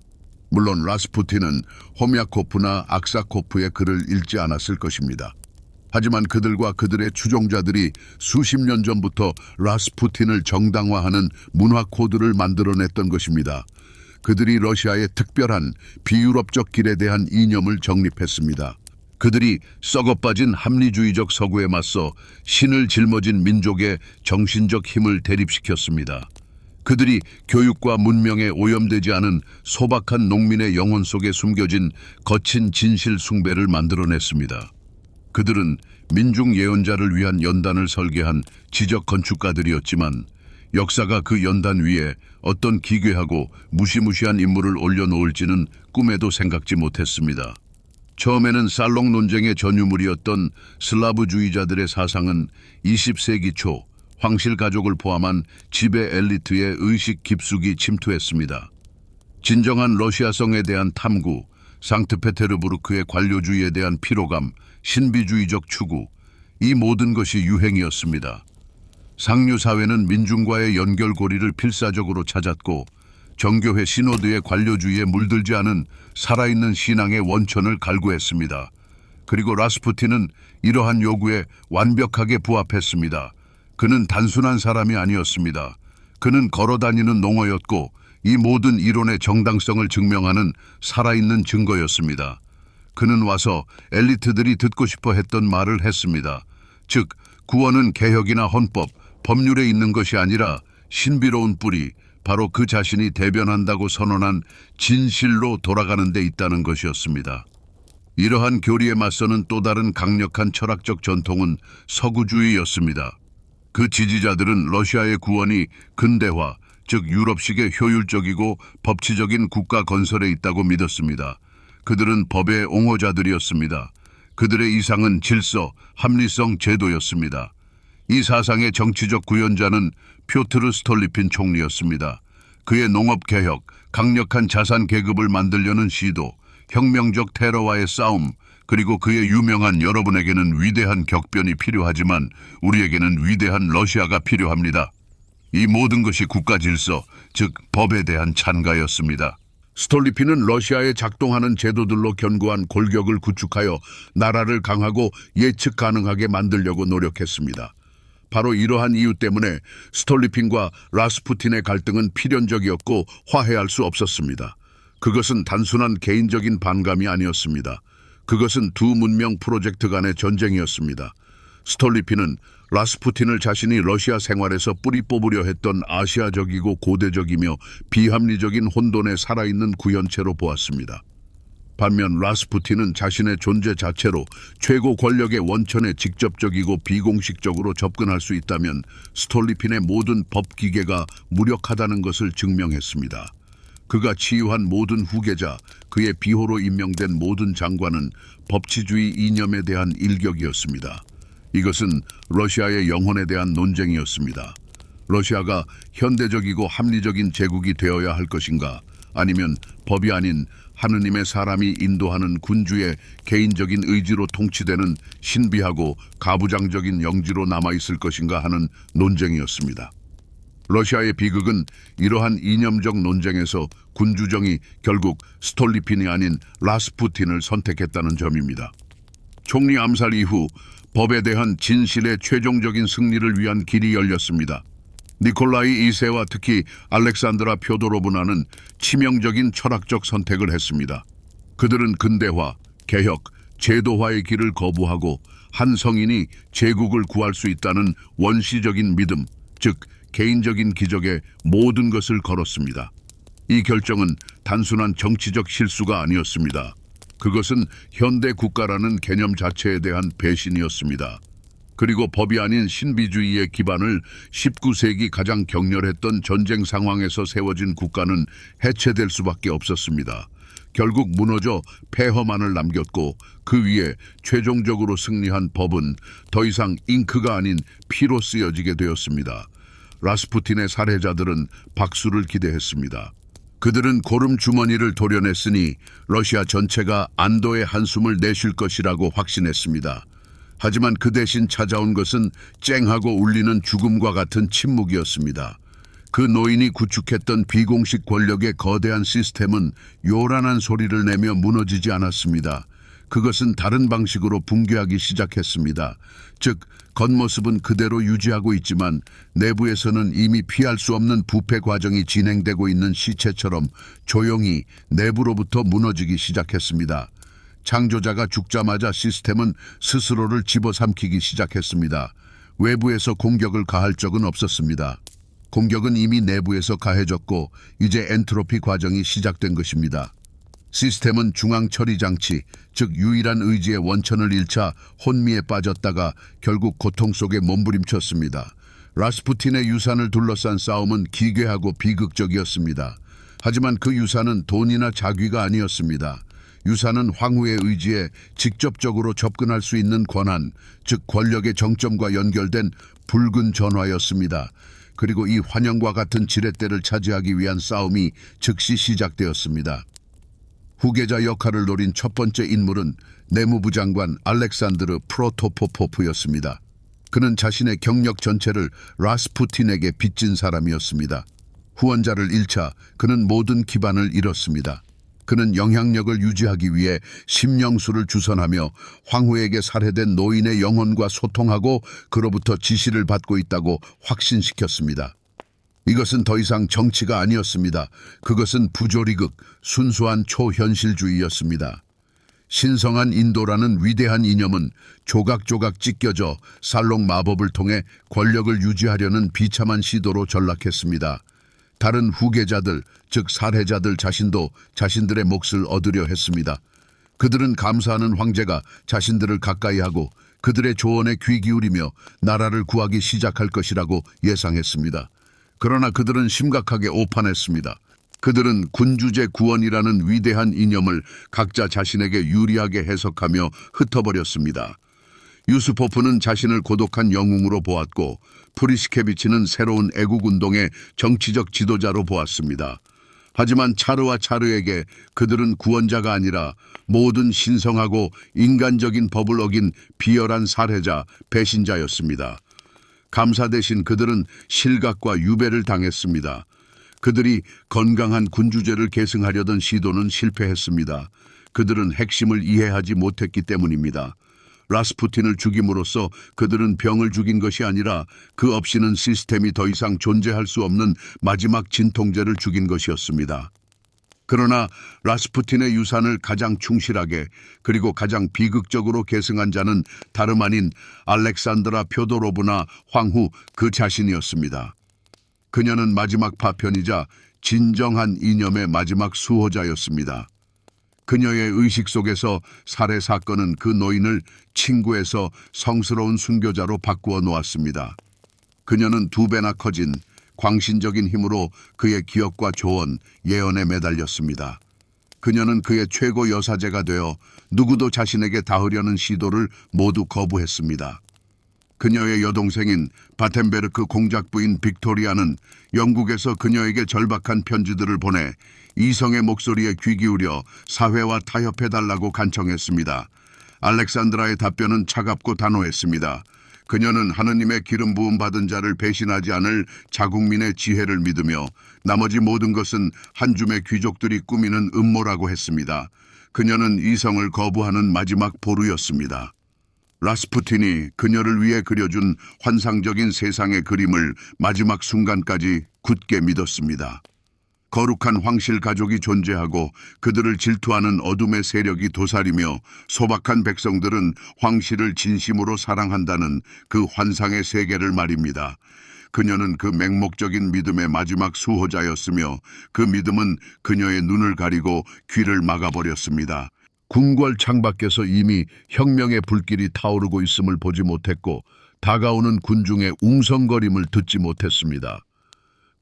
물론 라스푸틴은 홈야코프나 악사코프의 글을 읽지 않았을 것입니다. 하지만 그들과 그들의 추종자들이 수십 년 전부터 라스푸틴을 정당화하는 문화 코드를 만들어냈던 것입니다. 그들이 러시아의 특별한 비유럽적 길에 대한 이념을 정립했습니다. 그들이 썩어빠진 합리주의적 서구에 맞서 신을 짊어진 민족의 정신적 힘을 대립시켰습니다. 그들이 교육과 문명에 오염되지 않은 소박한 농민의 영혼 속에 숨겨진 거친 진실 숭배를 만들어냈습니다. 그들은 민중 예언자를 위한 연단을 설계한 지적 건축가들이었지만 역사가 그 연단 위에 어떤 기괴하고 무시무시한 인물을 올려놓을지는 꿈에도 생각지 못했습니다. 처음에는 살롱 논쟁의 전유물이었던 슬라브주의자들의 사상은 20세기 초 황실 가족을 포함한 지배 엘리트의 의식 깊숙이 침투했습니다. 진정한 러시아성에 대한 탐구, 상트페테르부르크의 관료주의에 대한 피로감, 신비주의적 추구, 이 모든 것이 유행이었습니다. 상류사회는 민중과의 연결고리를 필사적으로 찾았고 정교회 시노드의 관료주의에 물들지 않은 살아있는 신앙의 원천을 갈구했습니다. 그리고 라스푸틴은 이러한 요구에 완벽하게 부합했습니다. 그는 단순한 사람이 아니었습니다. 그는 걸어다니는 농어였고 이 모든 이론의 정당성을 증명하는 살아있는 증거였습니다. 그는 와서 엘리트들이 듣고 싶어 했던 말을 했습니다. 즉, 구원은 개혁이나 헌법, 법률에 있는 것이 아니라 신비로운 뿌리, 바로 그 자신이 대변한다고 선언한 진실로 돌아가는 데 있다는 것이었습니다. 이러한 교리에 맞서는 또 다른 강력한 철학적 전통은 서구주의였습니다. 그 지지자들은 러시아의 구원이 근대화, 즉 유럽식의 효율적이고 법치적인 국가 건설에 있다고 믿었습니다. 그들은 법의 옹호자들이었습니다. 그들의 이상은 질서, 합리성, 제도였습니다. 이 사상의 정치적 구현자는 표트르 스톨리핀 총리였습니다. 그의 농업개혁, 강력한 자산 계급을 만들려는 시도, 혁명적 테러와의 싸움, 그리고 그의 유명한 여러분에게는 위대한 격변이 필요하지만 우리에게는 위대한 러시아가 필요합니다. 이 모든 것이 국가 질서, 즉 법에 대한 찬가였습니다. 스톨리핀은 러시아에 작동하는 제도들로 견고한 골격을 구축하여 나라를 강하고 예측 가능하게 만들려고 노력했습니다. 바로 이러한 이유 때문에 스톨리핀과 라스푸틴의 갈등은 필연적이었고 화해할 수 없었습니다. 그것은 단순한 개인적인 반감이 아니었습니다. 그것은 두 문명 프로젝트 간의 전쟁이었습니다. 스톨리핀은 라스푸틴을 자신이 러시아 생활에서 뿌리 뽑으려 했던 아시아적이고 고대적이며 비합리적인 혼돈에 살아있는 구현체로 보았습니다. 반면 라스푸틴은 자신의 존재 자체로 최고 권력의 원천에 직접적이고 비공식적으로 접근할 수 있다면 스톨리핀의 모든 법기계가 무력하다는 것을 증명했습니다. 그가 치유한 모든 후계자, 그의 비호로 임명된 모든 장관은 법치주의 이념에 대한 일격이었습니다. 이것은 러시아의 영혼에 대한 논쟁이었습니다. 러시아가 현대적이고 합리적인 제국이 되어야 할 것인가, 아니면 법이 아닌 하느님의 사람이 인도하는 군주의 개인적인 의지로 통치되는 신비하고 가부장적인 영지로 남아있을 것인가 하는 논쟁이었습니다. 러시아의 비극은 이러한 이념적 논쟁에서 군주정이 결국 스톨리핀이 아닌 라스푸틴을 선택했다는 점입니다. 총리 암살 이후 법에 대한 진실의 최종적인 승리를 위한 길이 열렸습니다. 니콜라이 2세와 특히 알렉산드라 뾰도로브나는 치명적인 철학적 선택을 했습니다. 그들은 근대화, 개혁, 제도화의 길을 거부하고 한 성인이 제국을 구할 수 있다는 원시적인 믿음, 즉 개인적인 기적에 모든 것을 걸었습니다. 이 결정은 단순한 정치적 실수가 아니었습니다. 그것은 현대 국가라는 개념 자체에 대한 배신이었습니다. 그리고 법이 아닌 신비주의의 기반을 19세기 가장 격렬했던 전쟁 상황에서 세워진 국가는 해체될 수밖에 없었습니다. 결국 무너져 폐허만을 남겼고 그 위에 최종적으로 승리한 법은 더 이상 잉크가 아닌 피로 쓰여지게 되었습니다. 라스푸틴의 살해자들은 박수를 기대했습니다. 그들은 고름 주머니를 도려냈으니 러시아 전체가 안도의 한숨을 내쉴 것이라고 확신했습니다. 하지만 그 대신 찾아온 것은 쨍하고 울리는 죽음과 같은 침묵이었습니다. 그 노인이 구축했던 비공식 권력의 거대한 시스템은 요란한 소리를 내며 무너지지 않았습니다. 그것은 다른 방식으로 붕괴하기 시작했습니다. 즉, 겉모습은 그대로 유지하고 있지만 내부에서는 이미 피할 수 없는 부패 과정이 진행되고 있는 시체처럼 조용히 내부로부터 무너지기 시작했습니다. 창조자가 죽자마자 시스템은 스스로를 집어삼키기 시작했습니다. 외부에서 공격을 가할 적은 없었습니다. 공격은 이미 내부에서 가해졌고 이제 엔트로피 과정이 시작된 것입니다. 시스템은 중앙 처리 장치, 즉 유일한 의지의 원천을 잃자 혼미에 빠졌다가 결국 고통 속에 몸부림쳤습니다. 라스푸틴의 유산을 둘러싼 싸움은 기괴하고 비극적이었습니다. 하지만 그 유산은 돈이나 자귀가 아니었습니다. 유산은 황후의 의지에 직접적으로 접근할 수 있는 권한, 즉 권력의 정점과 연결된 붉은 전화였습니다. 그리고 이 환영과 같은 지렛대를 차지하기 위한 싸움이 즉시 시작되었습니다. 후계자 역할을 노린 첫 번째 인물은 내무부 장관 알렉산드르 프로토포포프였습니다. 그는 자신의 경력 전체를 라스푸틴에게 빚진 사람이었습니다. 후원자를 잃자 그는 모든 기반을 잃었습니다. 그는 영향력을 유지하기 위해 심령수를 주선하며 황후에게 살해된 노인의 영혼과 소통하고 그로부터 지시를 받고 있다고 확신시켰습니다. 이것은 더 이상 정치가 아니었습니다. 그것은 부조리극, 순수한 초현실주의였습니다. 신성한 인도라는 위대한 이념은 조각조각 찢겨져 살롱 마법을 통해 권력을 유지하려는 비참한 시도로 전락했습니다. 다른 후계자들, 즉 살해자들 자신도 자신들의 몫을 얻으려 했습니다. 그들은 감사하는 황제가 자신들을 가까이 하고 그들의 조언에 귀 기울이며 나라를 구하기 시작할 것이라고 예상했습니다. 그러나 그들은 심각하게 오판했습니다. 그들은 군주제 구원이라는 위대한 이념을 각자 자신에게 유리하게 해석하며 흩어버렸습니다. 유스포프는 자신을 고독한 영웅으로 보았고 프리시케비치는 새로운 애국운동의 정치적 지도자로 보았습니다. 하지만 차르와 차르에게 그들은 구원자가 아니라 모든 신성하고 인간적인 법을 어긴 비열한 살해자, 배신자였습니다. 감사 대신 그들은 실각과 유배를 당했습니다. 그들이 건강한 군주제를 계승하려던 시도는 실패했습니다. 그들은 핵심을 이해하지 못했기 때문입니다. 라스푸틴을 죽임으로써 그들은 병을 죽인 것이 아니라 그 없이는 시스템이 더 이상 존재할 수 없는 마지막 진통제를 죽인 것이었습니다. 그러나 라스푸틴의 유산을 가장 충실하게 그리고 가장 비극적으로 계승한 자는 다름 아닌 알렉산드라 뾰도로브나 황후 그 자신이었습니다. 그녀는 마지막 파편이자 진정한 이념의 마지막 수호자였습니다. 그녀의 의식 속에서 살해 사건은 그 노인을 친구에서 성스러운 순교자로 바꾸어 놓았습니다. 그녀는 두 배나 커진 광신적인 힘으로 그의 기억과 조언, 예언에 매달렸습니다. 그녀는 그의 최고 여사제가 되어 누구도 자신에게 닿으려는 시도를 모두 거부했습니다. 그녀의 여동생인 바텐베르크 공작 부인 빅토리아는 영국에서 그녀에게 절박한 편지들을 보내 이성의 목소리에 귀 기울여 사회와 타협해달라고 간청했습니다. 알렉산드라의 답변은 차갑고 단호했습니다. 그녀는 하느님의 기름 부음 받은 자를 배신하지 않을 자국민의 지혜를 믿으며 나머지 모든 것은 한 줌의 귀족들이 꾸미는 음모라고 했습니다. 그녀는 이성을 거부하는 마지막 보루였습니다. 라스푸틴이 그녀를 위해 그려준 환상적인 세상의 그림을 마지막 순간까지 굳게 믿었습니다. 거룩한 황실 가족이 존재하고 그들을 질투하는 어둠의 세력이 도사리며 소박한 백성들은 황실을 진심으로 사랑한다는 그 환상의 세계를 말입니다. 그녀는 그 맹목적인 믿음의 마지막 수호자였으며 그 믿음은 그녀의 눈을 가리고 귀를 막아버렸습니다. 궁궐 창밖에서 이미 혁명의 불길이 타오르고 있음을 보지 못했고 다가오는 군중의 웅성거림을 듣지 못했습니다.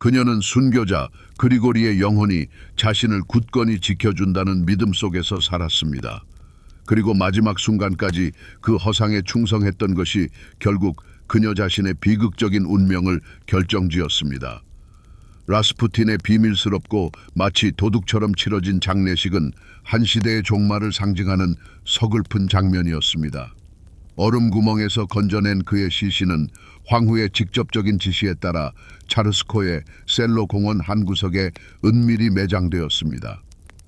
그녀는 순교자 그리고리의 영혼이 자신을 굳건히 지켜준다는 믿음 속에서 살았습니다. 그리고 마지막 순간까지 그 허상에 충성했던 것이 결국 그녀 자신의 비극적인 운명을 결정지었습니다. 라스푸틴의 비밀스럽고 마치 도둑처럼 치러진 장례식은 한 시대의 종말을 상징하는 서글픈 장면이었습니다. 얼음 구멍에서 건져낸 그의 시신은 황후의 직접적인 지시에 따라 차르스코의 셀로 공원 한 구석에 은밀히 매장되었습니다.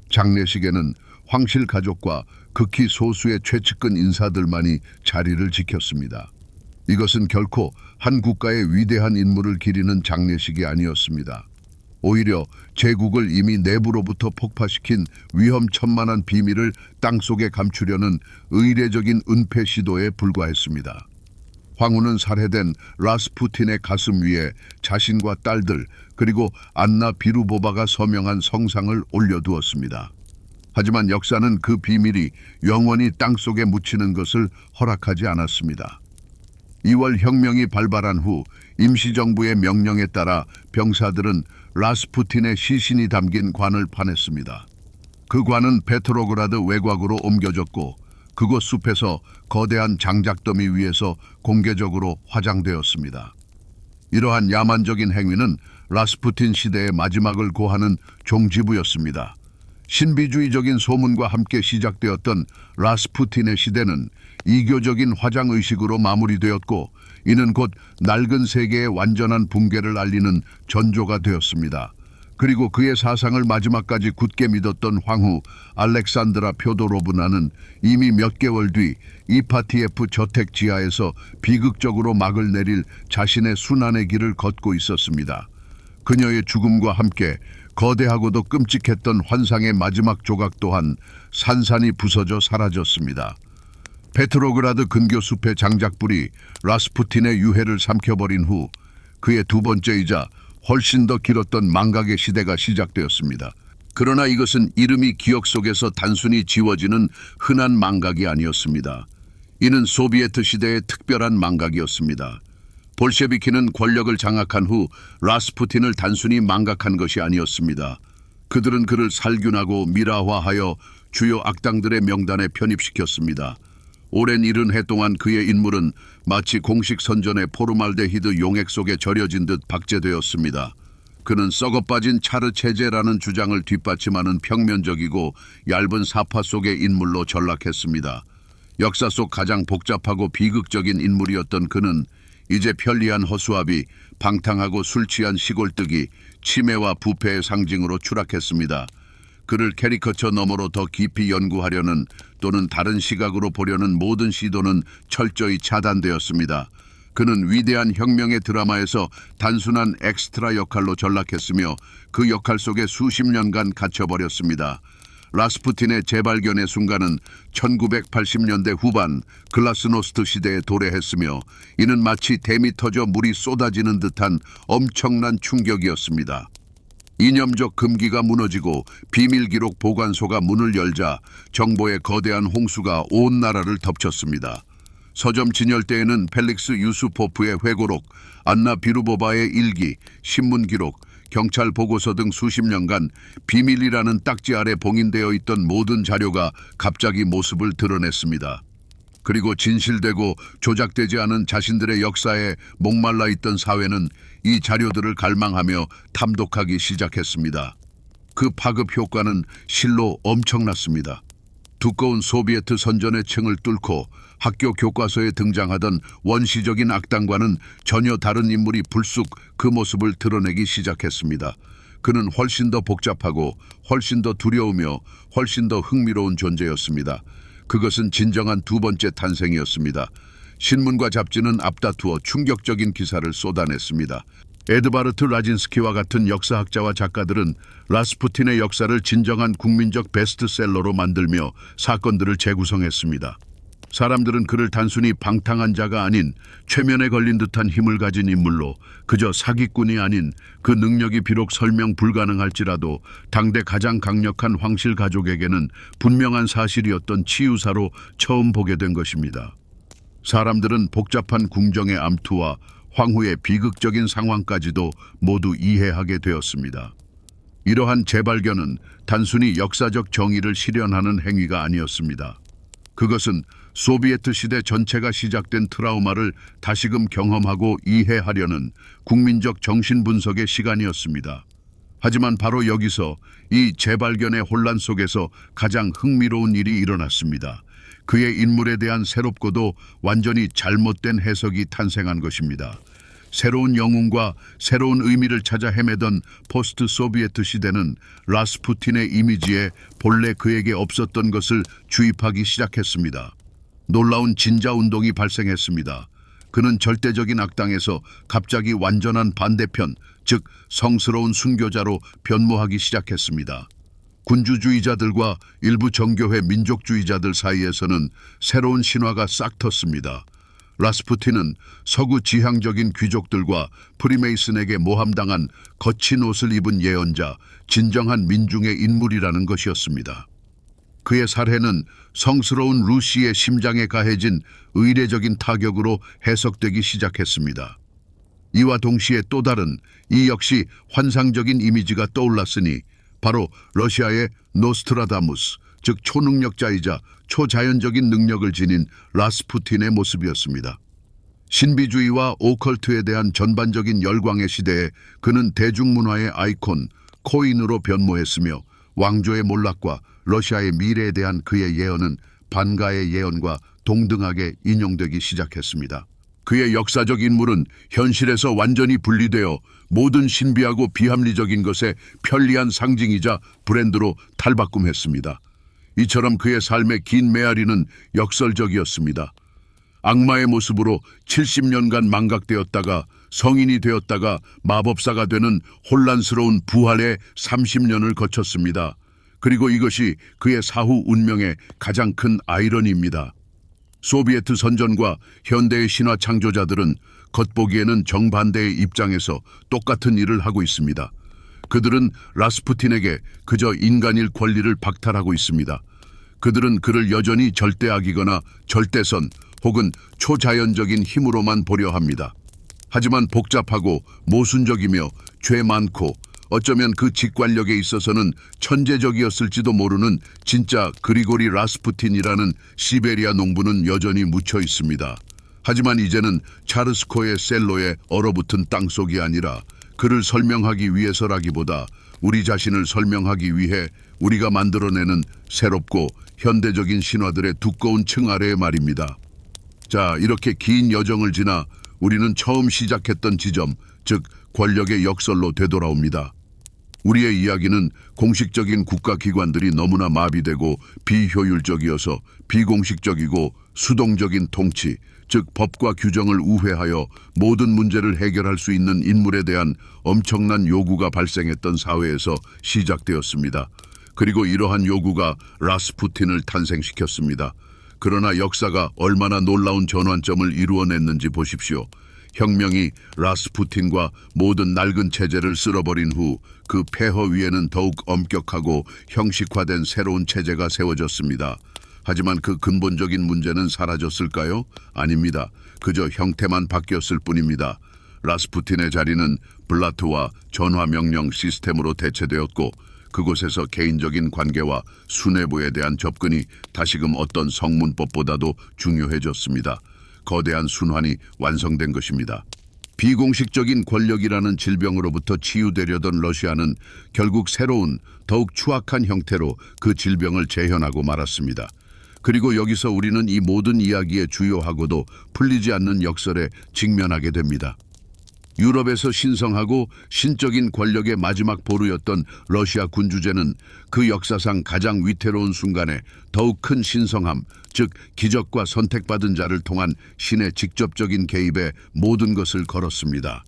장례식에는 황실 가족과 극히 소수의 최측근 인사들만이 자리를 지켰습니다. 이것은 결코 한 국가의 위대한 인물을 기리는 장례식이 아니었습니다. 오히려 제국을 이미 내부로부터 폭파시킨 위험천만한 비밀을 땅속에 감추려는 의례적인 은폐 시도에 불과했습니다. 황후는 살해된 라스푸틴의 가슴 위에 자신과 딸들 그리고 안나 비루보바가 서명한 성상을 올려두었습니다. 하지만 역사는 그 비밀이 영원히 땅속에 묻히는 것을 허락하지 않았습니다. 2월 혁명이 발발한 후 임시정부의 명령에 따라 병사들은 라스푸틴의 시신이 담긴 관을 파냈습니다. 그 관은 페트로그라드 외곽으로 옮겨졌고 그곳 숲에서 거대한 장작더미 위에서 공개적으로 화장되었습니다. 이러한 야만적인 행위는 라스푸틴 시대의 마지막을 고하는 종지부였습니다. 신비주의적인 소문과 함께 시작되었던 라스푸틴의 시대는 이교적인 화장의식으로 마무리되었고 이는 곧 낡은 세계의 완전한 붕괴를 알리는 전조가 되었습니다. 그리고 그의 사상을 마지막까지 굳게 믿었던 황후 알렉산드라 표도로브나는 이미 몇 개월 뒤 이파티에프 저택 지하에서 비극적으로 막을 내릴 자신의 순환의 길을 걷고 있었습니다. 그녀의 죽음과 함께 거대하고도 끔찍했던 환상의 마지막 조각 또한 산산이 부서져 사라졌습니다. 페트로그라드 근교 숲의 장작불이 라스푸틴의 유해를 삼켜버린 후 그의 두 번째이자 훨씬 더 길었던 망각의 시대가 시작되었습니다. 그러나 이것은 이름이 기억 속에서 단순히 지워지는 흔한 망각이 아니었습니다. 이는 소비에트 시대의 특별한 망각이었습니다. 볼셰비키는 권력을 장악한 후 라스푸틴을 단순히 망각한 것이 아니었습니다. 그들은 그를 살균하고 미라화하여 주요 악당들의 명단에 편입시켰습니다. 오랜 70해 동안 그의 인물은 마치 공식 선전의 포르말데히드 용액 속에 절여진 듯 박제되었습니다. 그는 썩어빠진 차르 체제라는 주장을 뒷받침하는 평면적이고 얇은 사파 속의 인물로 전락했습니다. 역사 속 가장 복잡하고 비극적인 인물이었던 그는 이제 편리한 허수아비, 방탕하고 술 취한 시골뜨기, 치매와 부패의 상징으로 추락했습니다. 그를 캐리커처 너머로 더 깊이 연구하려는 또는 다른 시각으로 보려는 모든 시도는 철저히 차단되었습니다. 그는 위대한 혁명의 드라마에서 단순한 엑스트라 역할로 전락했으며 그 역할 속에 수십 년간 갇혀버렸습니다. 라스푸틴의 재발견의 순간은 1980년대 후반 글라스노스트 시대에 도래했으며 이는 마치 댐이 터져 물이 쏟아지는 듯한 엄청난 충격이었습니다. 이념적 금기가 무너지고 비밀 기록 보관소가 문을 열자 정보의 거대한 홍수가 온 나라를 덮쳤습니다. 서점 진열대에는 펠릭스 유수포프의 회고록, 안나 비루보바의 일기, 신문 기록, 경찰 보고서 등 수십 년간 비밀이라는 딱지 아래 봉인되어 있던 모든 자료가 갑자기 모습을 드러냈습니다. 그리고 진실되고 조작되지 않은 자신들의 역사에 목말라 있던 사회는 이 자료들을 갈망하며 탐독하기 시작했습니다. 그 파급 효과는 실로 엄청났습니다. 두꺼운 소비에트 선전의 층을 뚫고 학교 교과서에 등장하던 원시적인 악당과는 전혀 다른 인물이 불쑥 그 모습을 드러내기 시작했습니다. 그는 훨씬 더 복잡하고 훨씬 더 두려우며 훨씬 더 흥미로운 존재였습니다. 그것은 진정한 두 번째 탄생이었습니다. 신문과 잡지는 앞다투어 충격적인 기사를 쏟아냈습니다. 에드바르트 라진스키와 같은 역사학자와 작가들은 라스푸틴의 역사를 진정한 국민적 베스트셀러로 만들며 사건들을 재구성했습니다. 사람들은 그를 단순히 방탕한 자가 아닌 최면에 걸린 듯한 힘을 가진 인물로, 그저 사기꾼이 아닌 그 능력이 비록 설명 불가능할지라도 당대 가장 강력한 황실 가족에게는 분명한 사실이었던 치유사로 처음 보게 된 것입니다. 사람들은 복잡한 궁정의 암투와 황후의 비극적인 상황까지도 모두 이해하게 되었습니다. 이러한 재발견은 단순히 역사적 정의를 실현하는 행위가 아니었습니다. 그것은 소비에트 시대 전체가 시작된 트라우마를 다시금 경험하고 이해하려는 국민적 정신분석의 시간이었습니다. 하지만 바로 여기서 이 재발견의 혼란 속에서 가장 흥미로운 일이 일어났습니다. 그의 인물에 대한 새롭고도 완전히 잘못된 해석이 탄생한 것입니다. 새로운 영웅과 새로운 의미를 찾아 헤매던 포스트 소비에트 시대는 라스푸틴의 이미지에 본래 그에게 없었던 것을 주입하기 시작했습니다. 놀라운 진자운동이 발생했습니다. 그는 절대적인 악당에서 갑자기 완전한 반대편, 즉 성스러운 순교자로 변모하기 시작했습니다. 군주주의자들과 일부 정교회 민족주의자들 사이에서는 새로운 신화가 싹 텄습니다. 라스푸틴은 서구 지향적인 귀족들과 프리메이슨에게 모함당한 거친 옷을 입은 예언자, 진정한 민중의 인물이라는 것이었습니다. 그의 살해는 성스러운 루시의 심장에 가해진 의례적인 타격으로 해석되기 시작했습니다. 이와 동시에 또 다른 이 역시 환상적인 이미지가 떠올랐으니 바로 러시아의 노스트라다무스, 즉 초능력자이자 초자연적인 능력을 지닌 라스푸틴의 모습이었습니다. 신비주의와 오컬트에 대한 전반적인 열광의 시대에 그는 대중문화의 아이콘, 코인으로 변모했으며 왕조의 몰락과 러시아의 미래에 대한 그의 예언은 반가의 예언과 동등하게 인용되기 시작했습니다. 그의 역사적 인물은 현실에서 완전히 분리되어 모든 신비하고 비합리적인 것의 편리한 상징이자 브랜드로 탈바꿈했습니다. 이처럼 그의 삶의 긴 메아리는 역설적이었습니다. 악마의 모습으로 70년간 망각되었다가 성인이 되었다가 마법사가 되는 혼란스러운 부활의 30년을 거쳤습니다. 그리고 이것이 그의 사후 운명의 가장 큰 아이러니입니다. 소비에트 선전과 현대의 신화 창조자들은 겉보기에는 정반대의 입장에서 똑같은 일을 하고 있습니다. 그들은 라스푸틴에게 그저 인간일 권리를 박탈하고 있습니다. 그들은 그를 여전히 절대악이거나 절대선 혹은 초자연적인 힘으로만 보려 합니다. 하지만 복잡하고 모순적이며 죄 많고 어쩌면 그 직관력에 있어서는 천재적이었을지도 모르는 진짜 그리고리 라스푸틴이라는 시베리아 농부는 여전히 묻혀 있습니다. 하지만 이제는 차르스코의 셀로에 얼어붙은 땅속이 아니라 그를 설명하기 위해서라기보다 우리 자신을 설명하기 위해 우리가 만들어내는 새롭고 현대적인 신화들의 두꺼운 층 아래의 말입니다. 자, 이렇게 긴 여정을 지나 우리는 처음 시작했던 지점, 즉 권력의 역설로 되돌아옵니다. 우리의 이야기는 공식적인 국가기관들이 너무나 마비되고 비효율적이어서 비공식적이고 수동적인 통치, 즉 법과 규정을 우회하여 모든 문제를 해결할 수 있는 인물에 대한 엄청난 요구가 발생했던 사회에서 시작되었습니다. 그리고 이러한 요구가 라스푸틴을 탄생시켰습니다. 그러나 역사가 얼마나 놀라운 전환점을 이루어냈는지 보십시오. 혁명이 라스푸틴과 모든 낡은 체제를 쓸어버린 후 그 폐허 위에는 더욱 엄격하고 형식화된 새로운 체제가 세워졌습니다. 하지만 그 근본적인 문제는 사라졌을까요? 아닙니다. 그저 형태만 바뀌었을 뿐입니다. 라스푸틴의 자리는 블라트와 전화 명령 시스템으로 대체되었고 그곳에서 개인적인 관계와 수뇌부에 대한 접근이 다시금 어떤 성문법보다도 중요해졌습니다. 거대한 순환이 완성된 것입니다. 비공식적인 권력이라는 질병으로부터 치유되려던 러시아는 결국 새로운 더욱 추악한 형태로 그 질병을 재현하고 말았습니다. 그리고 여기서 우리는 이 모든 이야기의 주요하고도 풀리지 않는 역설에 직면하게 됩니다. 유럽에서 신성하고 신적인 권력의 마지막 보루였던 러시아 군주제는 그 역사상 가장 위태로운 순간에 더욱 큰 신성함, 즉 기적과 선택받은 자를 통한 신의 직접적인 개입에 모든 것을 걸었습니다.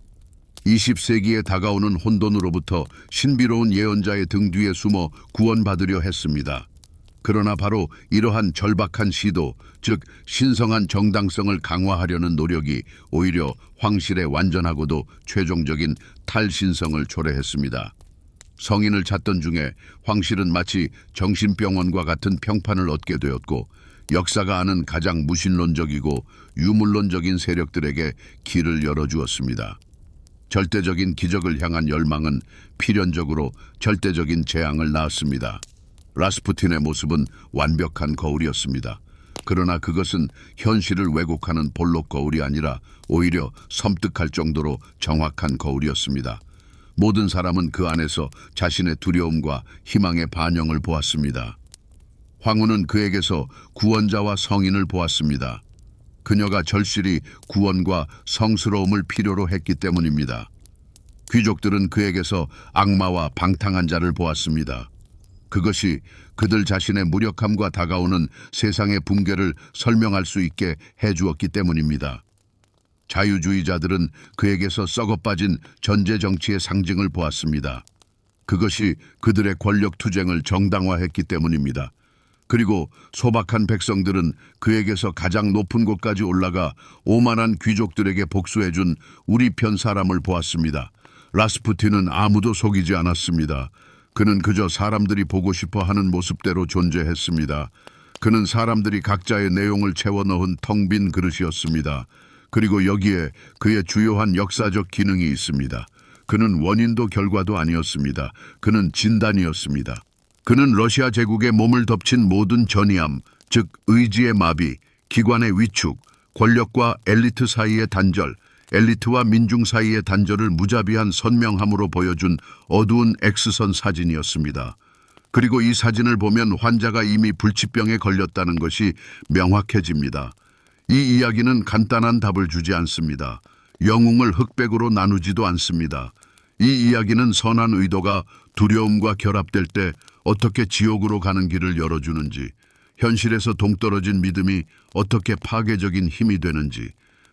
20세기에 다가오는 혼돈으로부터 신비로운 예언자의 등 뒤에 숨어 구원받으려 했습니다. 그러나 바로 이러한 절박한 시도, 즉 신성한 정당성을 강화하려는 노력이 오히려 황실의 완전하고도 최종적인 탈신성을 초래했습니다. 성인을 찾던 중에 황실은 마치 정신병원과 같은 평판을 얻게 되었고, 역사가 아는 가장 무신론적이고 유물론적인 세력들에게 길을 열어주었습니다. 절대적인 기적을 향한 열망은 필연적으로 절대적인 재앙을 낳았습니다. 라스푸틴의 모습은 완벽한 거울이었습니다. 그러나 그것은 현실을 왜곡하는 볼록 거울이 아니라 오히려 섬뜩할 정도로 정확한 거울이었습니다. 모든 사람은 그 안에서 자신의 두려움과 희망의 반영을 보았습니다. 황후는 그에게서 구원자와 성인을 보았습니다. 그녀가 절실히 구원과 성스러움을 필요로 했기 때문입니다. 귀족들은 그에게서 악마와 방탕한 자를 보았습니다. 그것이 그들 자신의 무력함과 다가오는 세상의 붕괴를 설명할 수 있게 해주었기 때문입니다. 자유주의자들은 그에게서 썩어빠진 전제 정치의 상징을 보았습니다. 그것이 그들의 권력 투쟁을 정당화했기 때문입니다. 그리고 소박한 백성들은 그에게서 가장 높은 곳까지 올라가 오만한 귀족들에게 복수해준 우리 편 사람을 보았습니다. 라스푸틴은 아무도 속이지 않았습니다. 그는 그저 사람들이 보고 싶어 하는 모습대로 존재했습니다. 그는 사람들이 각자의 내용을 채워 넣은 텅 빈 그릇이었습니다. 그리고 여기에 그의 주요한 역사적 기능이 있습니다. 그는 원인도 결과도 아니었습니다. 그는 진단이었습니다. 그는 러시아 제국의 몸을 덮친 모든 전이함, 즉 의지의 마비, 기관의 위축, 권력과 엘리트 사이의 단절, 엘리트와 민중 사이의 단절을 무자비한 선명함으로 보여준 어두운 X선 사진이었습니다. 그리고 이 사진을 보면 환자가 이미 불치병에 걸렸다는 것이 명확해집니다. 이 이야기는 간단한 답을 주지 않습니다. 영웅을 흑백으로 나누지도 않습니다. 이 이야기는 선한 의도가 두려움과 결합될 때 어떻게 지옥으로 가는 길을 열어주는지, 현실에서 동떨어진 믿음이 어떻게 파괴적인 힘이 되는지,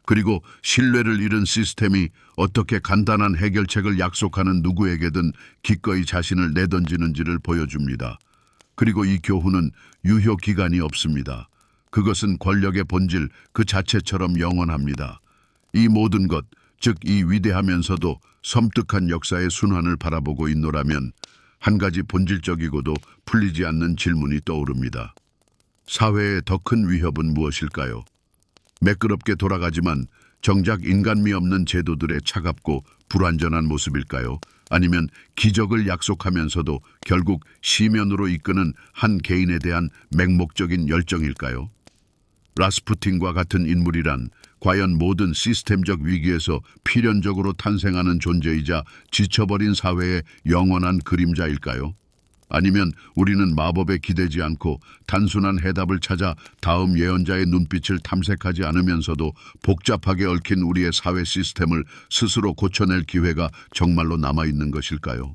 그리고 신뢰를 잃은 시스템이 어떻게 간단한 해결책을 약속하는 누구에게든 기꺼이 자신을 내던지는지를 보여줍니다. 그리고 이 교훈은 유효 기간이 없습니다. 그것은 권력의 본질 그 자체처럼 영원합니다. 이 모든 것, 즉 이 위대하면서도 섬뜩한 역사의 순환을 바라보고 있노라면 한 가지 본질적이고도 풀리지 않는 질문이 떠오릅니다. 사회의 더 큰 위협은 무엇일까요? 매끄럽게 돌아가지만 정작 인간미 없는 제도들의 차갑고 불완전한 모습일까요? 아니면 기적을 약속하면서도 결국 시면으로 이끄는 한 개인에 대한 맹목적인 열정일까요? 라스푸틴과 같은 인물이란 과연 모든 시스템적 위기에서 필연적으로 탄생하는 존재이자 지쳐버린 사회의 영원한 그림자일까요? 아니면 우리는 마법에 기대지 않고 단순한 해답을 찾아 다음 예언자의 눈빛을 탐색하지 않으면서도 복잡하게 얽힌 우리의 사회 시스템을 스스로 고쳐낼 기회가 정말로 남아있는 것일까요?